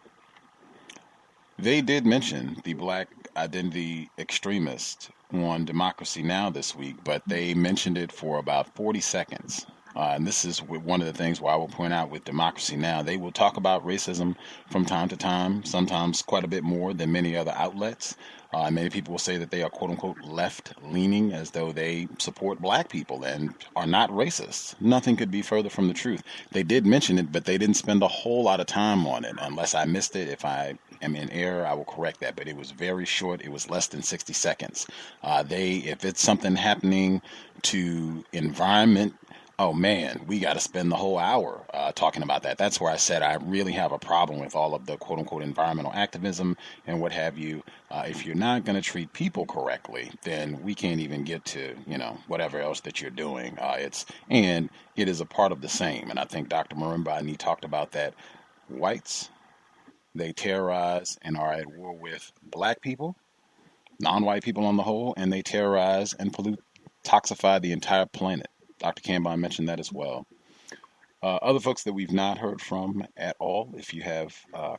They did mention the black identity extremist on Democracy Now! This week, but they mentioned it for about 40 seconds. And this is one of the things where I will point out with Democracy Now! They will talk about racism from time to time, sometimes quite a bit more than many other outlets. Many people will say that they are quote-unquote left-leaning, as though they support black people and are not racist. Nothing could be further from the truth. They did mention it, but they didn't spend a whole lot of time on it. Unless I missed it, if I am in error, I will correct that. But it was very short. It was less than 60 seconds. If it's something happening to environment, oh man, we got to spend the whole hour talking about that. That's where I said I really have a problem with all of the quote-unquote environmental activism and what have you. If you're not going to treat people correctly, then we can't even get to, whatever else that you're doing. And it is a part of the same. And I think Dr. Marimba and he talked about that. Whites, they terrorize and are at war with black people, non-white people on the whole, and they terrorize and toxify the entire planet. Dr. Cambon mentioned that as well. Other folks that we've not heard from at all, if you have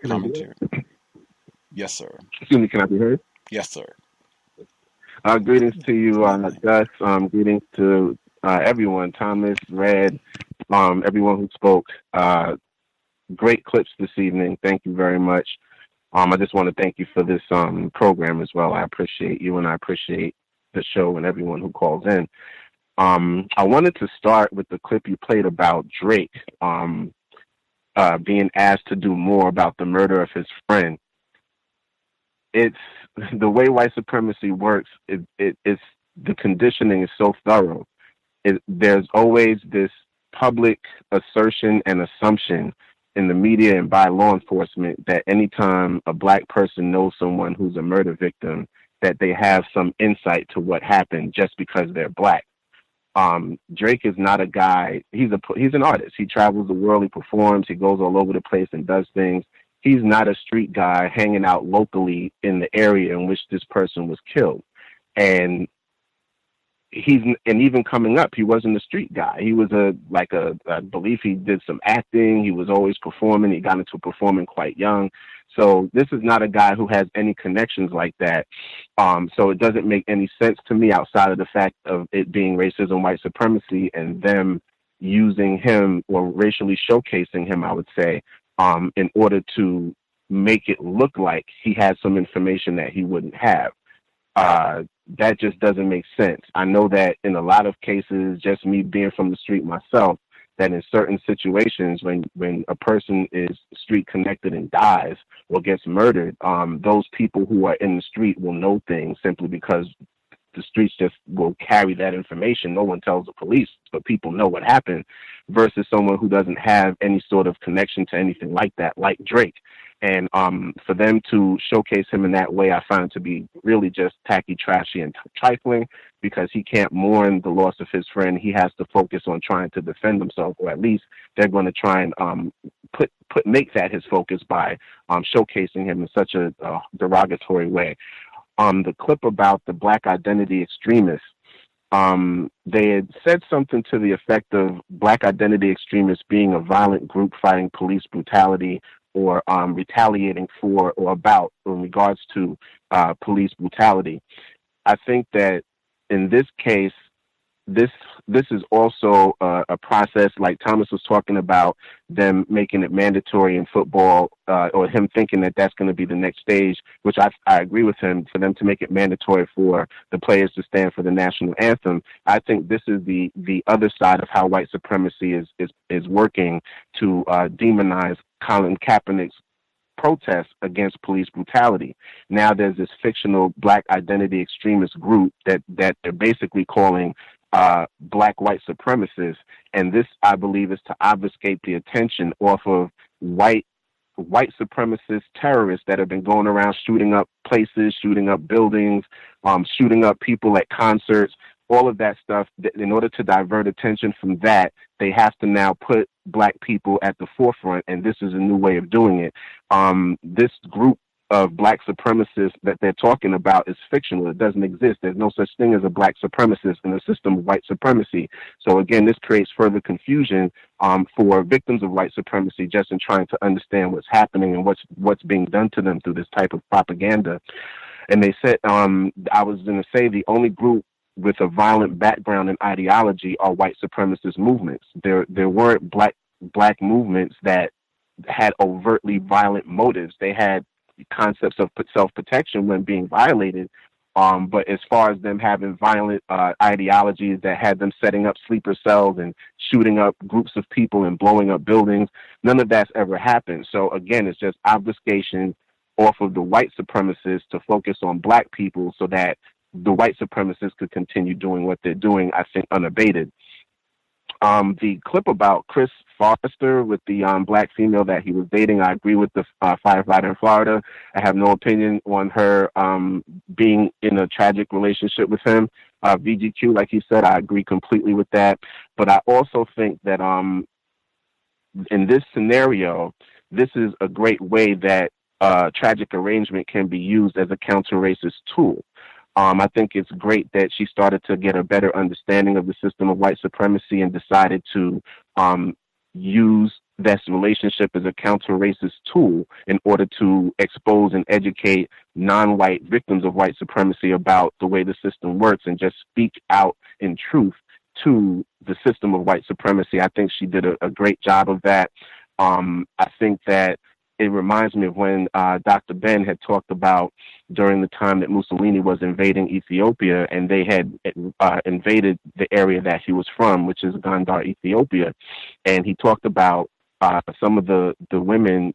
commentary. Yes, sir.
Excuse me, can I be heard?
Yes, sir.
Greetings to you, Gus. Greetings to everyone, Thomas, Red, everyone who spoke. Great clips this evening. Thank you very much. I just want to thank you for this program as well. I appreciate you, and I appreciate the show and everyone who calls in. I wanted to start with the clip you played about Drake being asked to do more about the murder of his friend. It's the way white supremacy works. It's the conditioning is so thorough. There's always this public assertion and assumption in the media and by law enforcement that anytime a black person knows someone who's a murder victim, that they have some insight to what happened just because they're black. Drake is not a guy. He's an artist. He travels the world. He performs. He goes all over the place and does things. He's not a street guy hanging out locally in the area in which this person was killed. And even coming up, he wasn't a street guy. He was I believe he did some acting. He was always performing. He got into performing quite young. So this is not a guy who has any connections like that. So it doesn't make any sense to me outside of the fact of it being racism, white supremacy, and them using him or racially showcasing him, I would say, in order to make it look like he had some information that he wouldn't have. That just doesn't make sense. I know that in a lot of cases, just me being from the street myself, that in certain situations when a person is street connected and dies or gets murdered, those people who are in the street will know things simply because the streets just will carry that information. No one tells the police, but people know what happened, versus someone who doesn't have any sort of connection to anything like that, like Drake. And for them to showcase him in that way, I find to be really just tacky, trashy, and trifling, because he can't mourn the loss of his friend. He has to focus on trying to defend himself, or at least they're going to try and make that his focus by showcasing him in such a derogatory way. The clip about the black identity extremists, they had said something to the effect of black identity extremists being a violent group fighting police brutality or retaliating for or about in regards to police brutality. I think that in this case, this is also a process like Thomas was talking about, them making it mandatory in football, or him thinking that that's going to be the next stage, which I agree with him, for them to make it mandatory for the players to stand for the national anthem. I think this is the other side of how white supremacy is working to demonize Colin Kaepernick's protests against police brutality. Now there's this fictional black identity extremist group that they're basically calling black white supremacists, and this, I believe, is to obfuscate the attention off of white supremacist terrorists that have been going around shooting up places, shooting up buildings, shooting up people at concerts, all of that stuff, in order to divert attention from that, they have to now put black people at the forefront, and this is a new way of doing it. This group of black supremacists that they're talking about is fictional. It doesn't exist. There's no such thing as a black supremacist in a system of white supremacy. So again, this creates further confusion for victims of white supremacy, just in trying to understand what's happening and what's being done to them through this type of propaganda. And they said, I was going to say, the only group with a violent background and ideology are white supremacist movements. There weren't black movements that had overtly violent motives. They had concepts of self-protection when being violated, but as far as them having violent ideologies that had them setting up sleeper cells and shooting up groups of people and blowing up buildings, none of that's ever happened. So again, it's just obfuscation off of the white supremacists to focus on black people so that the white supremacists could continue doing what they're doing, I think, unabated. The clip about Chris Foster with the black female that he was dating, I agree with the firefighter in Florida. I have no opinion on her being in a tragic relationship with him. VGQ, like he said, I agree completely with that. But I also think that in this scenario, this is a great way that tragic arrangement can be used as a counter-racist tool. I think it's great that she started to get a better understanding of the system of white supremacy and decided to use this relationship as a counter-racist tool in order to expose and educate non-white victims of white supremacy about the way the system works and just speak out in truth to the system of white supremacy. I think she did a great job of that. I think that it reminds me of when Dr. Ben had talked about during the time that Mussolini was invading Ethiopia, and they had invaded the area that he was from, which is Gondar, Ethiopia. And he talked about some of the women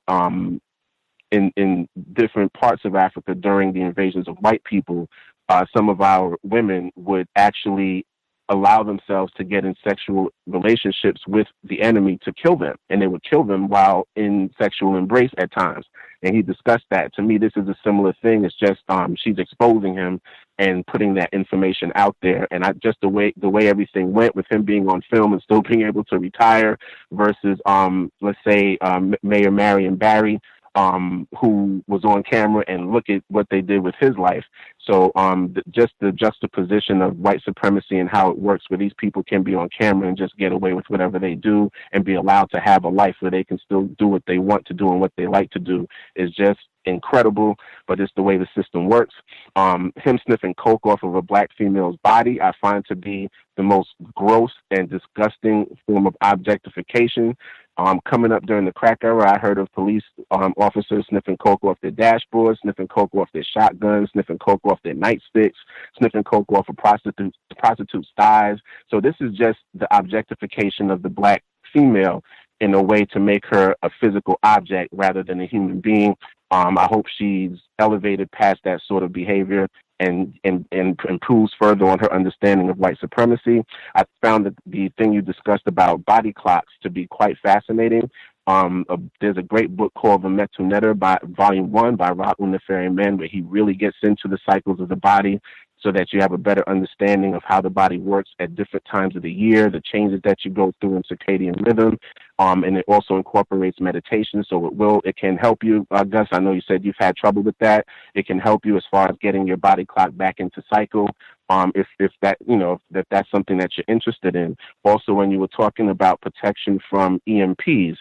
in different parts of Africa during the invasions of white people. Some of our women would actually allow themselves to get in sexual relationships with the enemy to kill them. And they would kill them while in sexual embrace at times. And he discussed that. To me, this is a similar thing. It's just she's exposing him and putting that information out there. And just the way everything went with him being on film and still being able to retire versus, let's say, Mayor Marion Barry, who was on camera, and look at what they did with his life. So just the juxtaposition of white supremacy and how it works, where these people can be on camera and just get away with whatever they do and be allowed to have a life where they can still do what they want to do and what they like to do, is just incredible. But it's the way the system works. Him sniffing coke off of a black female's body, I find to be the most gross and disgusting form of objectification. Coming up during the crack era, I heard of police officers sniffing coke off their dashboards, sniffing coke off their shotguns, sniffing coke off their nightsticks, sniffing coke off of prostitutes' thighs. So this is just the objectification of the black female in a way to make her a physical object rather than a human being. I hope she's elevated past that sort of behavior and improves further on her understanding of white supremacy. I found that the thing you discussed about body clocks to be quite fascinating. There's a great book called The Metu Neter, Volume 1 by Raoul Neferi Men, where he really gets into the cycles of the body so that you have a better understanding of how the body works at different times of the year, the changes that you go through in circadian rhythm. And it also incorporates meditation. So it can help you, Gus. I know you said you've had trouble with that. It can help you as far as getting your body clock back into cycle. If that's something that you're interested in. Also, when you were talking about protection from EMPs,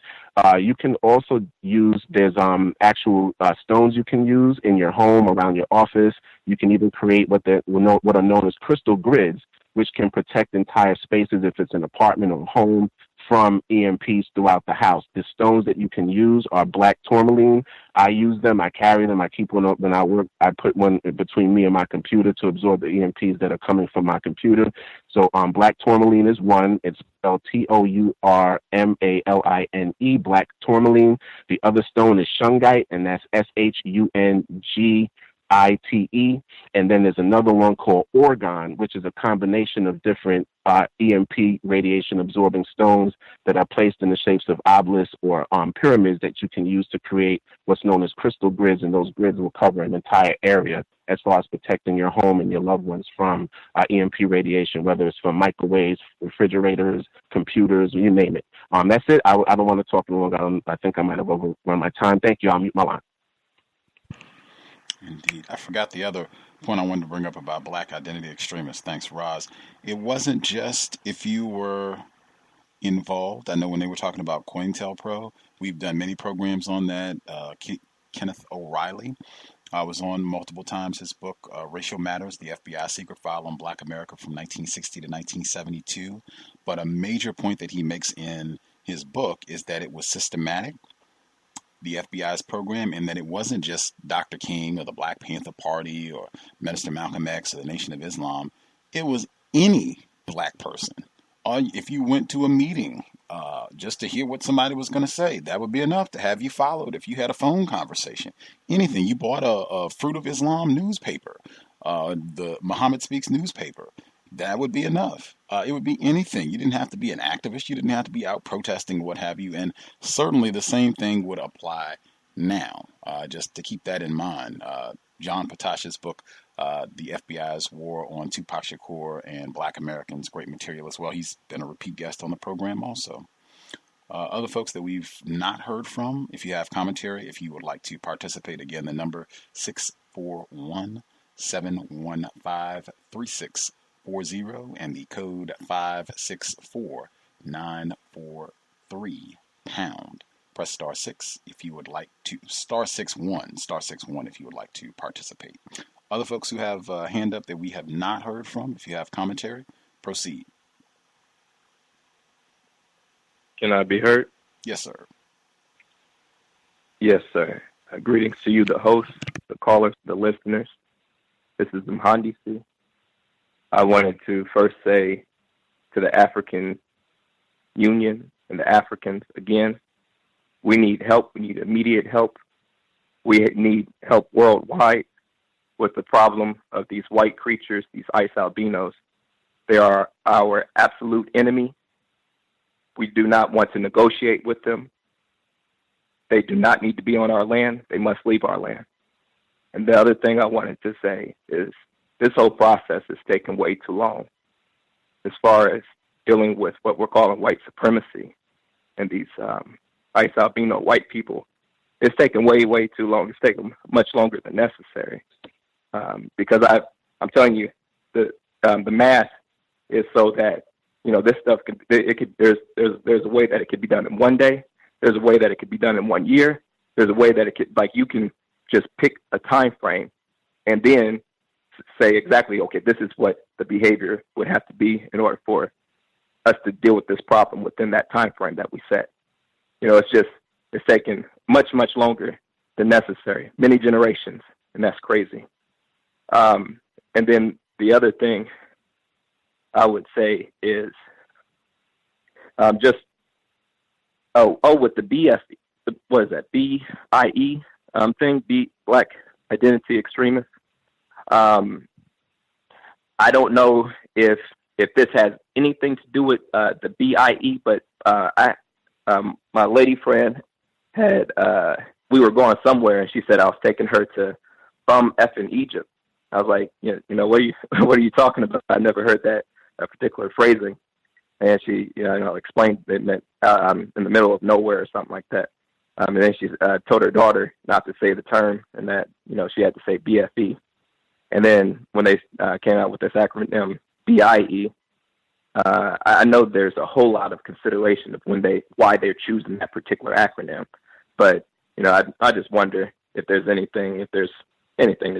you can also use, there's actual stones you can use in your home, around your office. You can even create what are known as crystal grids, which can protect entire spaces if it's an apartment or home from EMPs throughout the house. The stones that you can use are black tourmaline. I use them. I carry them. I keep one up when I work. I put one between me and my computer to absorb the EMPs that are coming from my computer. So black tourmaline is one. It's spelled Tourmaline, black tourmaline. The other stone is shungite, and that's Shungite. ITE. And then there's another one called Orgon, which is a combination of different EMP radiation absorbing stones that are placed in the shapes of obelisks or pyramids that you can use to create what's known as crystal grids. And those grids will cover an entire area as far as protecting your home and your loved ones from EMP radiation, whether it's from microwaves, refrigerators, computers, you name it. That's it. I don't want to talk any longer. I think I might have overrun my time. Thank you. I'll mute my line.
Indeed. I forgot the other point I wanted to bring up about black identity extremists. Thanks, Roz. It wasn't just if you were involved. I know when they were talking about COINTELPRO, we've done many programs on that. Kenneth O'Reilly was on multiple times. His book, Racial Matters, the FBI Secret File on Black America from 1960 to 1972. But a major point that he makes in his book is that it was systematic, the FBI's program, and that it wasn't just Dr. King or the Black Panther Party or Minister Malcolm X or the Nation of Islam. It was any black person. If you went to a meeting just to hear what somebody was going to say, that would be enough to have you followed. If you had a phone conversation, anything, you bought a Fruit of Islam newspaper, the Muhammad Speaks newspaper, that would be enough. It would be anything. You didn't have to be an activist. You didn't have to be out protesting, what have you. And certainly the same thing would apply now, just to keep that in mind. John Patash's book, The FBI's War on Tupac Shakur and Black Americans, great material as well. He's been a repeat guest on the program also. Other folks that we've not heard from, if you have commentary, if you would like to participate, again, the number 641-715-3640 and the code 564943 pound. Press *6 if you would like to, *61 if you would like to participate. Other folks who have a hand up that we have not heard from, if you have commentary, proceed.
Can I be heard?
Yes, sir.
Yes, sir. Greetings to you, the host, the callers, the listeners. This is Mhandisi. I wanted to first say to the African Union and the Africans, again, we need help. We need immediate help. We need help worldwide with the problem of these white creatures, these ice albinos. They are our absolute enemy. We do not want to negotiate with them. They do not need to be on our land. They must leave our land. And the other thing I wanted to say is this whole process is taking way too long as far as dealing with what we're calling white supremacy and these ice albino white people. It's taking way, way too long. It's taking much longer than necessary. Because I'm telling you, the math is so that, you know, this stuff there's a way that it could be done in one day. There's a way that it could be done in 1 year. There's a way that it could, like, you can just pick a time frame and then say exactly, okay, this is what the behavior would have to be in order for us to deal with this problem within that time frame that we set. You know, it's taking much, much longer than necessary, many generations, and that's crazy. And then the other thing I would say is with the BS, what is that, BIE thing, Black Identity Extremists. I don't know if this has anything to do with the BIE, but my lady friend had, we were going somewhere, and she said I was taking her to F in Egypt. I was like, you know, what are you talking about? I never heard that particular phrasing. And she, explained it meant I'm in the middle of nowhere or something like that. And then she told her daughter not to say the term, and that, you know, she had to say BFE. And then when they came out with this acronym BIE, I know there's a whole lot of consideration of why they're choosing that particular acronym. But, you know, I just wonder if there's anything to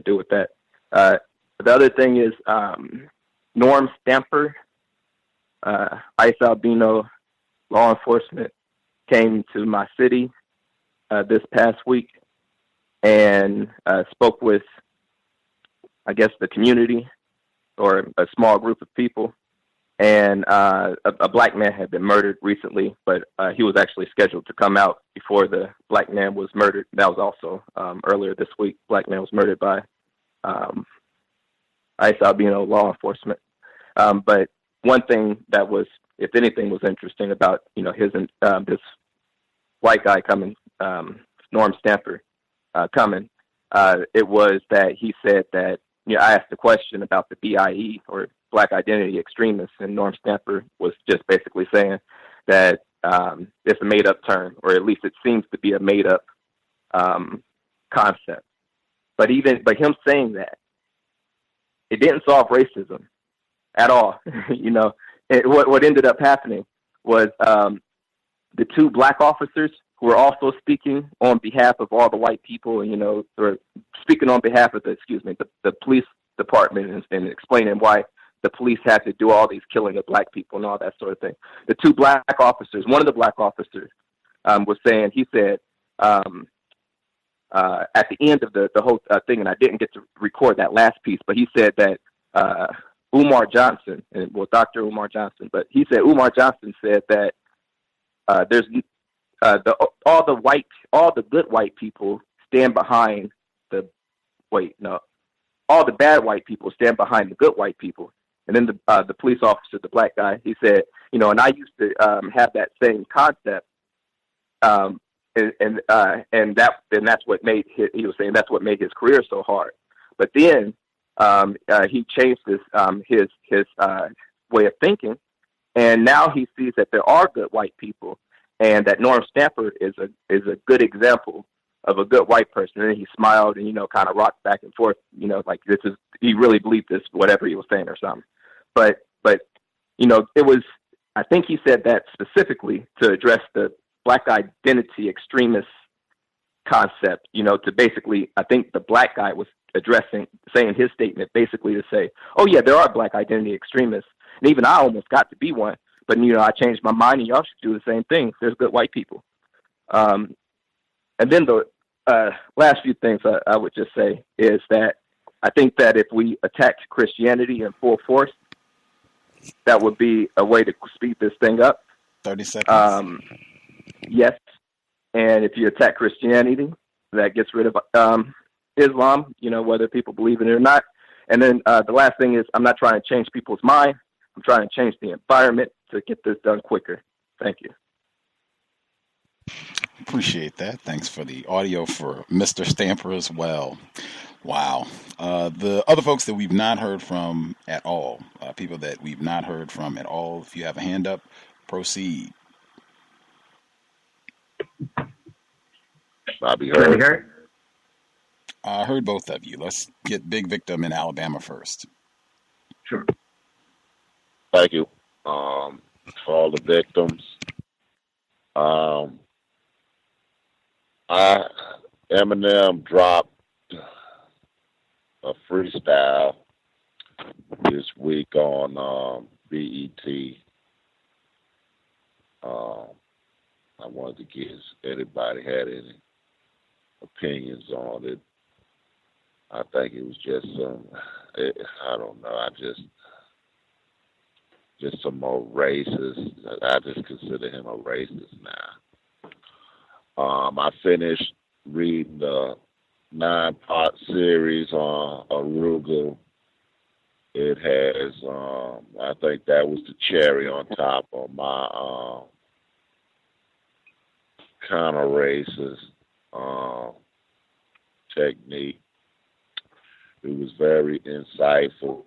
do with that. The other thing is Norm Stamper, Ice Albino law enforcement, came to my city this past week and spoke with, I guess, the community or a small group of people. And a black man had been murdered recently, but he was actually scheduled to come out before the black man was murdered. That was also earlier this week. Black man was murdered by I thought being a law enforcement. But one thing that was, if anything, was interesting about, his this white guy coming, Norm Stamper coming, it was that he said that, I asked a question about the BIE, or Black Identity Extremists, and Norm Stamper was just basically saying that it's a made-up term, or at least it seems to be a made-up concept. But him saying that, it didn't solve racism at all. What ended up happening was the two black officers who were also speaking on behalf of all the white people, or speaking on behalf of the police department and explaining why the police had to do all these killing of black people and all that sort of thing. The two black officers, one of the black officers was saying, he said, at the end of the whole thing, and I didn't get to record that last piece, but he said that Umar Johnson, Dr. Umar Johnson, but he said Umar Johnson said that there's all the good white people stand behind all the bad white people stand behind the good white people. And then the police officer, the black guy, he said, and I used to have that same concept, and that's what made he was saying that's what made his career so hard. But then he changed his way of thinking, and now he sees that there are good white people, and that Norm Stamper is a good example of a good white person. And he smiled and kind of rocked back and forth, like he really believed this, whatever he was saying or something. But it was, I think he said that specifically to address the Black identity extremist concept, to basically, I think the black guy was saying his statement basically to say, oh yeah, there are Black identity extremists. And even I almost got to be one, but I changed my mind, and y'all should do the same thing. There's good white people. And then the last few things I would just say is that I think that if we attacked Christianity in full force, that would be a way to speed this thing up.
30 seconds.
Yes. And if you attack Christianity, that gets rid of Islam, whether people believe in it or not. And then the last thing is, I'm not trying to change people's mind. I'm trying to change the environment to get this done quicker. Thank you.
Appreciate that. Thanks for the audio for Mr. Stamper as well. Wow. The other folks that we've not heard from at all, people that we've not heard from at all, if you have a hand up, proceed.
Bobby Hurd.
I heard both of you. Let's get Big Victim in Alabama first.
Sure. Thank you for all the victims. Eminem dropped a freestyle this week on BET. I wanted to get anybody had any opinions on it. I think it was just I don't know. Just some more racist. I just consider him a racist now. I finished reading the 9-part series on Arugula. It has, I think that was the cherry on top of my kind of racist technique. It was very insightful.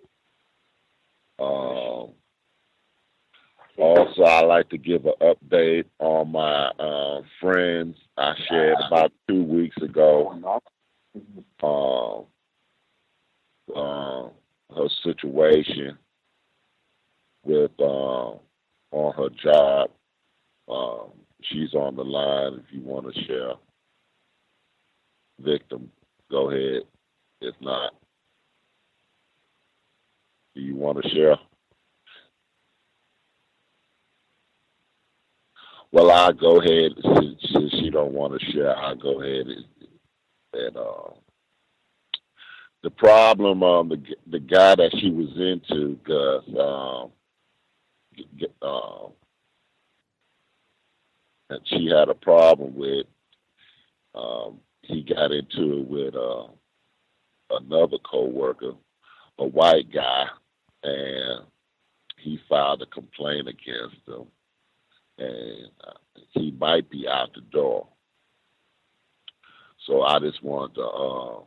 Also, I like to give an update on my friends I shared about 2 weeks ago. Her situation with on her job. She's on the line if you want to share. Victim, go ahead. If not, do you want to share? Well, I'll go ahead, since she don't want to share, I'll go ahead and the problem, the guy that she was into, Gus, that she had a problem with, he got into it with another coworker, a white guy, and he filed a complaint against him, and he might be out the door. So I just wanted to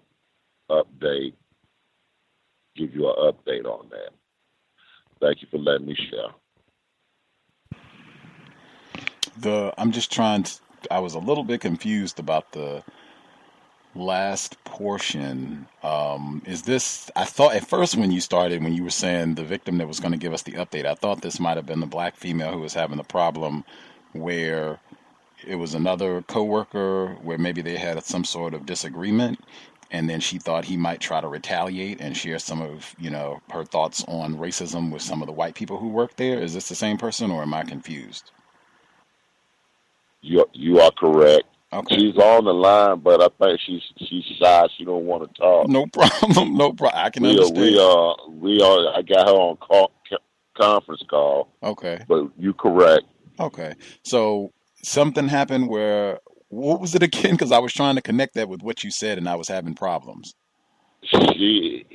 give you an update on that. Thank you for letting me share.
I was a little bit confused about the last portion. Is this, I thought at first when you were saying the victim that was going to give us the update, I thought this might have been the black female who was having the problem, where it was another coworker where maybe they had some sort of disagreement, and then she thought he might try to retaliate and share some of, her thoughts on racism with some of the white people who work there. Is this the same person, or am I confused?
You are correct.
Okay.
She's on the line, but I think she's shy. She don't want to talk.
No problem. No problem. I can understand.
I got her on conference call.
Okay.
But you correct.
Okay. So something happened where, what was it again? Because I was trying to connect that with what you said, and I was having problems.
He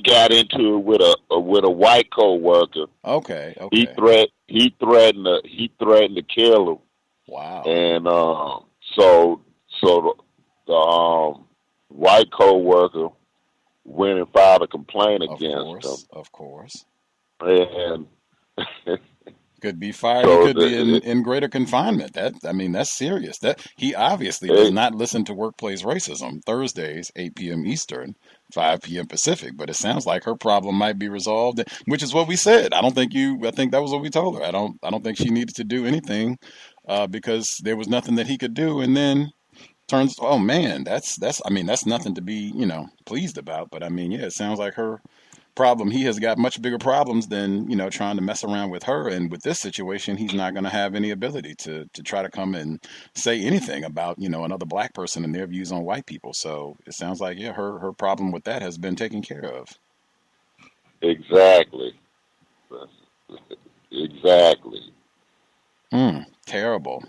got into it with a white coworker.
Okay.
He threatened to kill him.
Wow.
And so the white coworker went and filed a complaint against him.
Of course.
And
could be fired.
So
he could be in greater confinement. That's serious. That he obviously does not listen to workplace racism. Thursdays, 8 p.m. Eastern, 5 p.m. Pacific. But it sounds like her problem might be resolved, which is what we said. I think that was what we told her. I don't think she needed to do anything because there was nothing that he could do. And then oh man, that's nothing to be pleased about. But it sounds like her problem. He has got much bigger problems than trying to mess around with her, and with this situation he's not going to have any ability to try to come and say anything about another black person and their views on white people. So it sounds like her problem with that has been taken care of.
Exactly.
Terrible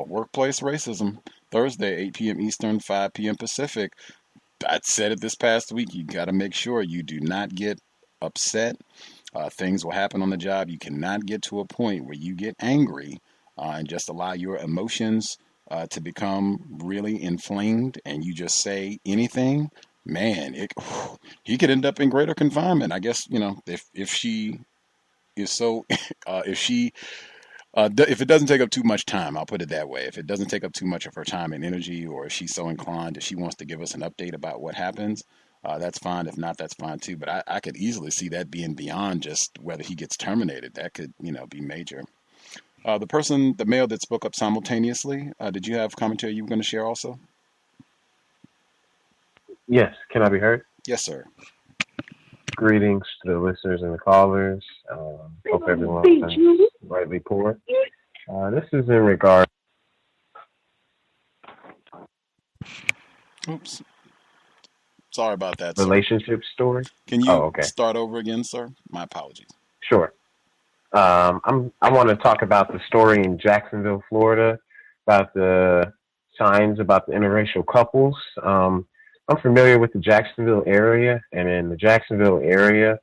workplace racism. Thursday, 8 p.m. Eastern, 5 p.m. Pacific. I said it this past week, you got to make sure you do not get upset. Things will happen on the job. You cannot get to a point where you get angry and just allow your emotions to become really inflamed and you just say anything. Man, he could end up in greater confinement. I guess, if she is so, if it doesn't take up too much time, I'll put it that way. If it doesn't take up too much of her time and energy, or if she's so inclined that she wants to give us an update about what happens, that's fine. If not, that's fine too. But I could easily see that being beyond just whether he gets terminated. That could, be major. The male that spoke up simultaneously, did you have commentary you were going to share also?
Yes. Can I be heard?
Yes, sir.
Greetings to the listeners and the callers. Hope everyone's rightly poor. This is in regard.
Oops. Sorry about that,
relationship story.
Can you start over again, sir? My apologies.
Sure. I want to talk about the story in Jacksonville, Florida, about the signs about the interracial couples. I'm familiar with the Jacksonville area, and in the Jacksonville area,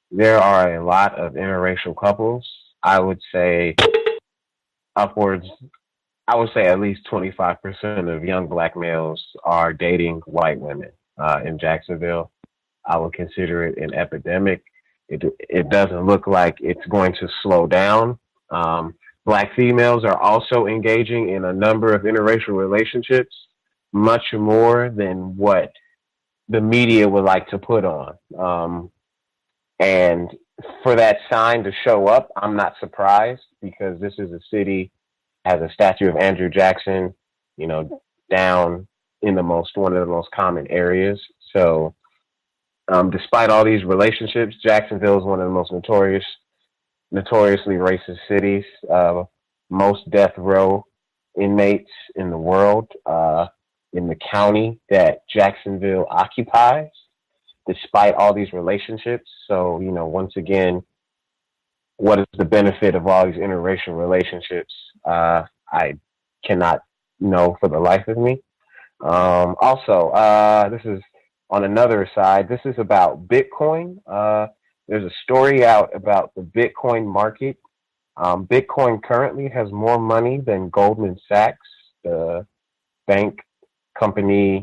there are a lot of interracial couples. I would say at least 25% of young black males are dating white women in Jacksonville. I would consider it an epidemic. It doesn't look like it's going to slow down. Black females are also engaging in a number of interracial relationships, much more than what the media would like to put on. And for that sign to show up, I'm not surprised, because this is a city has a statue of Andrew Jackson, down in one of the most common areas. So despite all these relationships, Jacksonville is one of the most notoriously racist cities. Most death row inmates in the world, in the county that Jacksonville occupies, despite all these relationships. So, once again, what is the benefit of all these interracial relationships? I cannot know for the life of me.
Also, this is on another side. This is about Bitcoin. There's a story out about the Bitcoin market. Bitcoin currently has more money than Goldman Sachs, the bank company,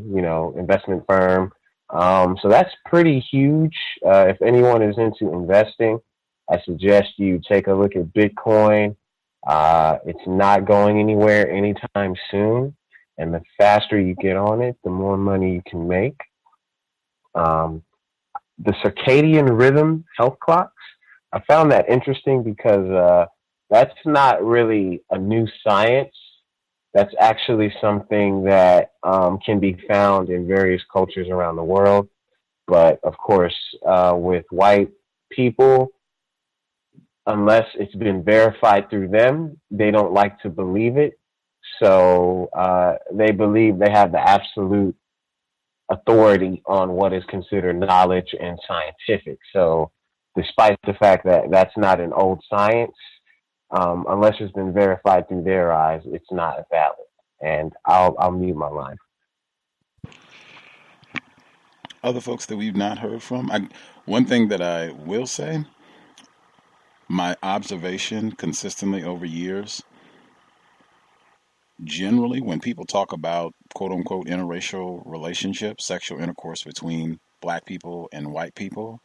investment firm. So that's pretty huge. If anyone is into investing, I suggest you take a look at Bitcoin. It's not going anywhere anytime soon. And the faster you get on it, the more money you can make. The circadian rhythm health clocks, I found that interesting because that's not really a new science. That's actually something that can be found in various cultures around the world. But of course, with white people, unless it's been verified through them, they don't like to believe it. So they believe they have the absolute authority on what is considered knowledge and scientific. So despite the fact that that's not an old science, unless it's been verified through their eyes, it's not valid. And I'll mute my line.
Other folks that we've not heard from. One thing that I will say, my observation consistently over years, generally when people talk about quote unquote interracial relationships, sexual intercourse between black people and white people,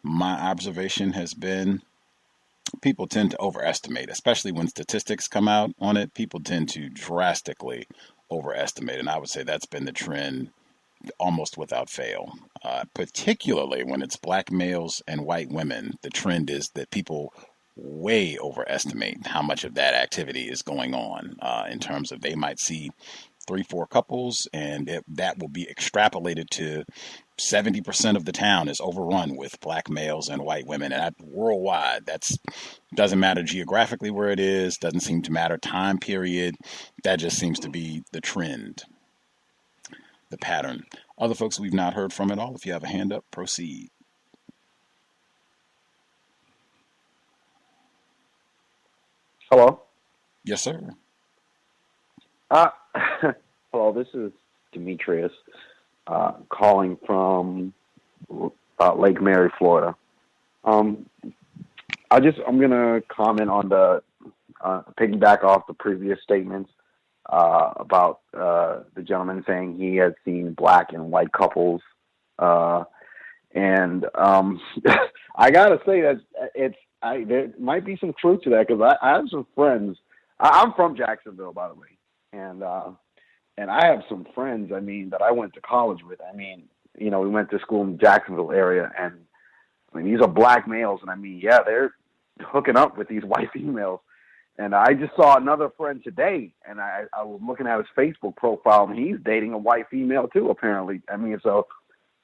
my observation has been people tend to overestimate, especially when statistics come out on it. People tend to drastically overestimate, and I would say that's been the trend almost without fail. Particularly when it's black males and white women, the trend is that people way overestimate how much of that activity is going on, in terms of they might see 3-4 couples, and that will be extrapolated to 70% of the town is overrun with black males and white women, and worldwide. That's doesn't matter geographically where it is, doesn't seem to matter time period. That just seems to be the trend, the pattern. Other folks we've not heard from at all. If you have a hand up, proceed.
Hello.
Yes, sir.
Hello, this is Demetrius, calling from Lake Mary, Florida. I'm gonna comment on the piggyback off the previous statements about the gentleman saying he had seen black and white couples, and I gotta say that there might be some truth to that, because I have some friends. I'm from Jacksonville, by the way, and I have some friends, that I went to college with. We went to school in the Jacksonville area, and these are black males, and they're hooking up with these white females. And I just saw another friend today, and I was looking at his Facebook profile, and he's dating a white female too, apparently. So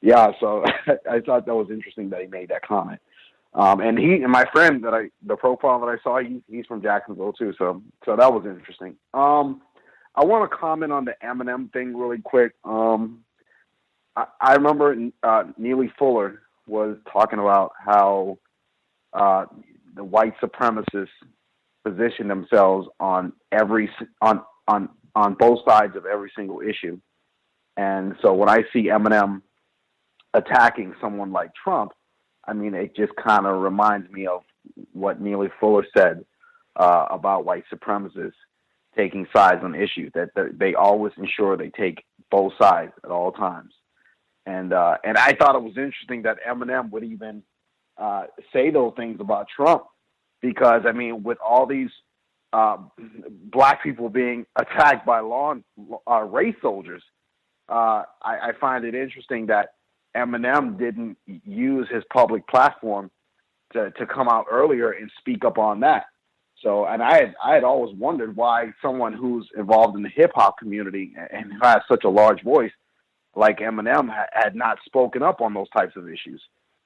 I thought that was interesting that he made that comment. And my friend the profile that I saw, he's from Jacksonville too. So that was interesting. I want to comment on the Eminem thing really quick. I remember Neely Fuller was talking about how the white supremacists position themselves on both sides of every single issue. And so when I see Eminem attacking someone like Trump, it just kind of reminds me of what Neely Fuller said about white supremacists taking sides on issues, that they always ensure they take both sides at all times. And I thought it was interesting that Eminem would even say those things about Trump, because with all these black people being attacked by race soldiers, I find it interesting that Eminem didn't use his public platform to come out earlier and speak up on that. So, and I had always wondered why someone who's involved in the hip hop community and who has such a large voice like Eminem had not spoken up on those types of issues.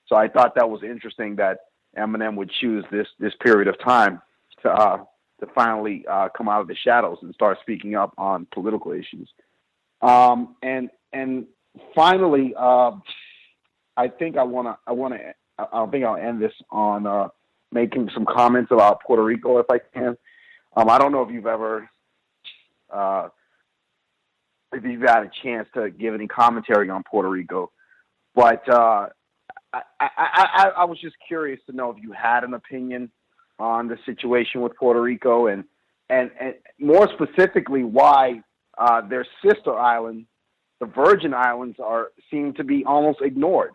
So I thought that was interesting that Eminem would choose this period of time to finally come out of the shadows and start speaking up on political issues. And finally, I think I'll end this on making some comments about Puerto Rico, if I can. I don't know if you've ever if you've had a chance to give any commentary on Puerto Rico. But I was just curious to know if you had an opinion on the situation with Puerto Rico, and more specifically, why their sister island, the Virgin Islands, seem to be almost ignored,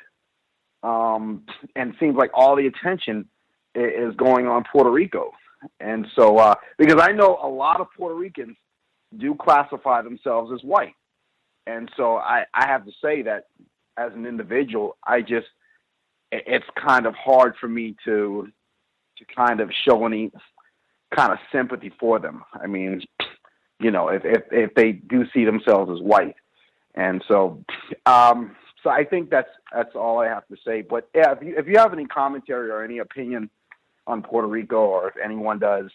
and seems like all the attention is going on Puerto Rico. And so, because I know a lot of Puerto Ricans do classify themselves as white, and so I have to say that as an individual, it's kind of hard for me to kind of show any kind of sympathy for them. I mean, you know, if they do see themselves as white. And so so I think that's all I have to say. But yeah, if you have any commentary or any opinion on Puerto Rico, or if anyone does,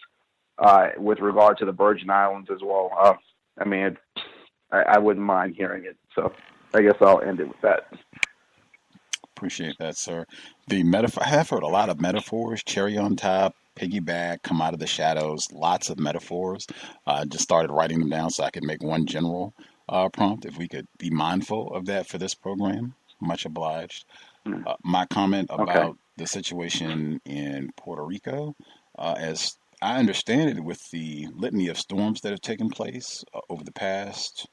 with regard to the Virgin Islands as well, I mean, I wouldn't mind hearing it. So I guess I'll end it with that.
Appreciate that, sir. The metaphor, I have heard a lot of metaphors: cherry on top, piggyback, come out of the shadows. Lots of metaphors. Just started writing them down so I could make one general prompt. If we could be mindful of that for this program, much obliged. My comment about the situation in Puerto Rico, as I understand it, with the litany of storms that have taken place over the past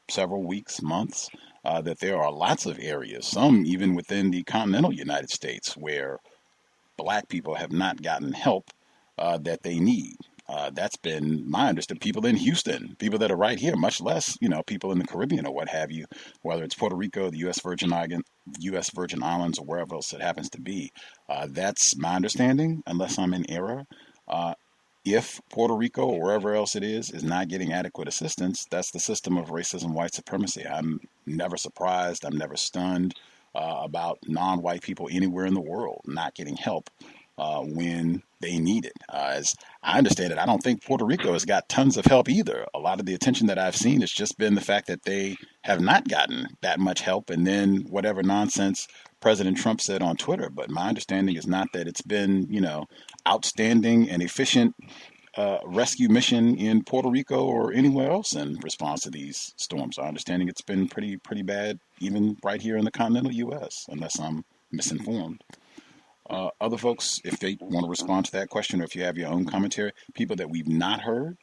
several weeks, months, that there are lots of areas, some even within the continental United States, where black people have not gotten help that they need. That's been my understanding. People in Houston, people that are right here, much less, you know, people in the Caribbean or what have you, whether it's Puerto Rico, the U.S. Virgin Islands, or wherever else it happens to be. That's my understanding, unless I'm in error. If Puerto Rico or wherever else it is not getting adequate assistance, that's the system of racism, white supremacy. I'm never surprised. I'm never stunned about non-white people anywhere in the world not getting help when they need it. As I understand it, I don't think Puerto Rico has got tons of help either. A lot of the attention that I've seen has just been the fact that they have not gotten that much help, and then whatever nonsense President Trump said on Twitter. But my understanding is not that it's been, you know, outstanding and efficient rescue mission in Puerto Rico or anywhere else in response to these storms. Our understanding it's been pretty bad, even right here in the continental U.S., unless I'm misinformed. Other folks, if they want to respond to that question, or if you have your own commentary, people that we've not heard,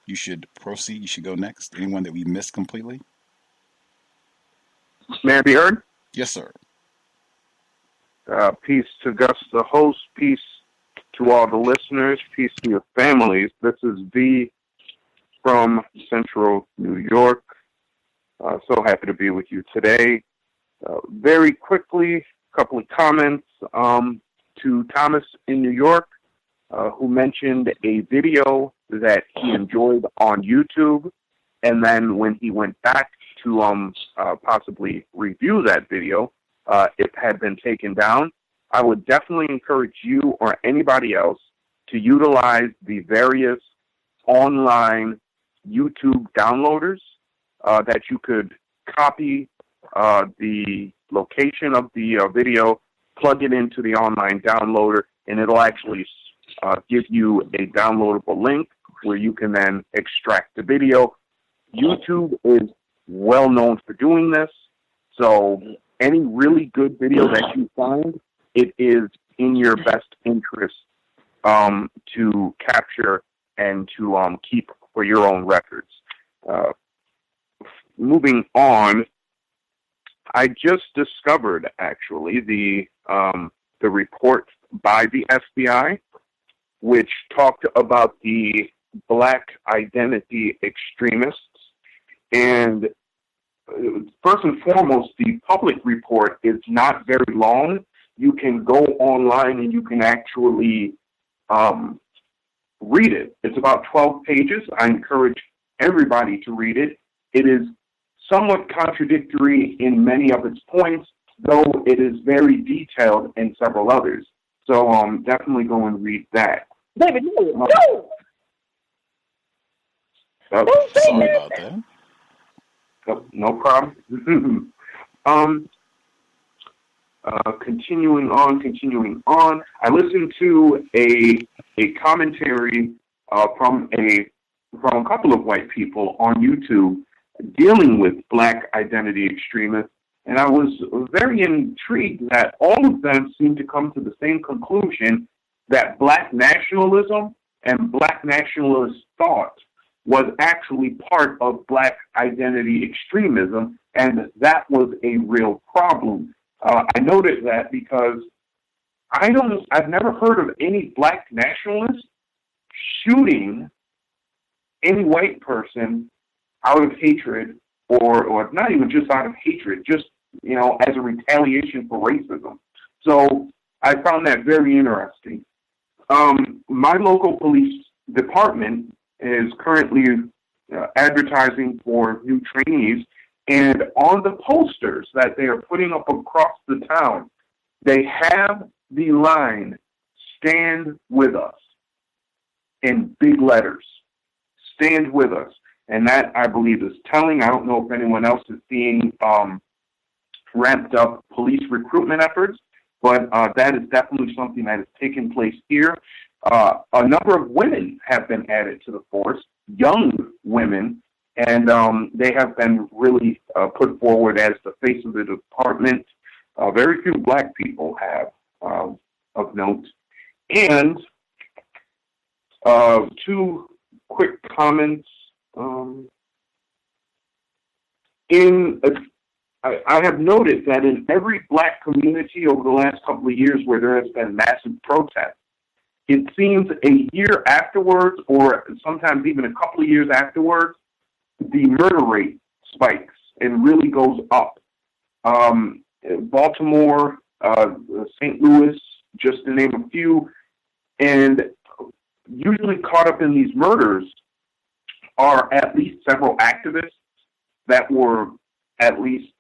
you should proceed. You should go next. Anyone that we missed completely?
May I be heard?
Yes, sir.
Peace to Gus, the host. Peace to all the listeners. Peace to your families. This is V from Central New York. So happy to be with you today. Very quickly, a couple of comments to Thomas in New York, who mentioned a video that he enjoyed on YouTube, and then when he went back to possibly review that video, it had been taken down. I would definitely encourage you or anybody else to utilize the various online YouTube downloaders that you could copy the location of the video, plug it into the online downloader, and it'll actually give you a downloadable link where you can then extract the video. YouTube is well known for doing this, so any really good video that you find, it is in your best interest to capture and to keep for your own records. Moving on, I just discovered actually the report by the FBI, which talked about the black identity extremists. And first and foremost, the public report is not very long. You can go online and you can actually read it. It's about 12 pages. I encourage everybody to read it. It is somewhat contradictory in many of its points, though it is very detailed in several others. So definitely go and read that.
David, no!
Sorry about that.
No problem. Continuing on. I listened to a commentary from a couple of white people on YouTube dealing with black identity extremists, and I was very intrigued that all of them seem to come to the same conclusion that black nationalism and black nationalist thought was actually part of black identity extremism, and that was a real problem. I noted that because I've never heard of any black nationalist shooting any white person out of hatred, or not even just out of hatred, just, as a retaliation for racism. So I found that very interesting. My local police department is currently advertising for new trainees, and on the posters that they are putting up across the town, they have the line, "Stand with us," in big letters. Stand with us. And that, I believe, is telling. I don't know if anyone else is seeing ramped up police recruitment efforts, but that is definitely something that has taken place here. A number of women have been added to the force, young women, and they have been really put forward as the face of the department. Very few black people have, of note. And two quick comments. I have noted that in every black community over the last couple of years where there has been massive protests, it seems a year afterwards, or sometimes even a couple of years afterwards, the murder rate spikes and really goes up. Baltimore, St. Louis, just to name a few, and usually caught up in these murders are at least several activists that were at least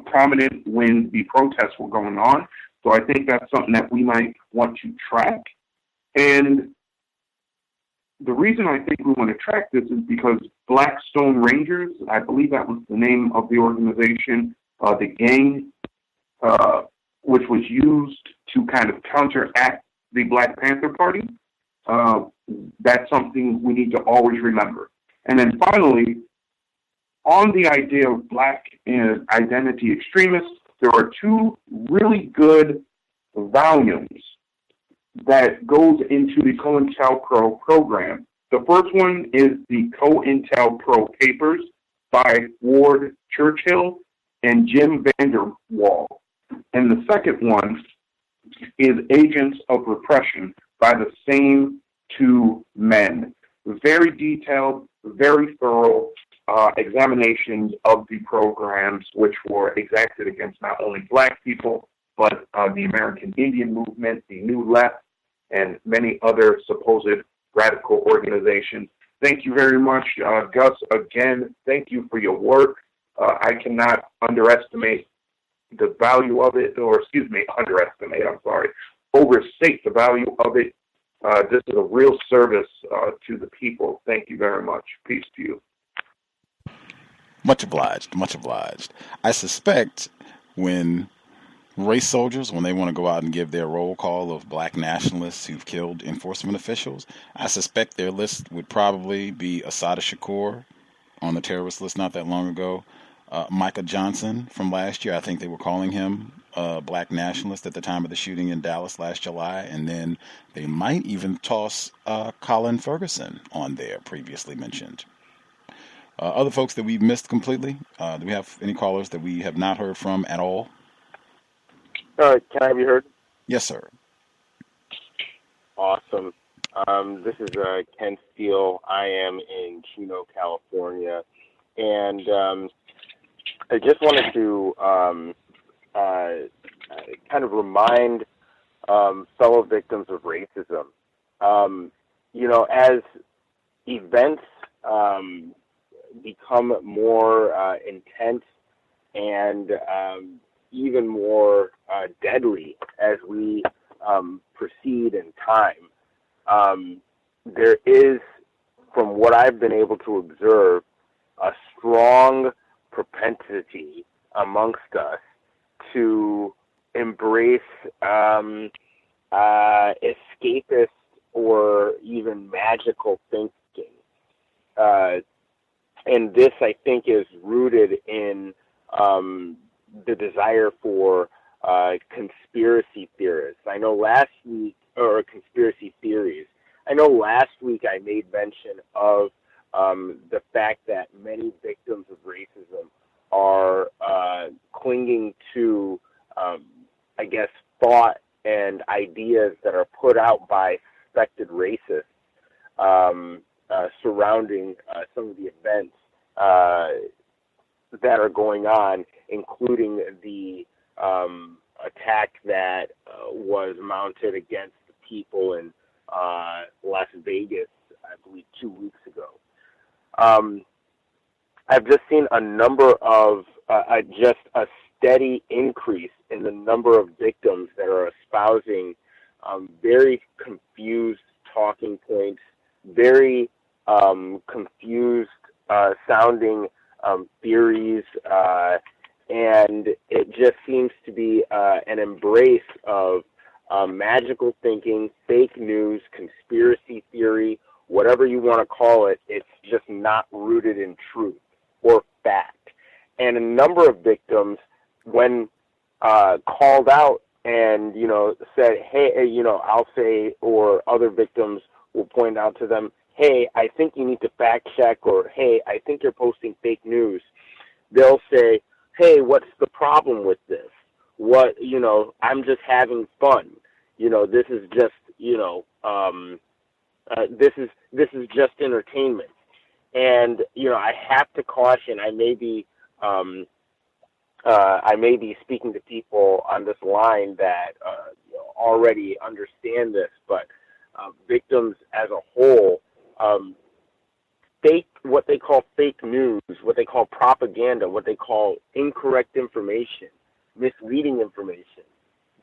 prominent when the protests were going on. So I think that's something that we might want to track. And the reason I think we want to track this is because Black Stone Rangers, I believe that was the name of the organization, the gang, which was used to kind of counteract the Black Panther Party, that's something we need to always remember. And then finally, on the idea of black identity extremists, there are two really good volumes that goes into the COINTELPRO program. The first one is the COINTELPRO papers by Ward Churchill and Jim Vanderwall. And the second one is Agents of Repression by the same two men. Very detailed, very thorough examinations of the programs which were exacted against not only black people, but the American Indian movement, the New Left, and many other supposed radical organizations. Thank you very much, Gus. Again, thank you for your work. I cannot overstate the value of it. This is a real service to the people. Thank you very much. Peace to you.
Much obliged, much obliged. I suspect when race soldiers, when they want to go out and give their roll call of black nationalists who've killed enforcement officials, I suspect their list would probably be Assata Shakur on the terrorist list not that long ago. Micah Johnson from last year, I think they were calling him a black nationalist at the time of the shooting in Dallas last July. And then they might even toss Colin Ferguson on there, previously mentioned. Other folks that we've missed completely, do we have any callers that we have not heard from at all?
Can I be heard?
Yes, sir.
Awesome. This is Ken Steele. I am in Chino, California. And I just wanted to kind of remind fellow victims of racism. As events become more intense and even more deadly as we proceed in time, there is, from what I've been able to observe, a strong propensity amongst us to embrace escapist or even magical thinking. and this, I think, is rooted in the desire for conspiracy theorists. I know last week, or conspiracy theories. I know last week I made mention of the fact that many victims of racism are clinging to, I guess, thought and ideas that are put out by suspected racists surrounding some of the events that are going on, including the attack that was mounted against the people in Las Vegas, I believe, 2 weeks ago. I've just seen a number of, just a steady increase in the number of victims that are espousing very confused talking points, very confused sounding theories, and it just seems to be an embrace of magical thinking, fake news, conspiracy theory, whatever you want to call it. It's just not rooted in truth or fact. And a number of victims, when called out and, said, hey, I'll say, or other victims will point out to them, hey, I think you need to fact check, or hey, I think you're posting fake news. They'll say, hey, what's the problem with this? What, I'm just having fun. This is just, this is just entertainment. And, I have to caution, I may be speaking to people on this line that already understand this, but victims as a whole, what they call fake news, what they call propaganda, what they call incorrect information, misleading information.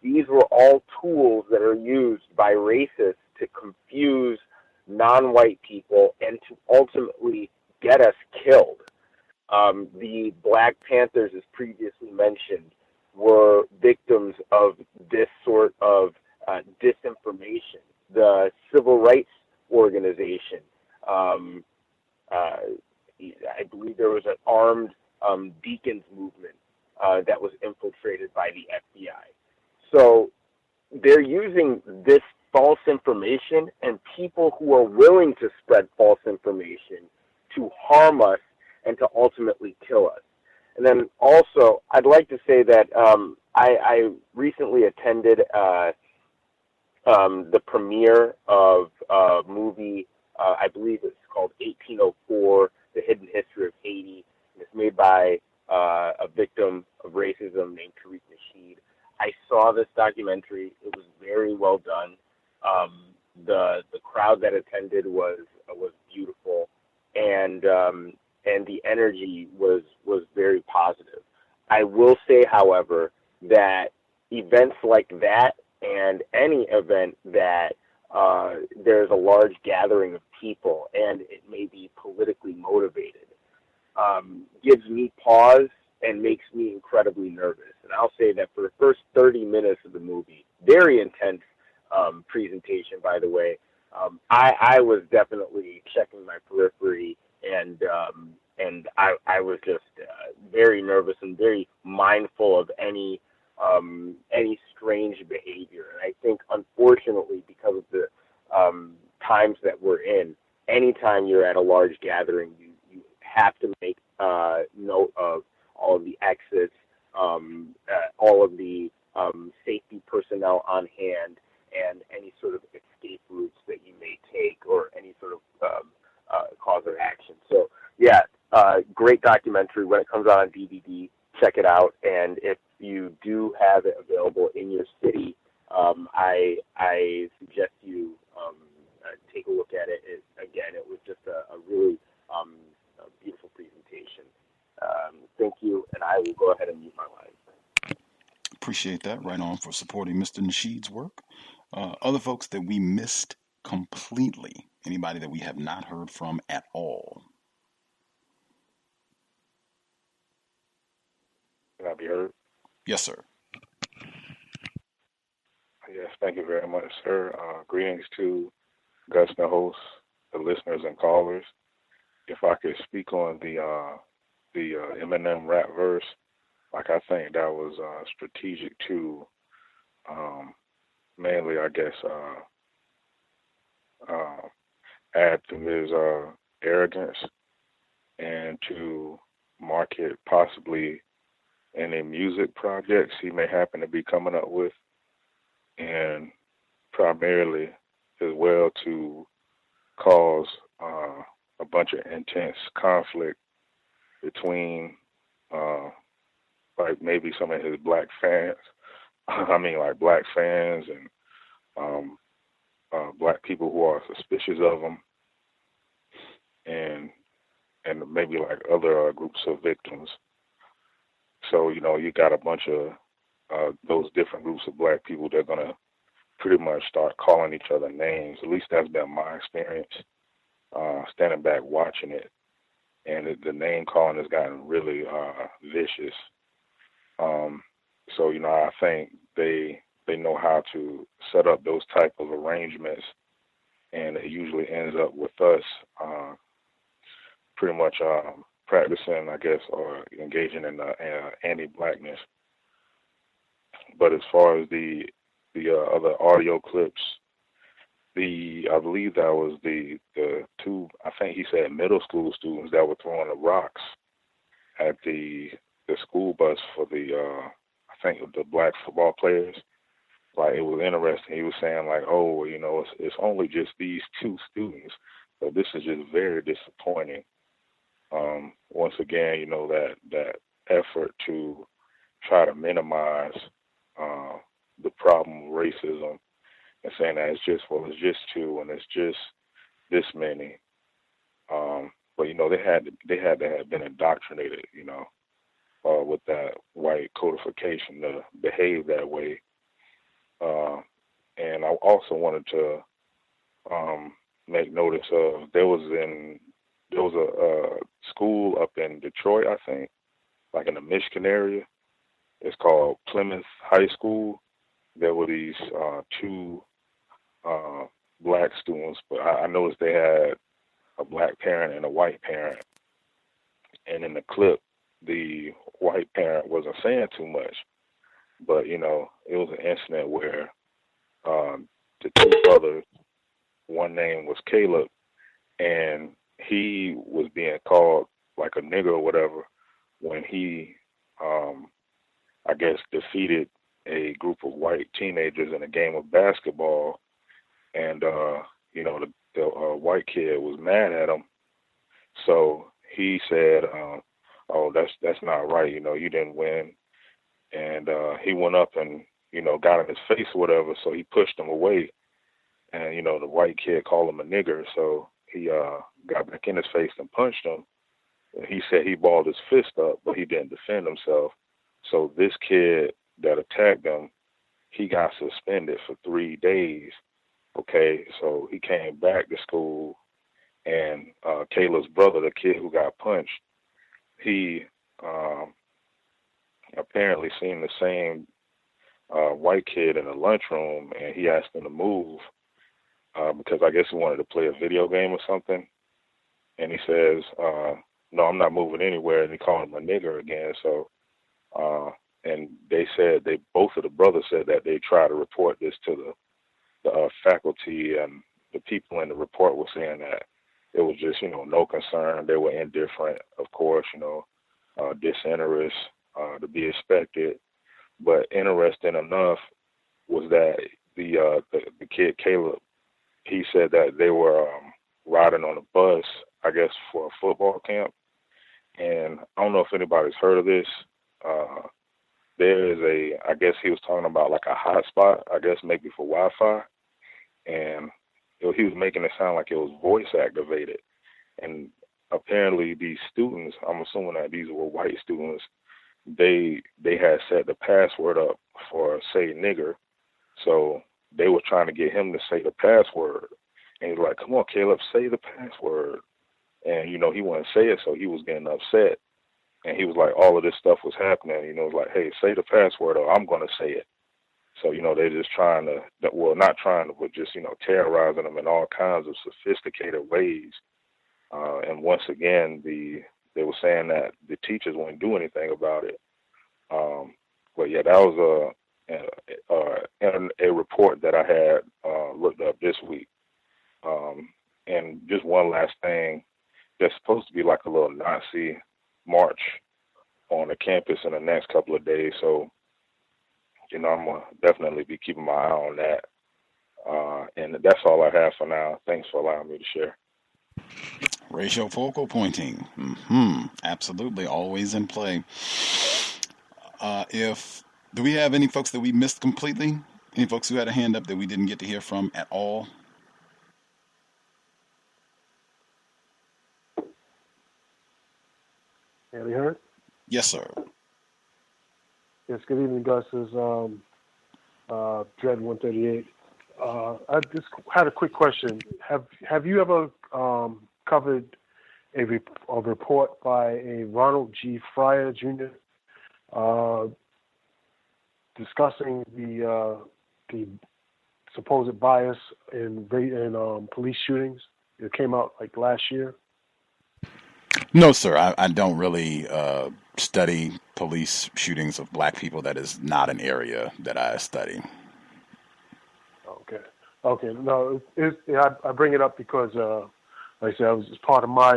These were all tools that are used by racists to confuse non-white people and to ultimately get us killed. The Black Panthers, as previously mentioned, were victims of this sort of disinformation. The Civil Rights Organization, I believe there was an armed Deacons movement that was infiltrated by the FBI. So they're using this false information and people who are willing to spread false information to harm us and to ultimately kill us. And then also, I'd like to say that I recently attended the premiere of a movie, I believe it's called 1804, The Hidden History of Haiti. It's made by a victim of racism named Tariq Nasheed. I saw this documentary. It was very well done. The crowd that attended was beautiful, and the energy was very positive. I will say, however, that events like that and any event that there's a large gathering of people and it may be politically motivated gives me pause and makes me incredibly nervous. And I'll say that for the first 30 minutes of the movie, very intense presentation, by the way, I was definitely checking my periphery, and I was just very nervous and very mindful of any strange behavior. And I think, unfortunately, because of the times that we're in, anytime you're at a large gathering, you have to make note of all of the exits, all of the safety personnel on hand, and any sort of escape routes that you may take, or any sort of cause of action. So, yeah, great documentary. When it comes out on DVD, check it out. And if you do have it available in your city, I suggest you take a look at it. Again, it was just a really beautiful presentation. Thank you, and I will go ahead and mute my line.
Appreciate that. Right on for supporting Mr. Nasheed's work. Other folks that we missed completely. Anybody that we have not heard from at all.
Can I be heard?
Yes, sir.
Yes, thank you very much, sir. Greetings to Gus, the host, the listeners and callers. if I could speak on the Eminem rap verse, like I think that was strategic to mainly, I guess, add to his arrogance and to market possibly any music projects he may happen to be coming up with, and primarily as well to cause a bunch of intense conflict between like maybe some of his black fans. I mean, like black fans and black people who are suspicious of him, and maybe like other groups of victims. So, you know, you got a bunch of those different groups of black people that are going to pretty much start calling each other names. At least that's been my experience, standing back watching it. And the name calling has gotten really vicious. So, you know, I think they know how to set up those type of arrangements, and it usually ends up with us pretty much practicing, I guess, or engaging in anti-blackness. But as far as the other audio clips, I believe that was the two, I think he said middle school students that were throwing the rocks at the school bus for I think the black football players. Like, it was interesting. He was saying, like, oh, you know, it's only just these two students. So this is just very disappointing. Once again, you know, that effort to try to minimize the problem of racism and saying that it's just two and it's just this many. But, you know, they had to have been indoctrinated, you know, with that white codification to behave that way. And I also wanted to make notice of there was a school up in Detroit, I think, like in the Michigan area. It's called Plymouth High School. There were these two black students, but I noticed they had a black parent and a white parent. And in the clip, the white parent wasn't saying too much. But, you know, it was an incident where the two brothers, one name was Caleb, and he was being called like a nigger or whatever when he, I guess, defeated a group of white teenagers in a game of basketball. And, you know, the white kid was mad at him. So he said, oh, that's not right. You know, you didn't win. And he went up and, you know, got in his face or whatever, so he pushed him away. And, you know, the white kid called him a nigger, so he got back in his face and punched him. And he said he balled his fist up, but he didn't defend himself. So this kid that attacked him, he got suspended for 3 days. Okay, so he came back to school, and Kayla's brother, the kid who got punched, he apparently seen the same white kid in the lunchroom, and he asked him to move because I guess he wanted to play a video game or something. And he says, no, I'm not moving anywhere. And he called him a nigger again. So, and they said, both of the brothers said that they tried to report this to the faculty, and the people in the report were saying that it was just, you know, no concern. They were indifferent, of course, you know, disinterest, to be expected. But interesting enough was that the kid Caleb, he said that they were riding on a bus, I guess, for a football camp. And I don't know if anybody's heard of this. There is I guess he was talking about like a hotspot, I guess maybe for Wi-Fi. And he was making it sound like it was voice activated. And apparently these students, I'm assuming that these were white students, they had set the password up for, say, nigger. So they were trying to get him to say the password. And he's like, come on, Caleb, say the password. And, you know, he wouldn't say it, so he was getting upset. And he was like, all of this stuff was happening. You know, it was like, hey, say the password or I'm going to say it. So, you know, they're just trying to, well, not trying to, but just, you know, terrorizing them in all kinds of sophisticated ways And once again, they were saying that the teachers wouldn't do anything about it. But yeah, that was a report that I had looked up this week. And just one last thing, there's supposed to be like a little Nazi march on the campus in the next couple of days. So, I'm going to definitely be keeping my eye on that. And that's all I have for now. Thanks for allowing me to share.
Racial focal pointing. Absolutely. Always in play. Do we have any folks that we missed completely? Any folks who had a hand up that we didn't get to hear from at all?
Can you hear it?
Yes, sir.
Yes, good evening, Gus. This is Dread 138. I just had a quick question. Have you ever covered a report by a Ronald G. Fryer Jr. Discussing the supposed bias in police shootings? It came out like last year.
No, sir. I don't really study police shootings of black people. That is not an area that I study.
Okay. No, I bring it up because, like I said, it was part of my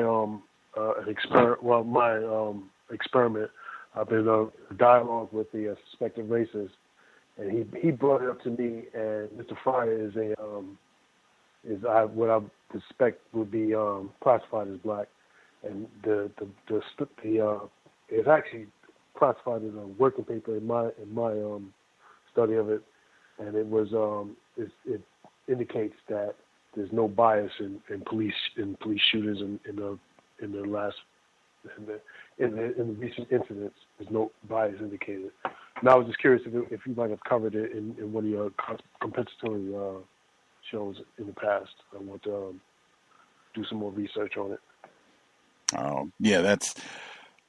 experiment. I've been in dialogue with the suspected racist, and he brought it up to me. And Mr. Fryer is what I suspect would be classified as black, and it's actually classified as a working paper in my study of it, and it was it indicates that there's no bias in police shooters in the recent incidents. There's no bias indicated. And I was just curious if you might have covered it in one of your compensatory shows in the past. I want to do some more research on it.
Yeah, that's.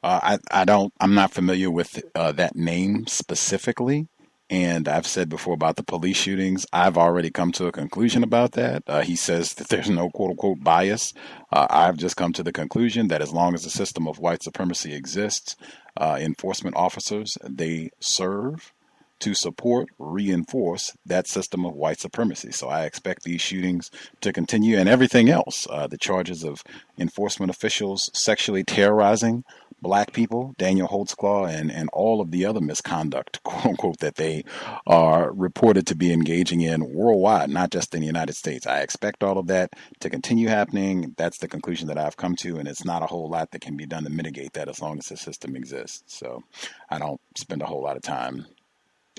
I'm not familiar with that name specifically. And I've said before about the police shootings, I've already come to a conclusion about that. He says that there's no quote unquote bias. I've just come to the conclusion that as long as the system of white supremacy exists, enforcement officers, they serve to support, reinforce that system of white supremacy. So I expect these shootings to continue and everything else. The charges of enforcement officials sexually terrorizing black people, Daniel Holtzclaw, and all of the other misconduct, quote unquote, that they are reported to be engaging in worldwide, not just in the United States. I expect all of that to continue happening. That's the conclusion that I've come to, and it's not a whole lot that can be done to mitigate that as long as the system exists. So I don't spend a whole lot of time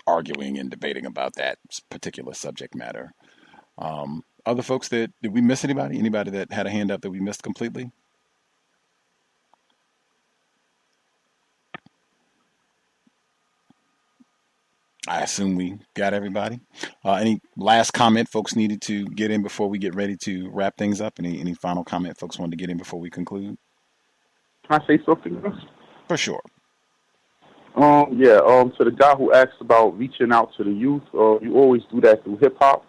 arguing and debating about that particular subject matter. Other folks did we miss anybody? Anybody that had a hand up that we missed completely? I assume we got everybody. Any last comment folks needed to get in before we get ready to wrap things up? Any final comment folks wanted to get in before we conclude?
Can I say something else?
For sure.
To the guy who asked about reaching out to the youth, you always do that through hip hop.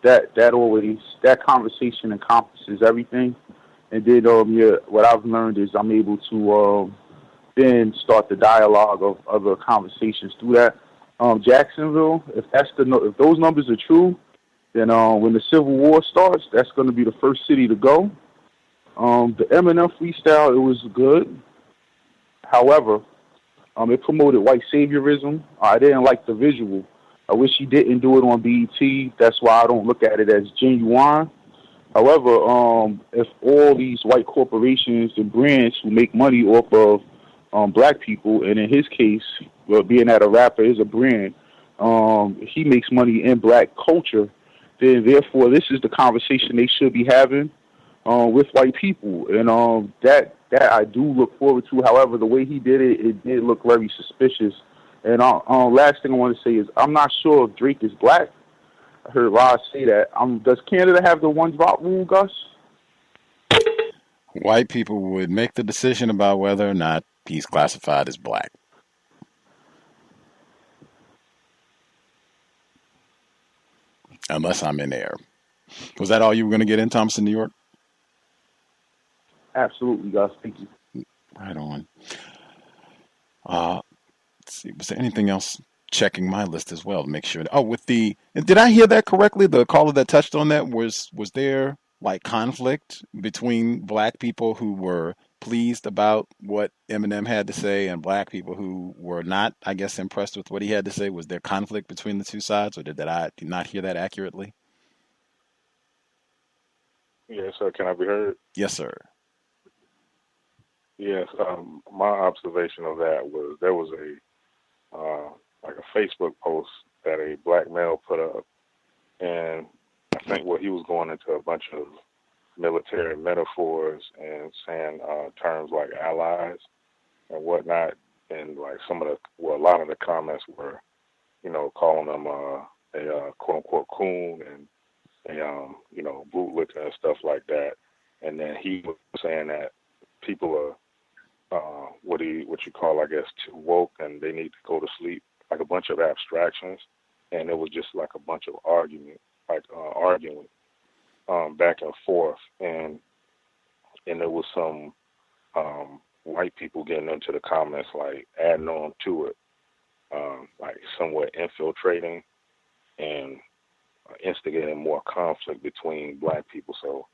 That conversation encompasses everything. And then what I've learned is I'm able to then start the dialogue of other conversations through that. Jacksonville, if those numbers are true, then when the Civil War starts, that's going to be the first city to go. The Eminem freestyle, it was good. However, it promoted white saviorism. I didn't like the visual. I wish he didn't do it on BET. That's why I don't look at it as genuine. However, if all these white corporations and brands who make money off of black people, and in his case, being that a rapper is a brand, he makes money in black culture, then therefore this is the conversation they should be having with white people. And that I do look forward to. However, the way he did it, it did look very suspicious. And last thing I want to say is I'm not sure if Drake is black. I heard Roz say that. Does Canada have the one drop rule, Gus?
White people would make the decision about whether or not he's classified as black. Unless I'm in there. Was that all you were going to get in, Thompson, New York?
Absolutely, Gus. Thank you.
Right on. Let's see. Was there anything else? Checking my list as well to make sure. Oh, did I hear that correctly? The caller that touched on that was there like conflict between black people who were pleased about what Eminem had to say and black people who were not, I guess, impressed with what he had to say? Was there conflict between the two sides, or did I not hear that accurately?
Yes, sir. Can I be heard?
Yes, sir.
Yes. My observation of that was there was like a Facebook post that a black male put up, and I think he was going into a bunch of military metaphors and saying terms like allies and whatnot, and like a lot of the comments were, calling them a quote unquote coon and a bootlicker and stuff like that. And then he was saying that people are what you call, I guess, too woke and they need to go to sleep, like a bunch of abstractions. And it was just like a bunch of arguing back and forth, and there was some white people getting into the comments, like adding on to it, like somewhat infiltrating and instigating more conflict between black people. So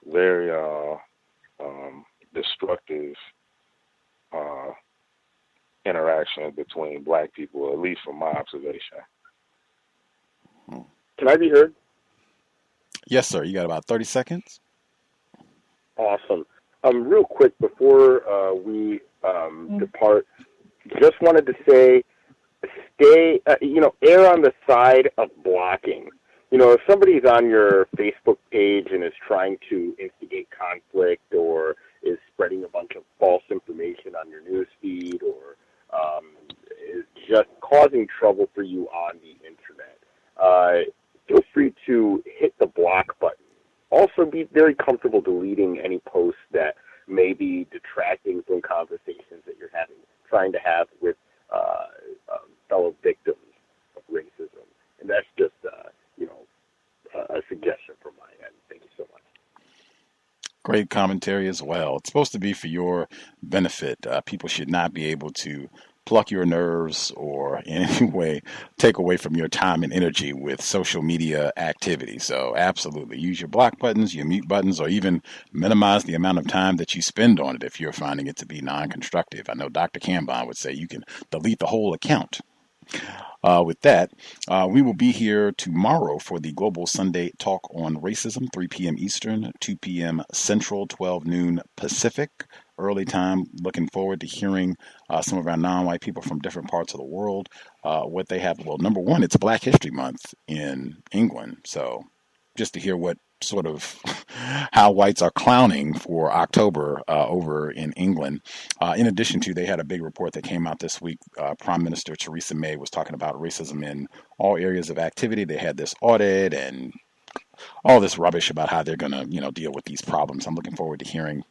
very destructive interaction between black people, at least from my observation.
Can I be heard?
Yes, sir. You got about 30 seconds.
Awesome. Real quick before we depart, just wanted to say, err on the side of blocking. If somebody's on your Facebook page and is trying to instigate conflict or is spreading a bunch of false information on your news feed or is just causing trouble for you on the internet, feel free to hit the block button. Also, be very comfortable deleting any posts that may be detracting from conversations that you're trying to have with fellow victims of racism. And that's just, a suggestion from my end. Thank you so much.
Great commentary as well. It's supposed to be for your benefit. People should not be able to pluck your nerves or in any way take away from your time and energy with social media activity. So absolutely use your block buttons, your mute buttons, or even minimize the amount of time that you spend on it if you're finding it to be non-constructive. I know Dr. Cambon would say you can delete the whole account. With that, we will be here tomorrow for the Global Sunday Talk on Racism, 3 p.m. Eastern, 2 p.m. Central, 12 noon Pacific. Early time. Looking forward to hearing some of our non-white people from different parts of the world, what they have. Well, number one, it's Black History Month in England. So just to hear what sort of how whites are clowning for October over in England. In addition to, they had a big report that came out this week. Prime Minister Theresa May was talking about racism in all areas of activity. They had this audit and all this rubbish about how they're going to, deal with these problems. I'm looking forward to hearing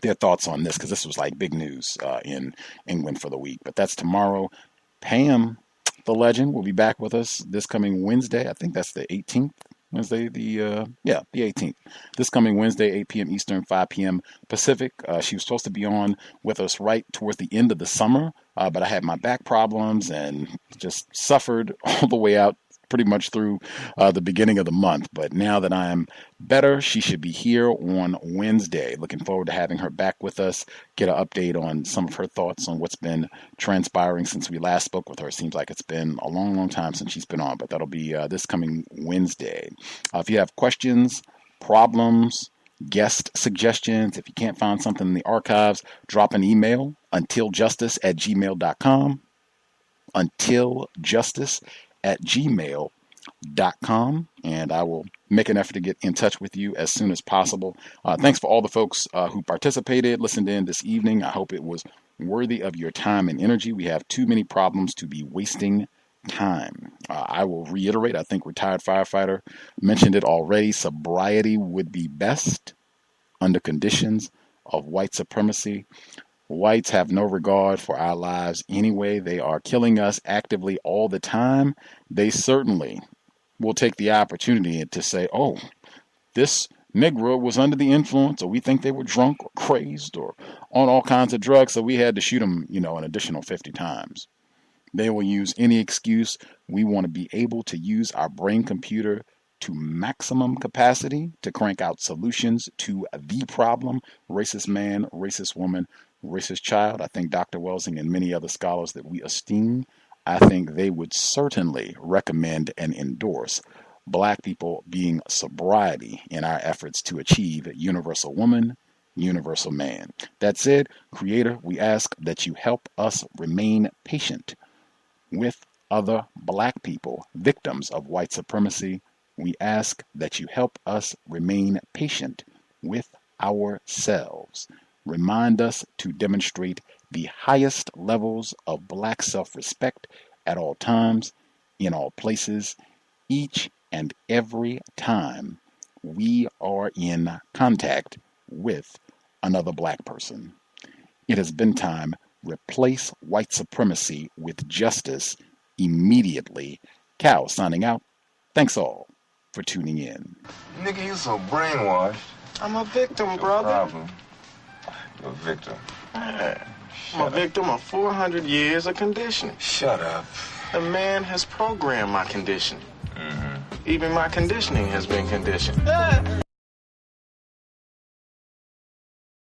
their thoughts on this because this was like big news in England for the week. But that's tomorrow. Pam, the legend, will be back with us this coming Wednesday. I think that's the 18th. Wednesday, the 18th. This coming Wednesday, 8 p.m. Eastern, 5 p.m. Pacific. She was supposed to be on with us right towards the end of the summer, but I had my back problems and just suffered all the way out pretty much through the beginning of the month. But now that I am better, she should be here on Wednesday. Looking forward to having her back with us, get an update on some of her thoughts on what's been transpiring since we last spoke with her. It seems like it's been a long, long time since she's been on, but that'll be this coming Wednesday. If you have questions, problems, guest suggestions, if you can't find something in the archives, drop an email, untiljustice@gmail.com, untiljustice@gmail.com, and I will make an effort to get in touch with you as soon as possible. Thanks for all the folks who participated, listened in this evening. I hope it was worthy of your time and energy. We have too many problems to be wasting time. I will reiterate, I think retired firefighter mentioned it already. Sobriety would be best under conditions of white supremacy. Whites have no regard for our lives anyway. They are killing us actively all the time. They certainly will take the opportunity to say, oh, this Negro was under the influence, or we think they were drunk or crazed or on all kinds of drugs, so we had to shoot them, an additional 50 times. They will use any excuse. We want to be able to use our brain computer to maximum capacity to crank out solutions to the problem. Racist man, racist woman, racist child. I think Dr. Welsing and many other scholars that we esteem, I think they would certainly recommend and endorse Black people being sobriety in our efforts to achieve universal woman, universal man. That said, Creator, we ask that you help us remain patient with other Black people, victims of white supremacy. We ask that you help us remain patient with ourselves. Remind us to demonstrate the highest levels of Black self-respect at all times, in all places, each and every time we are in contact with another Black person. It has been time. Replace white supremacy with justice immediately. Cal signing out. Thanks all for tuning in.
Nigga, you so brainwashed. I'm a victim, brother. Problem. You're a victim. I'm a victim of 400 years of conditioning. Shut up. The man has programmed my conditioning. Even my conditioning has been conditioned.